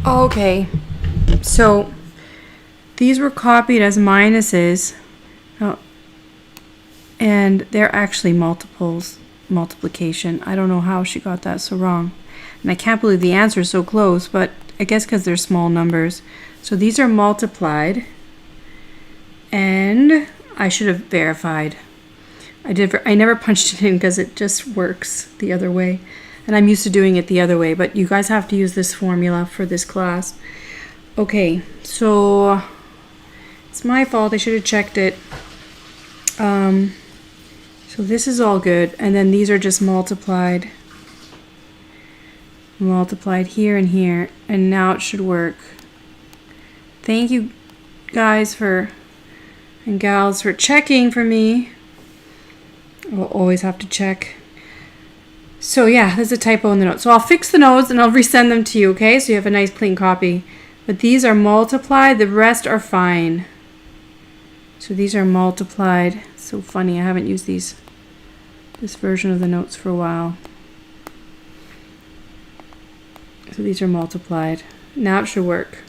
Okay. So these were copied as minuses. Oh, and they're actually multiplication. I don't know how she got that so wrong. And I can't believe the answer is so close, but I guess because they're small numbers. So these are multiplied. And I should have verified. I never punched it in because it just works the other way. And I'm used to doing it the other way, but you guys have to use this formula for this class. Okay, so it's my fault. I should have checked it. So this is all good, and then these are just multiplied here and here, and now it should work. Thank you guys and gals for checking for me. I'll always have to check. So yeah, there's a typo in the notes. So I'll fix the notes and I'll resend them to you, okay? So you have a nice clean copy. But these are multiplied, the rest are fine. So these are multiplied. So funny, I haven't used this version of the notes for a while. So these are multiplied. Now it should work.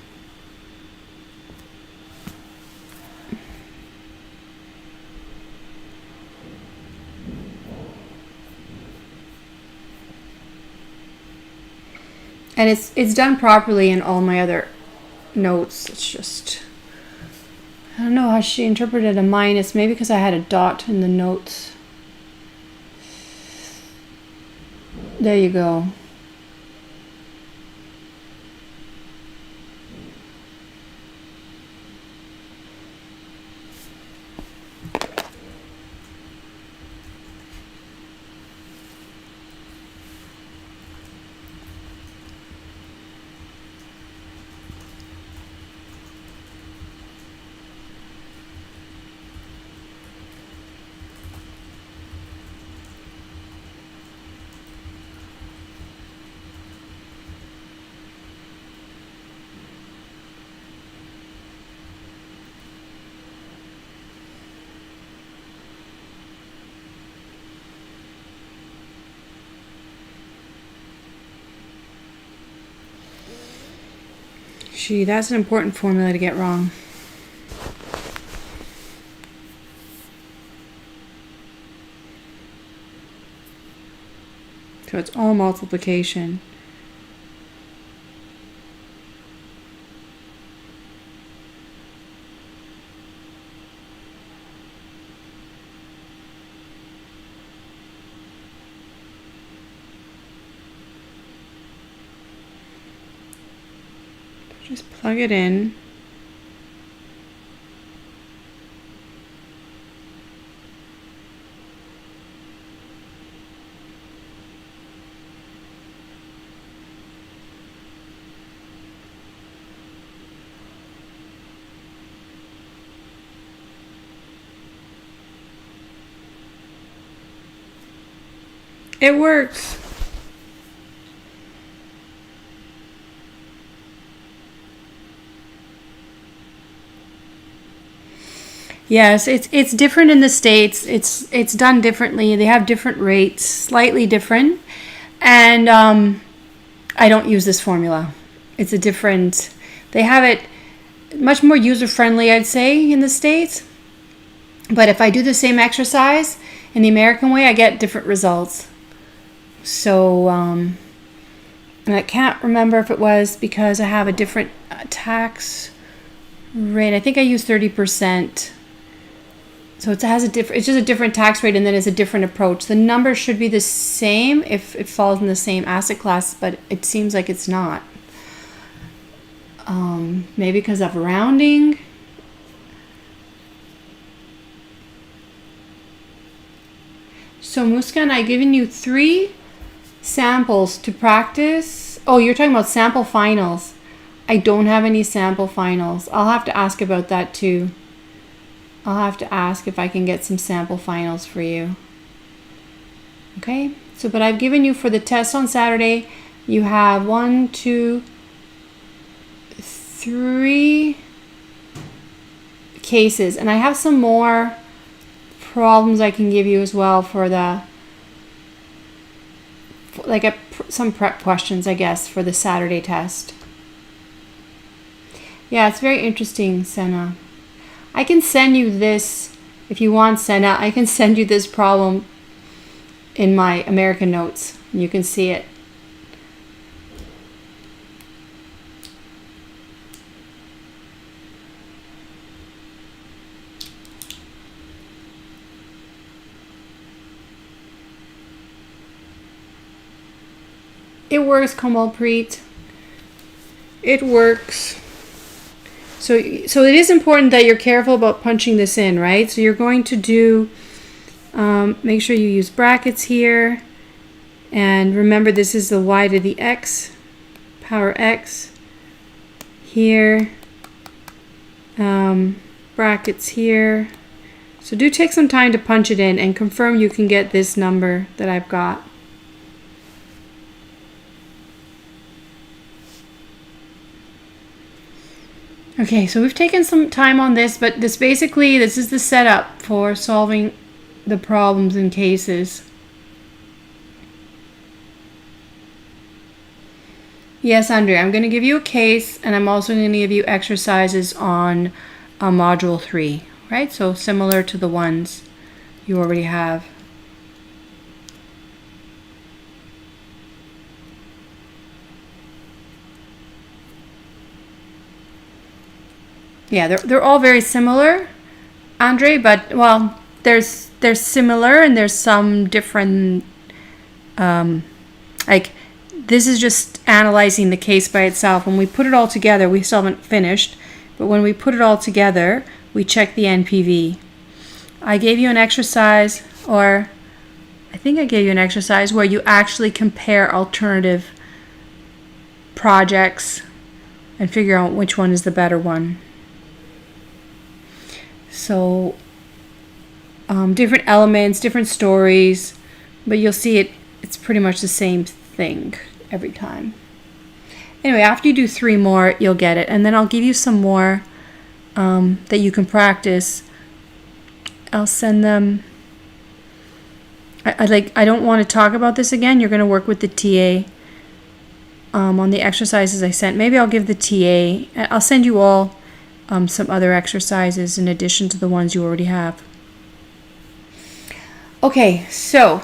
And it's done properly in all my other notes. It's just, I don't know how she interpreted a minus. Maybe because I had a dot in the notes. There you go. Gee, that's an important formula to get wrong. So it's all multiplication. Just plug it in. It works. Yes, it's different in the States. It's done differently. They have different rates, slightly different. And I don't use this formula. It's a different, they have it much more user-friendly, I'd say, in the States. But if I do the same exercise in the American way, I get different results. So, and I can't remember if it was because I have a different tax rate. I think I use 30%. So it has it's just a different tax rate, and then it's a different approach. The number should be the same if it falls in the same asset class, but it seems like it's not. Maybe because of rounding. So Muskan, I've given you 3 samples to practice. Oh, you're talking about sample finals. I don't have any sample finals. I'll have to ask about that too. I'll have to ask if I can get some sample finals for you. Okay, so but I've given you for the test on Saturday, you have 1, 2, 3 cases, and I have some more problems I can give you as well for the some prep questions, I guess, for the Saturday test. Yeah, it's very interesting, Senna. I can send you this if you want, Senna. I can send you this problem in my American notes. You can see it. It works, Kamalpreet. It works. So it is important that you're careful about punching this in, right? So you're going to do, make sure you use brackets here. And remember, this is the y to the x, power x. Here, brackets here. So do take some time to punch it in and confirm you can get this number that I've got. Okay, so we've taken some time on this, but this is the setup for solving the problems in cases. Yes, Andrea, I'm going to give you a case, and I'm also going to give you exercises on Module 3, right? So similar to the ones you already have. Yeah, they're all very similar, Andre, but well, they're similar and there's some different, like this is just analyzing the case by itself. When we put it all together, we still haven't finished, but when we put it all together, we check the NPV. I gave you an exercise, or I think I gave you an exercise where you actually compare alternative projects and figure out which one is the better one. So different elements, different stories, but you'll see it's pretty much the same thing every time. Anyway, after you do 3 more, you'll get it. And then I'll give you some more that you can practice. I'll send them. I don't want to talk about this again. You're going to work with the TA. on the exercises I sent. Maybe I'll give the TA. I'll send you all some other exercises in addition to the ones you already have. Okay, so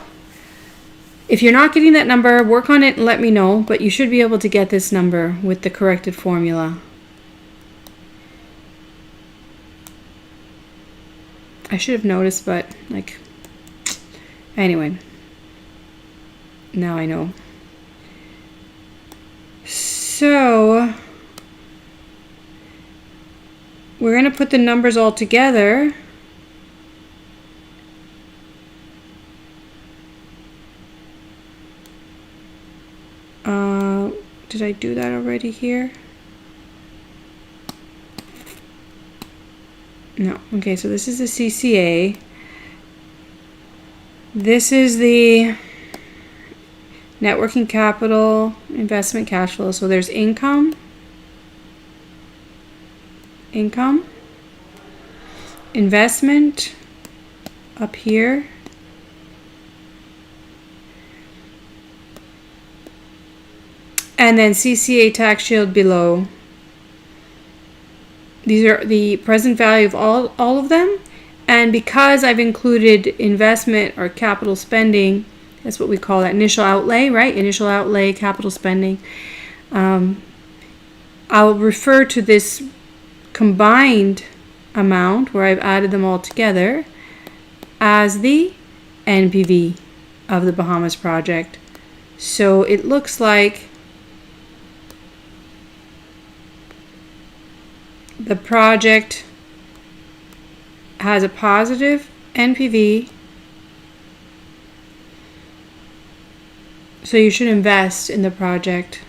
if you're not getting that number, work on it and let me know, but you should be able to get this number with the corrected formula. I should have noticed, but like, anyway, now I know. So we're going to put the numbers all together. Did I do that already here? No. Okay, so this is the CCA. This is the net working capital, investment cash flow. So there's income, investment up here, and then CCA tax shield below. These are the present value of all of them. And because I've included investment or capital spending, that's what we call that, initial outlay, right? Initial outlay, capital spending. I'll refer to this combined amount where I've added them all together as the NPV of the Bahamas project. So it looks like the project has a positive NPV, so you should invest in the project.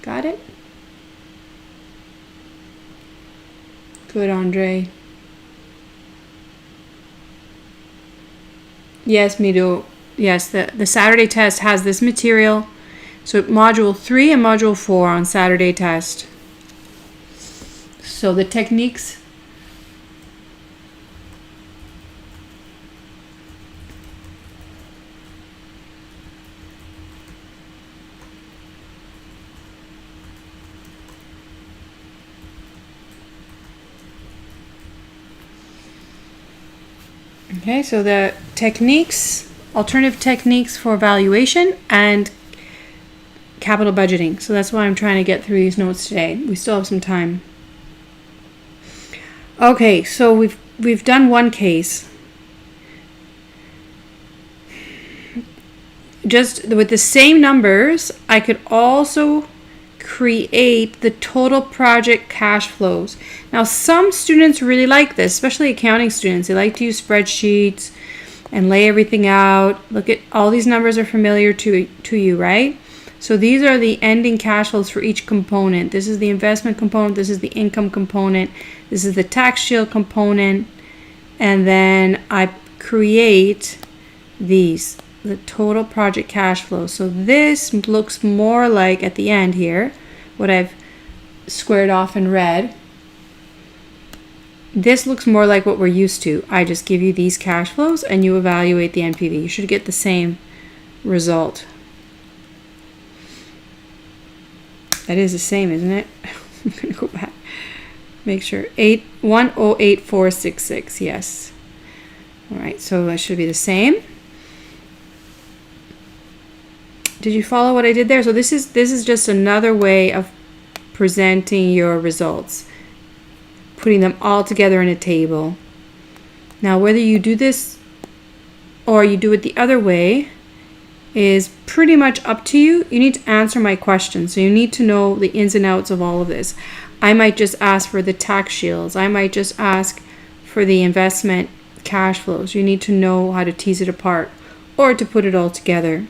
Got it? Good, Andre. Yes, Mido. Yes, the Saturday test has this material. So module 3 and module 4 on Saturday test. So the techniques. Okay, so the techniques, alternative techniques for valuation and capital budgeting. So that's why I'm trying to get through these notes today. We still have some time. Okay, so we've done one case. Just with the same numbers, I could also create the total project cash flows. Now, some students really like this, especially accounting students. They like to use spreadsheets and lay everything out. Look at all these numbers are familiar to you, right? So these are the ending cash flows for each component. This is the investment component. This is the income component. This is the tax shield component. And then I create these, the total project cash flow. So this looks more like at the end here, what I've squared off in red. This looks more like what we're used to. I just give you these cash flows and you evaluate the NPV. You should get the same result. That is the same, isn't it? I'm going to go back. Make sure. 108466. Yes. All right. So that should be the same. Did you follow what I did there? So this is just another way of presenting your results. Putting them all together in a table. Now, whether you do this or you do it the other way is pretty much up to you. You need to answer my question. So you need to know the ins and outs of all of this. I might just ask for the tax shields. I might just ask for the investment cash flows. You need to know how to tease it apart or to put it all together.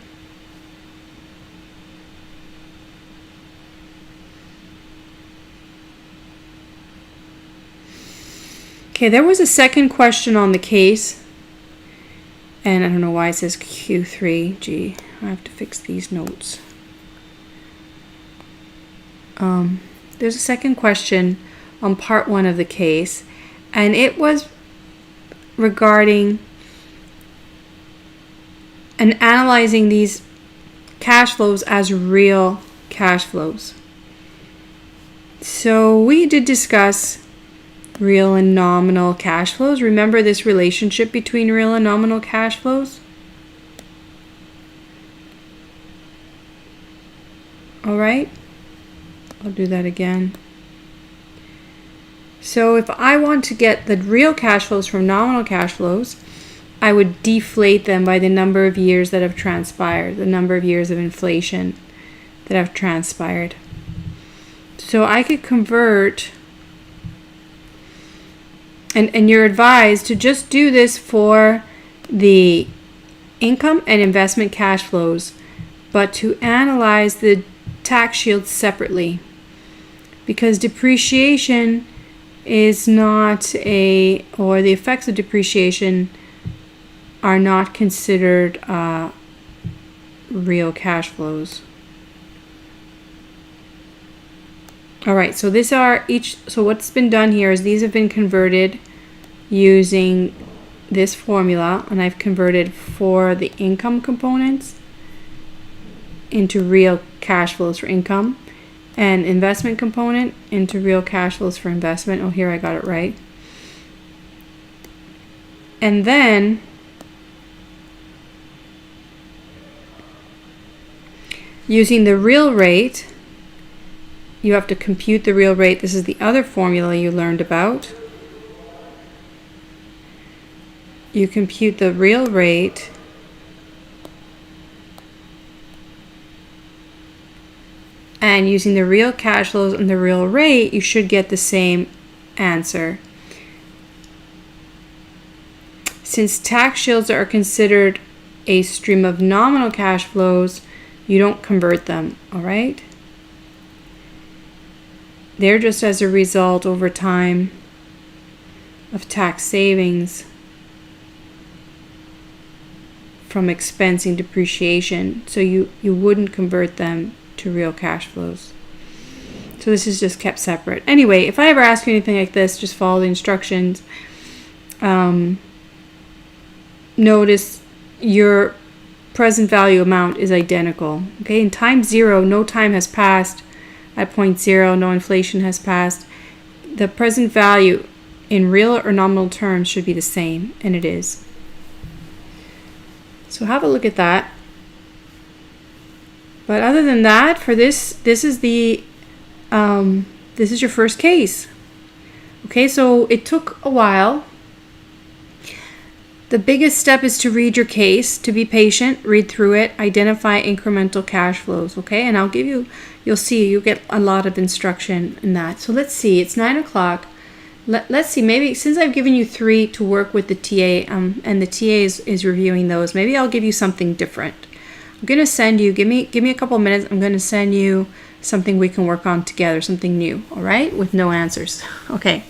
Okay, there was a second question on the case. And I don't know why it says Q3. Gee, I have to fix these notes. there's a second question on part 1 of the case, and it was regarding and analyzing these cash flows as real cash flows. So we did discuss real and nominal cash flows. Remember this relationship between real and nominal cash flows? All right, I'll do that again. So if I want to get the real cash flows from nominal cash flows, I would deflate them by the number of years that have transpired, the number of years of inflation that have transpired. So I could convert, and you're advised to just do this for the income and investment cash flows, but to analyze the tax shields separately, because depreciation is not or the effects of depreciation are not considered real cash flows. All right, so so what's been done here is these have been converted using this formula, and I've converted for the income components into real cash flows for income, and investment component into real cash flows for investment. Oh, here I got it right. And then using the real rate, you have to compute the real rate. This is the other formula you learned about. You compute the real rate and using the real cash flows and the real rate, you should get the same answer. Since tax shields are considered a stream of nominal cash flows, you don't convert them, all right? They're just as a result over time of tax savings from expensing depreciation, so you wouldn't convert them to real cash flows. So this is just kept separate. Anyway, if I ever ask you anything like this, just follow the instructions. Notice your present value amount is identical. Okay, in time 0, no time has passed. At point 0, no inflation has passed. The present value in real or nominal terms should be the same, and it is. So have a look at that. But other than that, for this is the this is your first case. Okay, so it took a while. The biggest step is to read your case, to be patient, read through it, identify incremental cash flows, okay? And you'll see, you'll get a lot of instruction in that. So let's see, it's 9 o'clock. Let's see, maybe since I've given you 3 to work with the TA, and the TA is reviewing those, maybe I'll give you something different. I'm going to send you, give me a couple of minutes, I'm going to send you something we can work on together, something new, all right? With no answers, okay?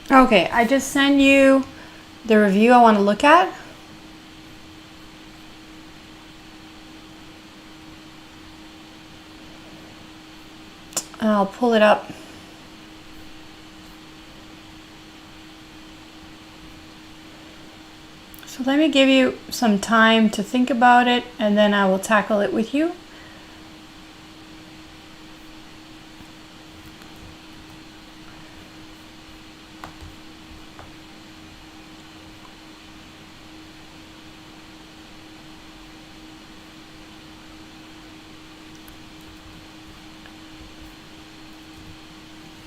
Okay, I just sent you the review I want to look at. And I'll pull it up. So let me give you some time to think about it, and then I will tackle it with you.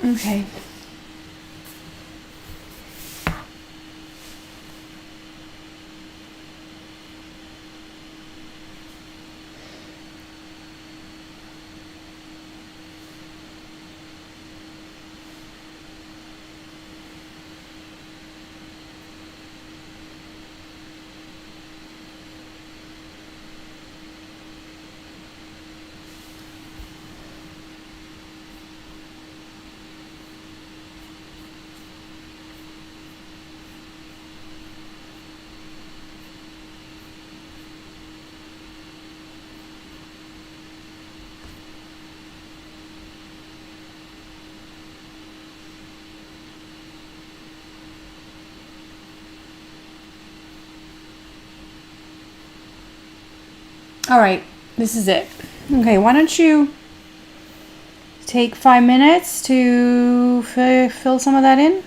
Okay. All right, this is it. Okay, why don't you take 5 minutes to fill some of that in?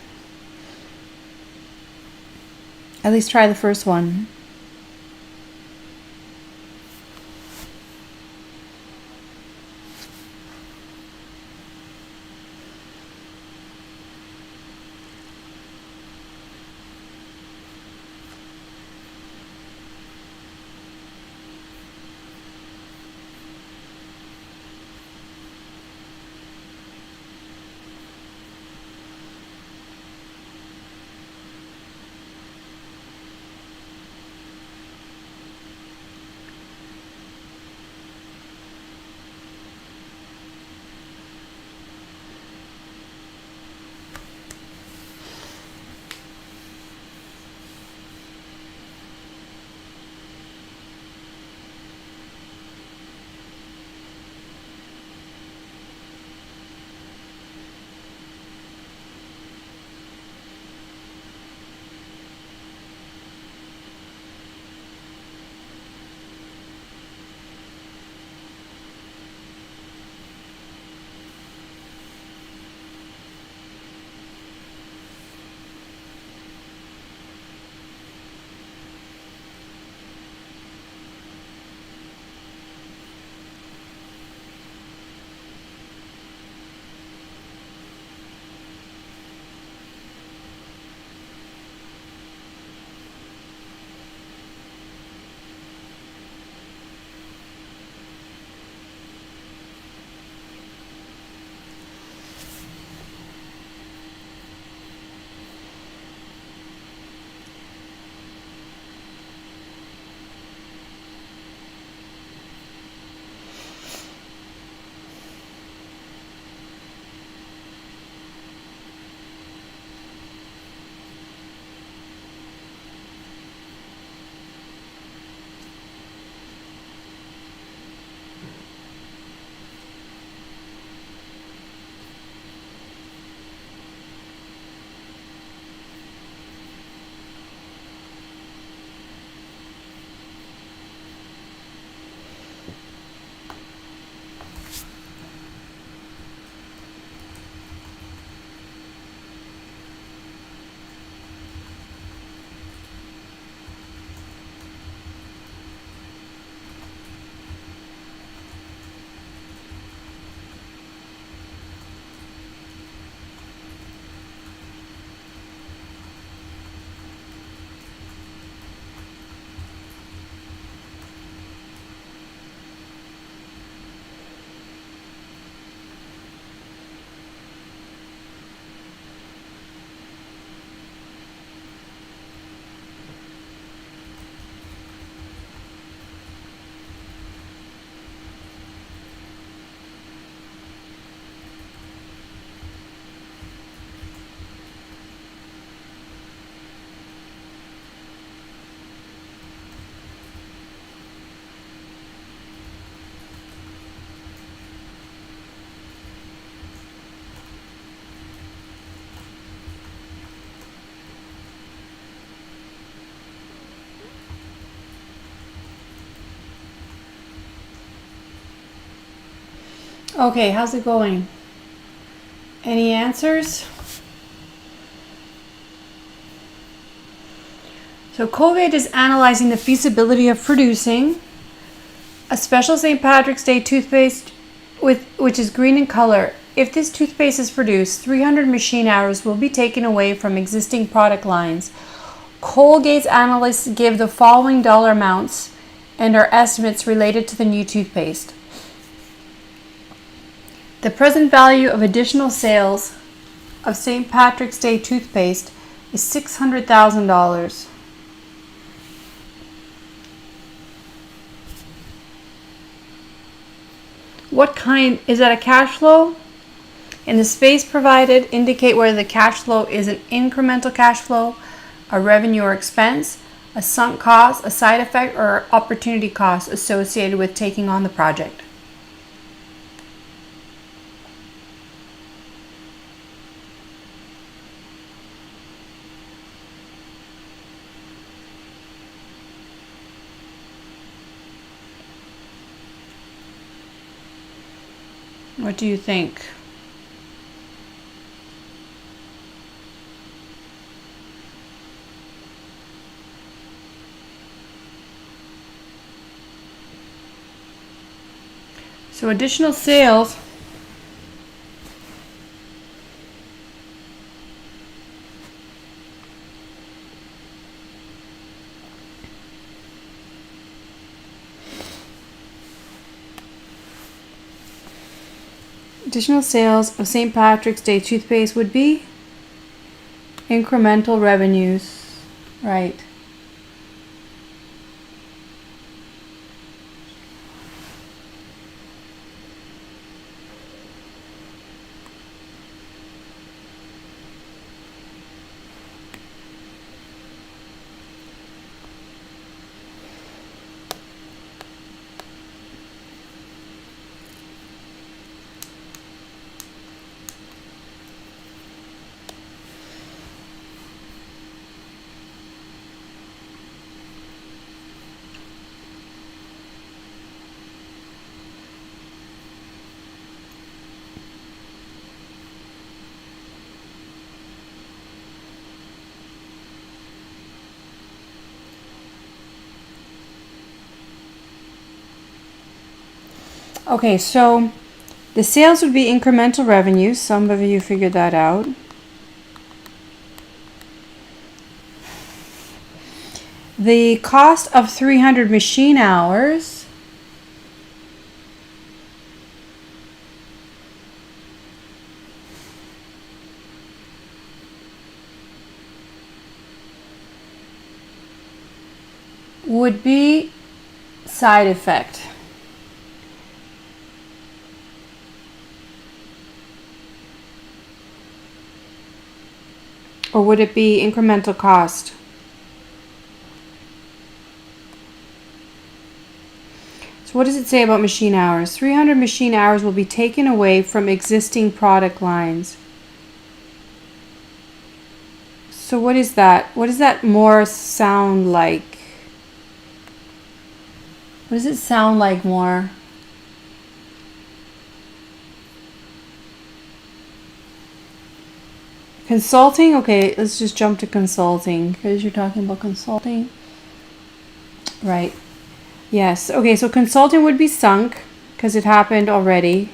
At least try the first one. Okay, how's it going? Any answers? So Colgate is analyzing the feasibility of producing a special St. Patrick's Day toothpaste which is green in color. If this toothpaste is produced, 300 machine hours will be taken away from existing product lines. Colgate's analysts give the following dollar amounts and are estimates related to the new toothpaste. The present value of additional sales of St. Patrick's Day toothpaste is $600,000. What kind, is that a cash flow? In the space provided, indicate whether the cash flow is an incremental cash flow, a revenue or expense, a sunk cost, a side effect, or opportunity cost associated with taking on the project. What do you think? So additional sales of St. Patrick's Day toothpaste would be incremental revenues, right? Okay, so the sales would be incremental revenues. Some of you figured that out. The cost of 300 machine hours would be side effect. Or would it be incremental cost? So what does it say about machine hours? 300 machine hours will be taken away from existing product lines. So what is that? What does that more sound like? What does it sound like more? Consulting? Okay, let's just jump to consulting because you're talking about consulting. Right. Yes. Okay, so consulting would be sunk because it happened already.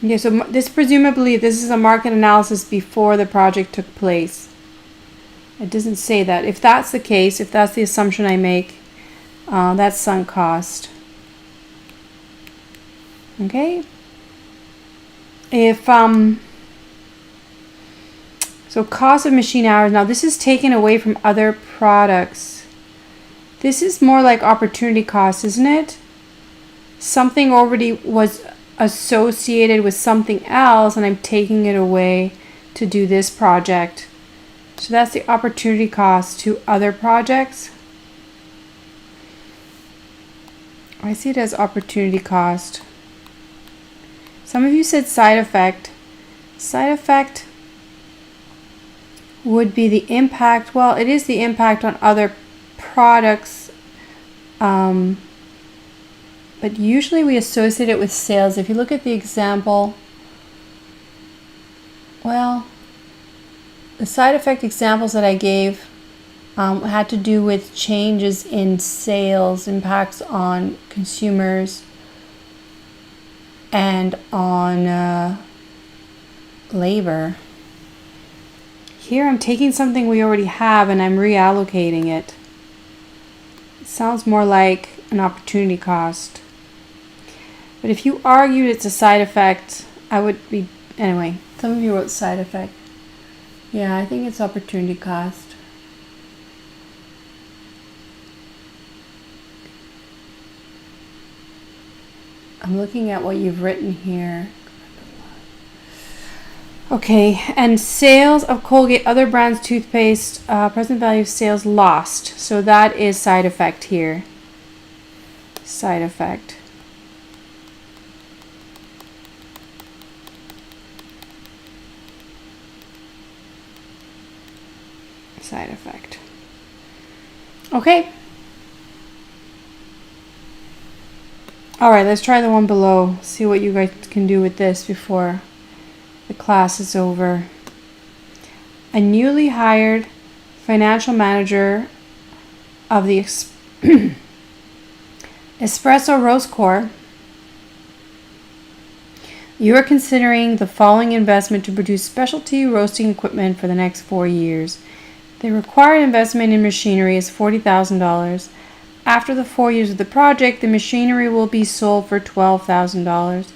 Yeah, so this is a market analysis before the project took place. It doesn't say that. If that's the case, if that's the assumption I make, that's sunk cost. Okay. If so cost of machine hours. Now this is taken away from other products. This is more like opportunity cost, isn't it? Something already was associated with something else and I'm taking it away to do this project. So that's the opportunity cost to other projects. I see it as opportunity cost. Some of you said side effect. Side effect would be the impact. Well, it is the impact on other products. But usually we associate it with sales. If you look at the example, well, the side effect examples that I gave had to do with changes in sales, impacts on consumers, and on labor. Here I'm taking something we already have and I'm reallocating it. It sounds more like an opportunity cost. But if you argued it's a side effect, I would be... Anyway, some of you wrote side effect. Yeah, I think it's opportunity cost. I'm looking at what you've written here. Okay, and sales of Colgate, other brands, toothpaste, present value of sales lost. So that is side effect here. Side effect. Side effect. Okay. All right, let's try the one below. See what you guys can do with this before the class is over. A newly hired financial manager of the Espresso Roast Corp. You are considering the following investment to produce specialty roasting equipment for the next 4 years. The required investment in machinery is $40,000. After the 4 years of the project, the machinery will be sold for $12,000.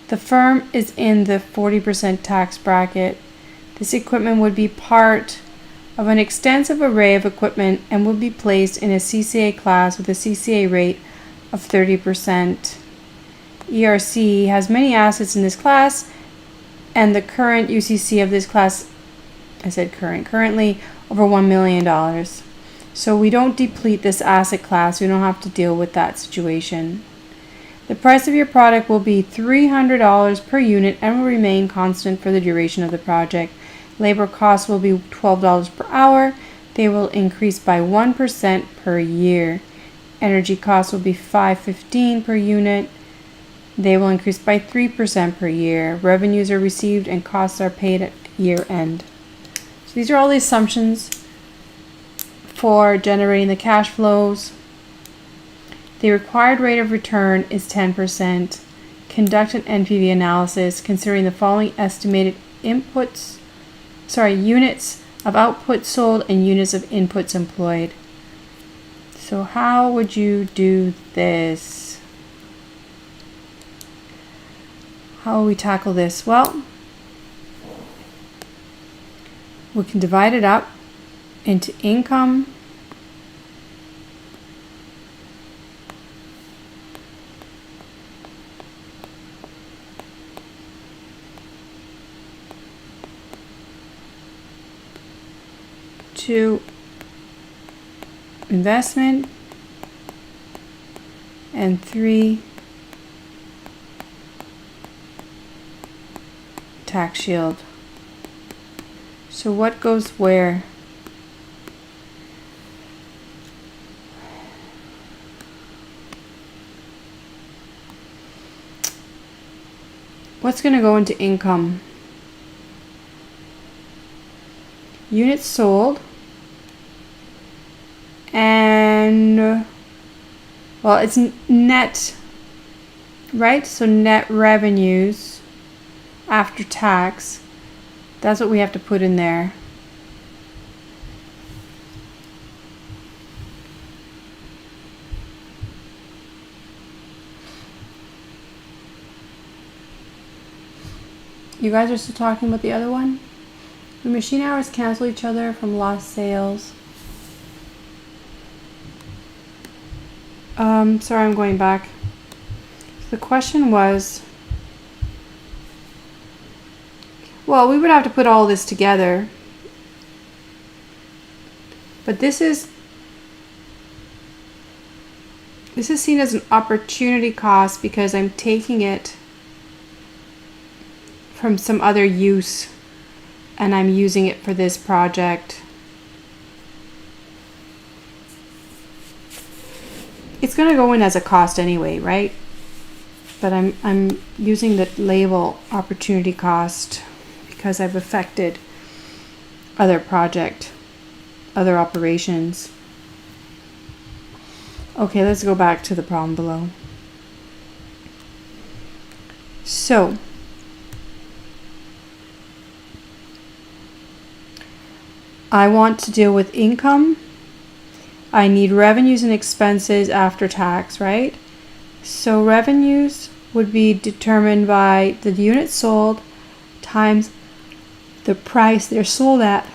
The firm is in the 40% tax bracket. This equipment would be part of an extensive array of equipment and will be placed in a CCA class with a CCA rate of 30%. ERC has many assets in this class, and the current UCC of this class, I said currently over $1 million. So we don't deplete this asset class. We don't have to deal with that situation. The price of your product will be $300 per unit and will remain constant for the duration of the project. Labor costs will be $12 per hour. They will increase by 1% per year. Energy costs will be $5.15 per unit. They will increase by 3% per year. Revenues are received and costs are paid at year end. So these are all the assumptions for generating the cash flows. The required rate of return is 10%. Conduct an NPV analysis considering the following estimated units of output sold and units of inputs employed. So how would you do this? How will we tackle this? Well, we can divide it up into income, to investment, and 3 tax shield. So what goes where? What's going to go into income? Units sold. And, well, it's net, right? So net revenues after tax. That's what we have to put in there. You guys are still talking about the other one? Do machine hours cancel each other from lost sales? Sorry, I'm going back. The question was, well, we would have to put all this together. But this is This is seen as an opportunity cost because I'm taking it from some other use and I'm using it for this project. It's going to go in as a cost anyway, right? But I'm using the label opportunity cost because I've affected other operations. Okay, let's go back to the problem below. So, I want to deal with income. I need revenues and expenses after tax, right? So revenues would be determined by the units sold times the price they're sold at.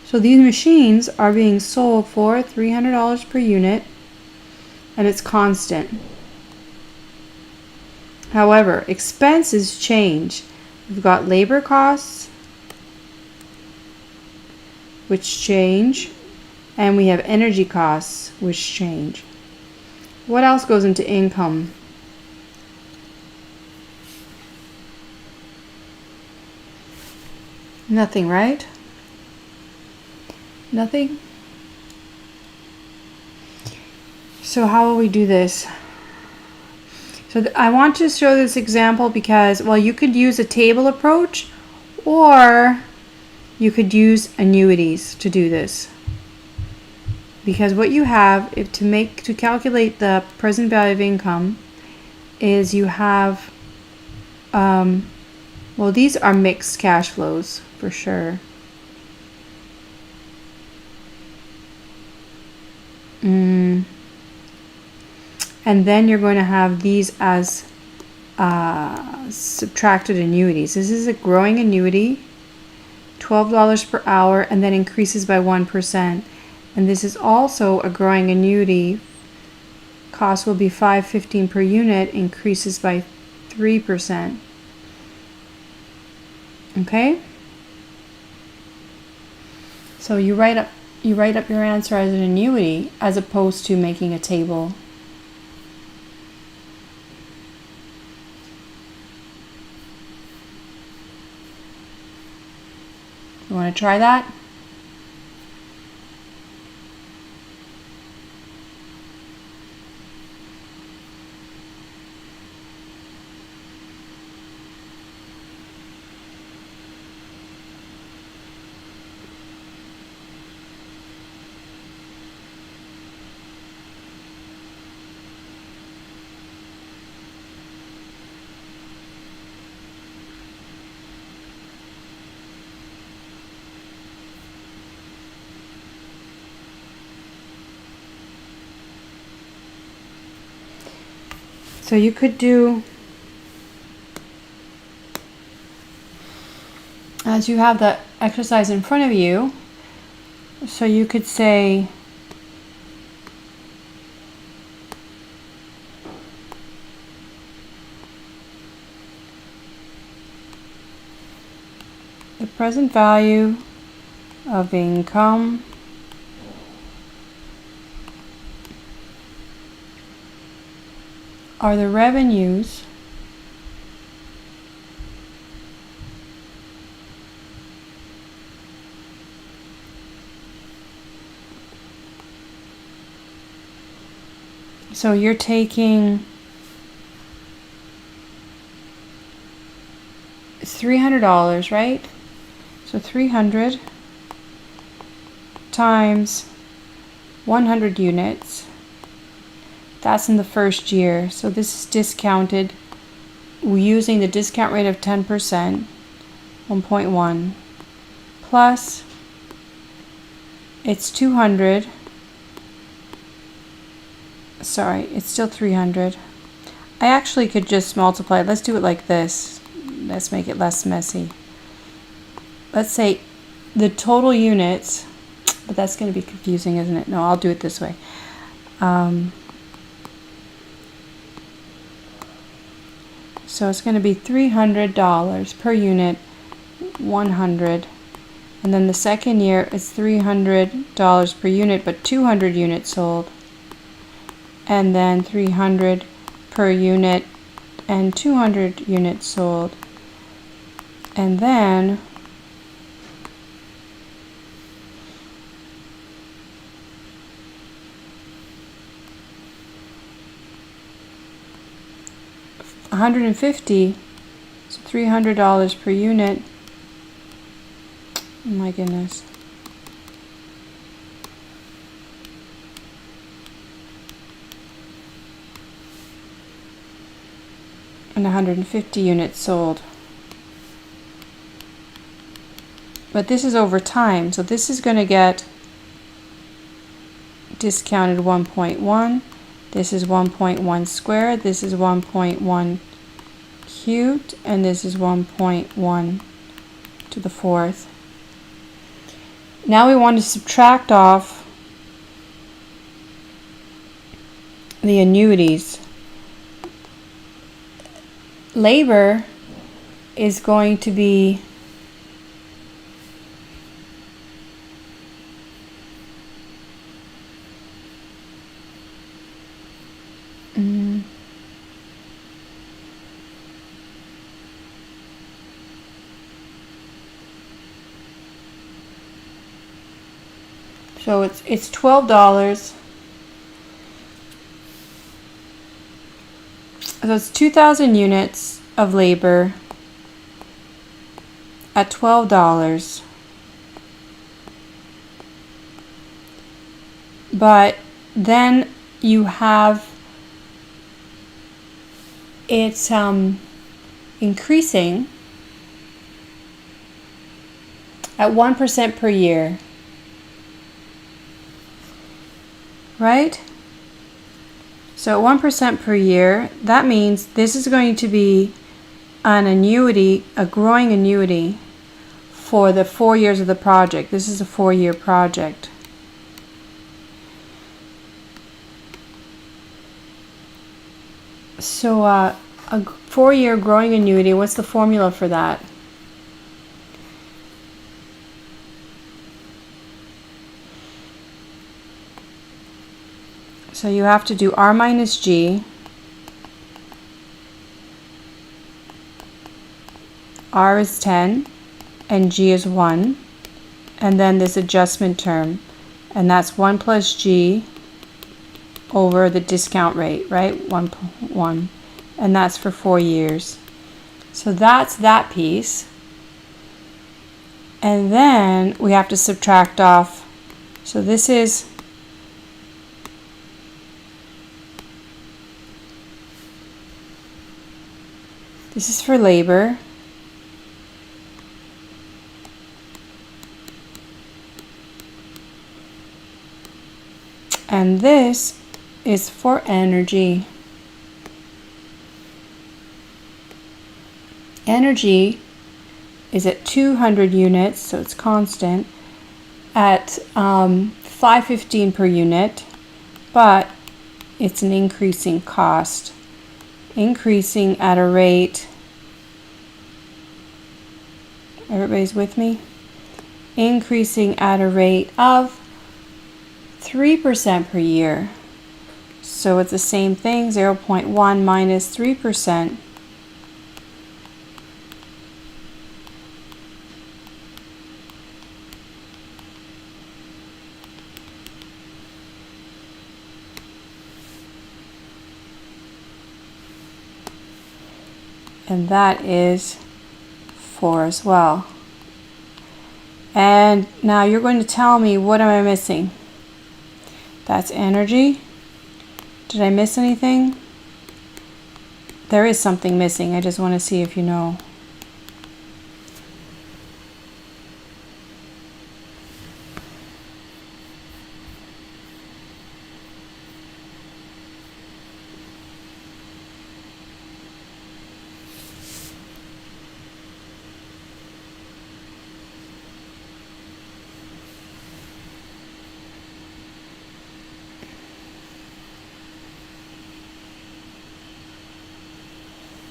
So these machines are being sold for $300 per unit, and it's constant. However, expenses change. We've got labor costs, which change, and we have energy costs, which change. What else goes into income? Nothing, right? Nothing? So how will we do this? So I want to show this example because, well, you could use a table approach or you could use annuities to do this. Because what you have, to calculate the present value of income, is you have, well, these are mixed cash flows for sure. And then you're going to have these as subtracted annuities. This is a growing annuity, $12 per hour, and then increases by 1%. And this is also a growing annuity. Cost will be $5.15 per unit, increases by 3%. Okay? So you write up your answer as an annuity as opposed to making a table. You want to try that? So you could do, as you have the exercise in front of you, so you could say, the present value of income are the revenues so you're taking $300, right? So 300 times 100 units. That's in the first year. So this is discounted using the discount rate of 10%, 1.1, plus it's 200. Sorry, it's still 300. I actually could just multiply. Let's do it like this. Let's make it less messy. Let's say the total units, but that's going to be confusing, isn't it? No, I'll do it this way. So it's going to be $300 per unit, 100. And then the second year is $300 per unit, but 200 units sold. and then 300 per unit and 200 units sold. And then $150, so $300 per unit. Oh my goodness. And 150 units sold. But this is over time, so this is going to get discounted 1.1. This is 1.1 squared, this is 1.1 cubed, and this is 1.1 to the fourth. Now we want to subtract off the annuities. Labor is going to be so it's $12. So it's 2,000 units of labor at $12. But then you have it's increasing at 1% per year, right? So 1% per year, that means this is going to be an annuity, a growing annuity for the 4 years of the project. This is a 4-year project. So a 4-year growing annuity, what's the formula for that? So you have to do R minus G. R is 10 and G is 1. And then this adjustment term. And that's 1 plus G over the discount rate, right? 1. And that's for 4 years. So that's that piece. And then we have to subtract off. So this is for labor. And this is for energy. Energy is at 200 units, so it's constant, at $5.15 per unit, but it's an increasing cost, increasing at a rate, everybody's with me? Increasing at a rate of 3% per year. So it's the same thing, 0.1 minus 3%. And that is 4 as well. And now you're going to tell me, what am I missing? That's energy. Did I miss anything? There is something missing. I just want to see if you know.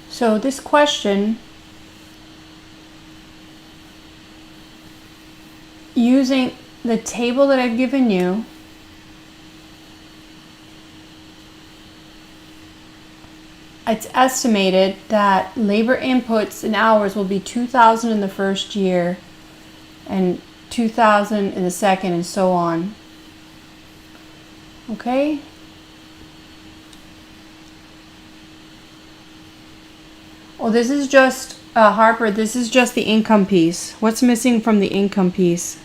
So this question, using the table that I've given you, it's estimated that labor inputs and hours will be 2,000 in the first year and 2,000 in the second, and so on. Okay? Oh, this is just, Harper, this is just the income piece. What's missing from the income piece?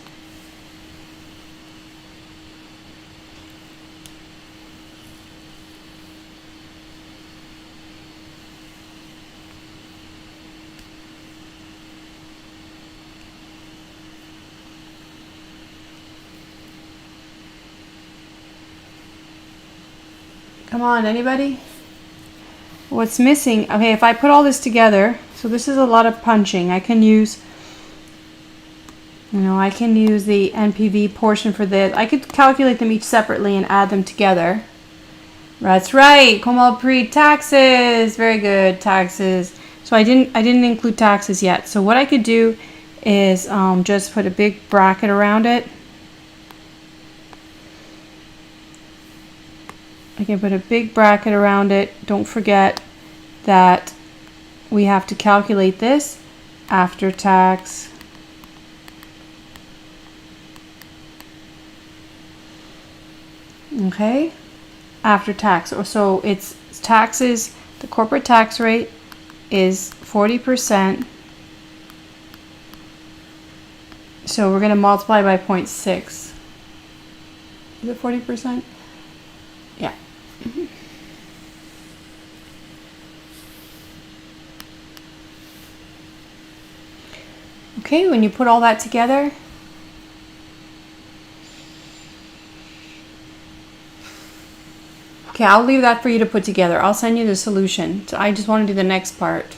Come on, anybody? What's missing? Okay, if I put all this together, so this is a lot of punching. I can use, I can use the NPV portion for this. I could calculate them each separately and add them together. That's right. Como pre-taxes. Very good. Taxes. So I didn't include taxes yet. So what I could do is just put a big bracket around it. I can put a big bracket around it. Don't forget that we have to calculate this after tax. Okay, after tax. So it's taxes, the corporate tax rate is 40%. So we're going to multiply by 0.6. Is it 40%? Yeah. Okay, when you put all that together, okay, I'll leave that for you to put together. I'll send you the solution. So I just want to do the next part.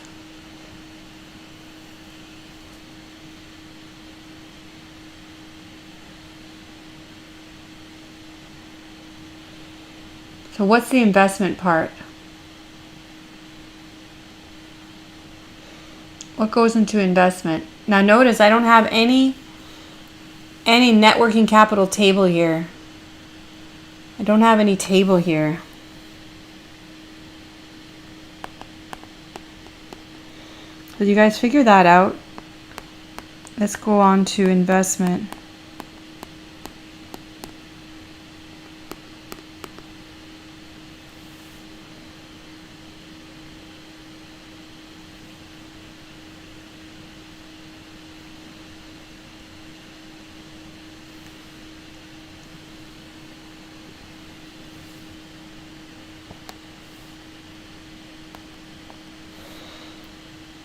So what's the investment part? What goes into investment? Now notice I don't have any net working capital table here. I don't have any table here. So you guys figure that out. Let's go on to investment.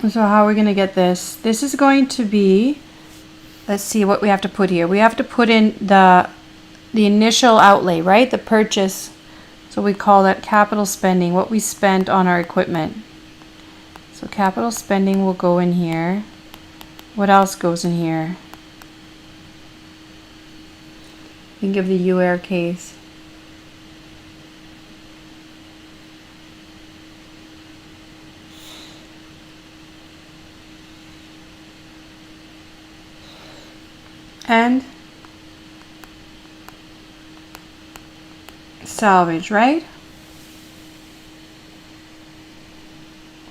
So how are we going to get this? This is going to be, let's see what we have to put here. We have to put in the initial outlay, right? The purchase. So we call that capital spending, what we spent on our equipment. So capital spending will go in here. What else goes in here? Think of the U-Air case. And salvage, right?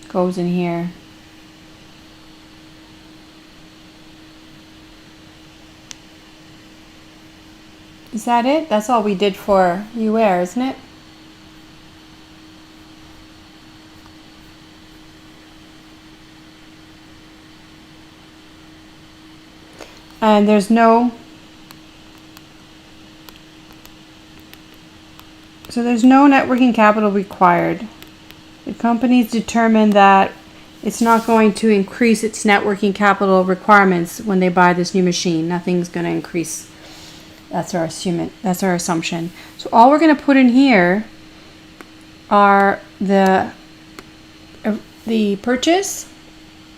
Goes in here. Is that it? That's all we did for U-Air, isn't it? And there's no net working capital required. The company's determined that it's not going to increase its net working capital requirements when they buy this new machine. Nothing's going to increase. That's our assumption. So all we're going to put in here are the purchase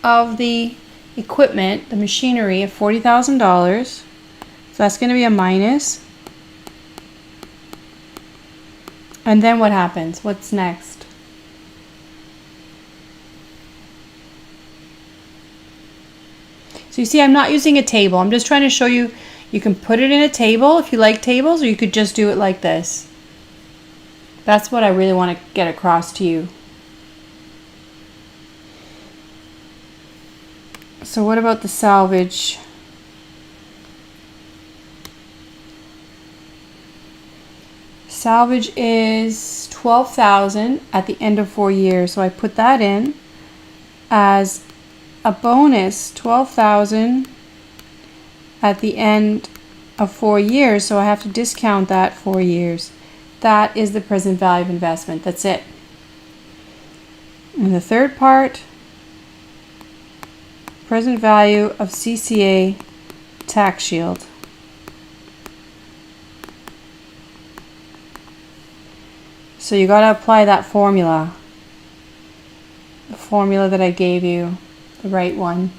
of the equipment, the machinery of $40,000. So that's going to be a minus. And then what happens? What's next? So you see, I'm not using a table. I'm just trying to show you, you can put it in a table if you like tables, or you could just do it like this. That's what I really want to get across to you. So what about the salvage? Salvage is 12,000 at the end of 4 years. So I put that in as a bonus, 12,000 at the end of 4 years. So I have to discount that 4 years. That is the present value of investment. That's it. And the third part, present value of CCA tax shield. So you got to apply that formula. The formula that I gave you, the right one.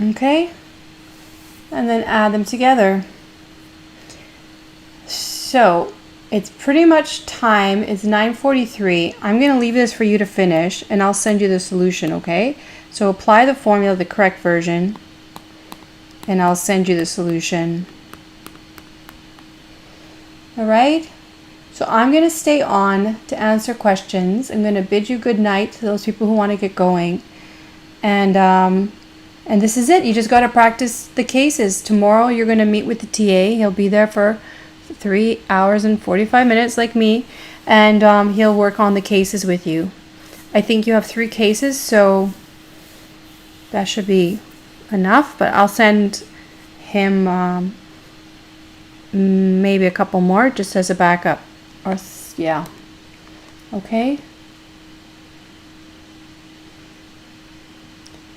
Okay? And then add them together. So it's pretty much time. It's 9:43. I'm going to leave this for you to finish and I'll send you the solution, okay? So apply the formula, the correct version, and I'll send you the solution. All right? So I'm going to stay on to answer questions. I'm going to bid you good night to those people who want to get going. And this is it. You just got to practice the cases. Tomorrow you're going to meet with the TA. He'll be there for 3 hours and 45 minutes like me. And he'll work on the cases with you. I think you have 3 cases, so that should be enough. But I'll send him maybe a couple more just as a backup. Or yeah. Okay.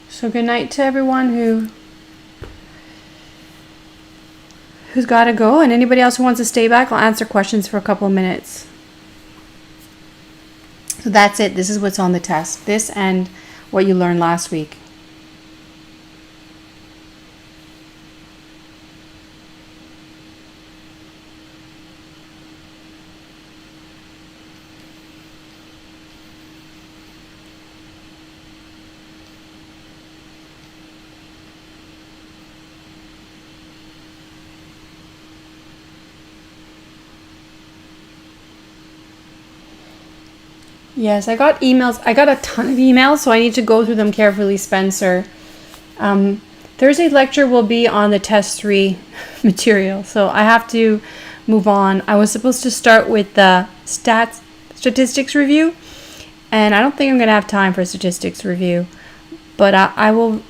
So good night to everyone who's got to go, and anybody else who wants to stay back, I'll answer questions for a couple of minutes. So that's it. This is what's on the test. This and what you learned last week. Yes, I got emails. I got a ton of emails, so I need to go through them carefully, Spencer. Thursday's lecture will be on the test 3 material, so I have to move on. I was supposed to start with the statistics review, and I don't think I'm going to have time for a statistics review, but I'll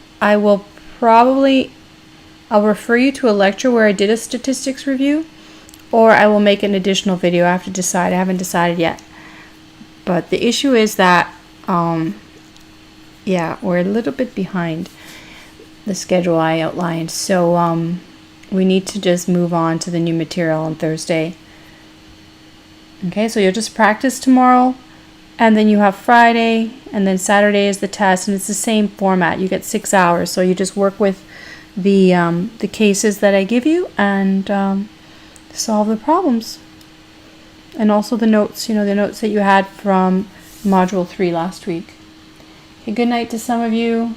refer you to a lecture where I did a statistics review, or I will make an additional video. I have to decide. I haven't decided yet. But the issue is that, yeah, we're a little bit behind the schedule I outlined. So we need to just move on to the new material on Thursday. Okay, so you'll just practice tomorrow, and then you have Friday, and then Saturday is the test, and it's the same format. You get 6 hours, so you just work with the cases that I give you and solve the problems. And also the notes, the notes that you had from Module 3 last week. Okay, good night to some of you.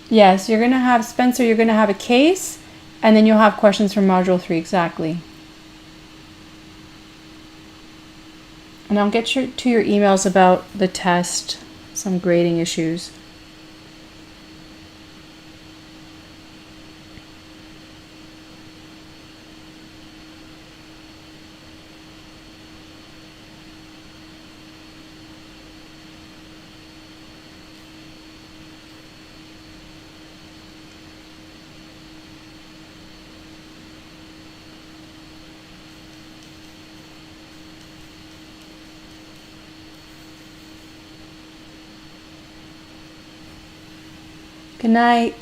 Yes, you're going to have, Spencer, you're going to have a case, and then you'll have questions from Module 3, exactly. And I'll get to your emails about the test, some grading issues. Good night.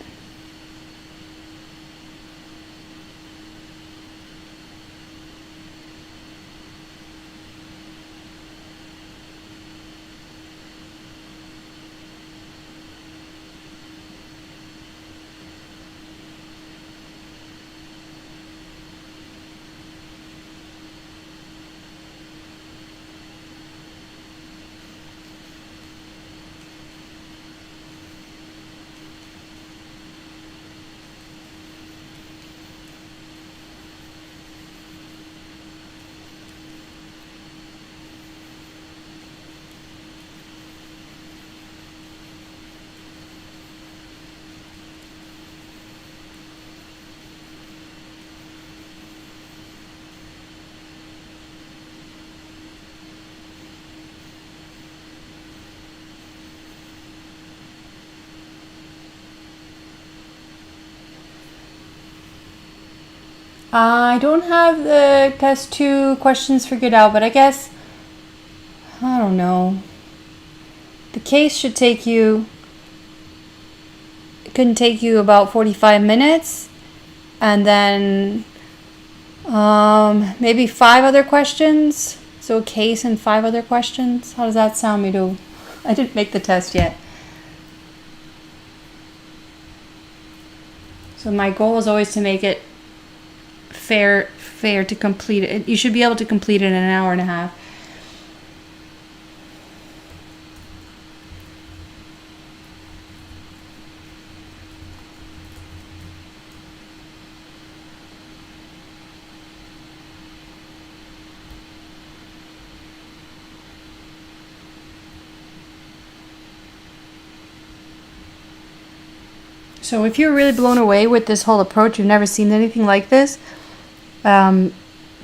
I don't have the test 2 questions figured out, but I guess, I don't know. The case should take you, it can take you about 45 minutes, and then maybe 5 other questions. So a case and 5 other questions. How does that sound, Mido? I didn't make the test yet. So my goal is always to make it fair to complete it. You should be able to complete it in an hour and a half. So if you're really blown away with this whole approach, you've never seen anything like this,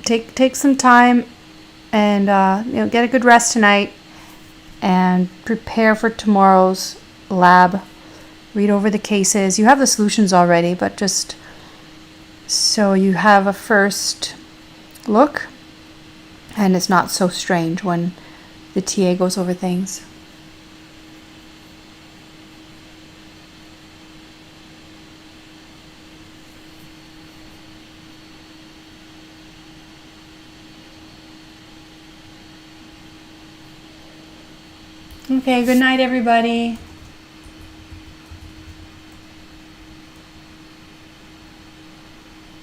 take some time and get a good rest tonight and prepare for tomorrow's lab. Read over the cases. You have the solutions already, but just so you have a first look and it's not so strange when the TA goes over things. Okay, good night, everybody.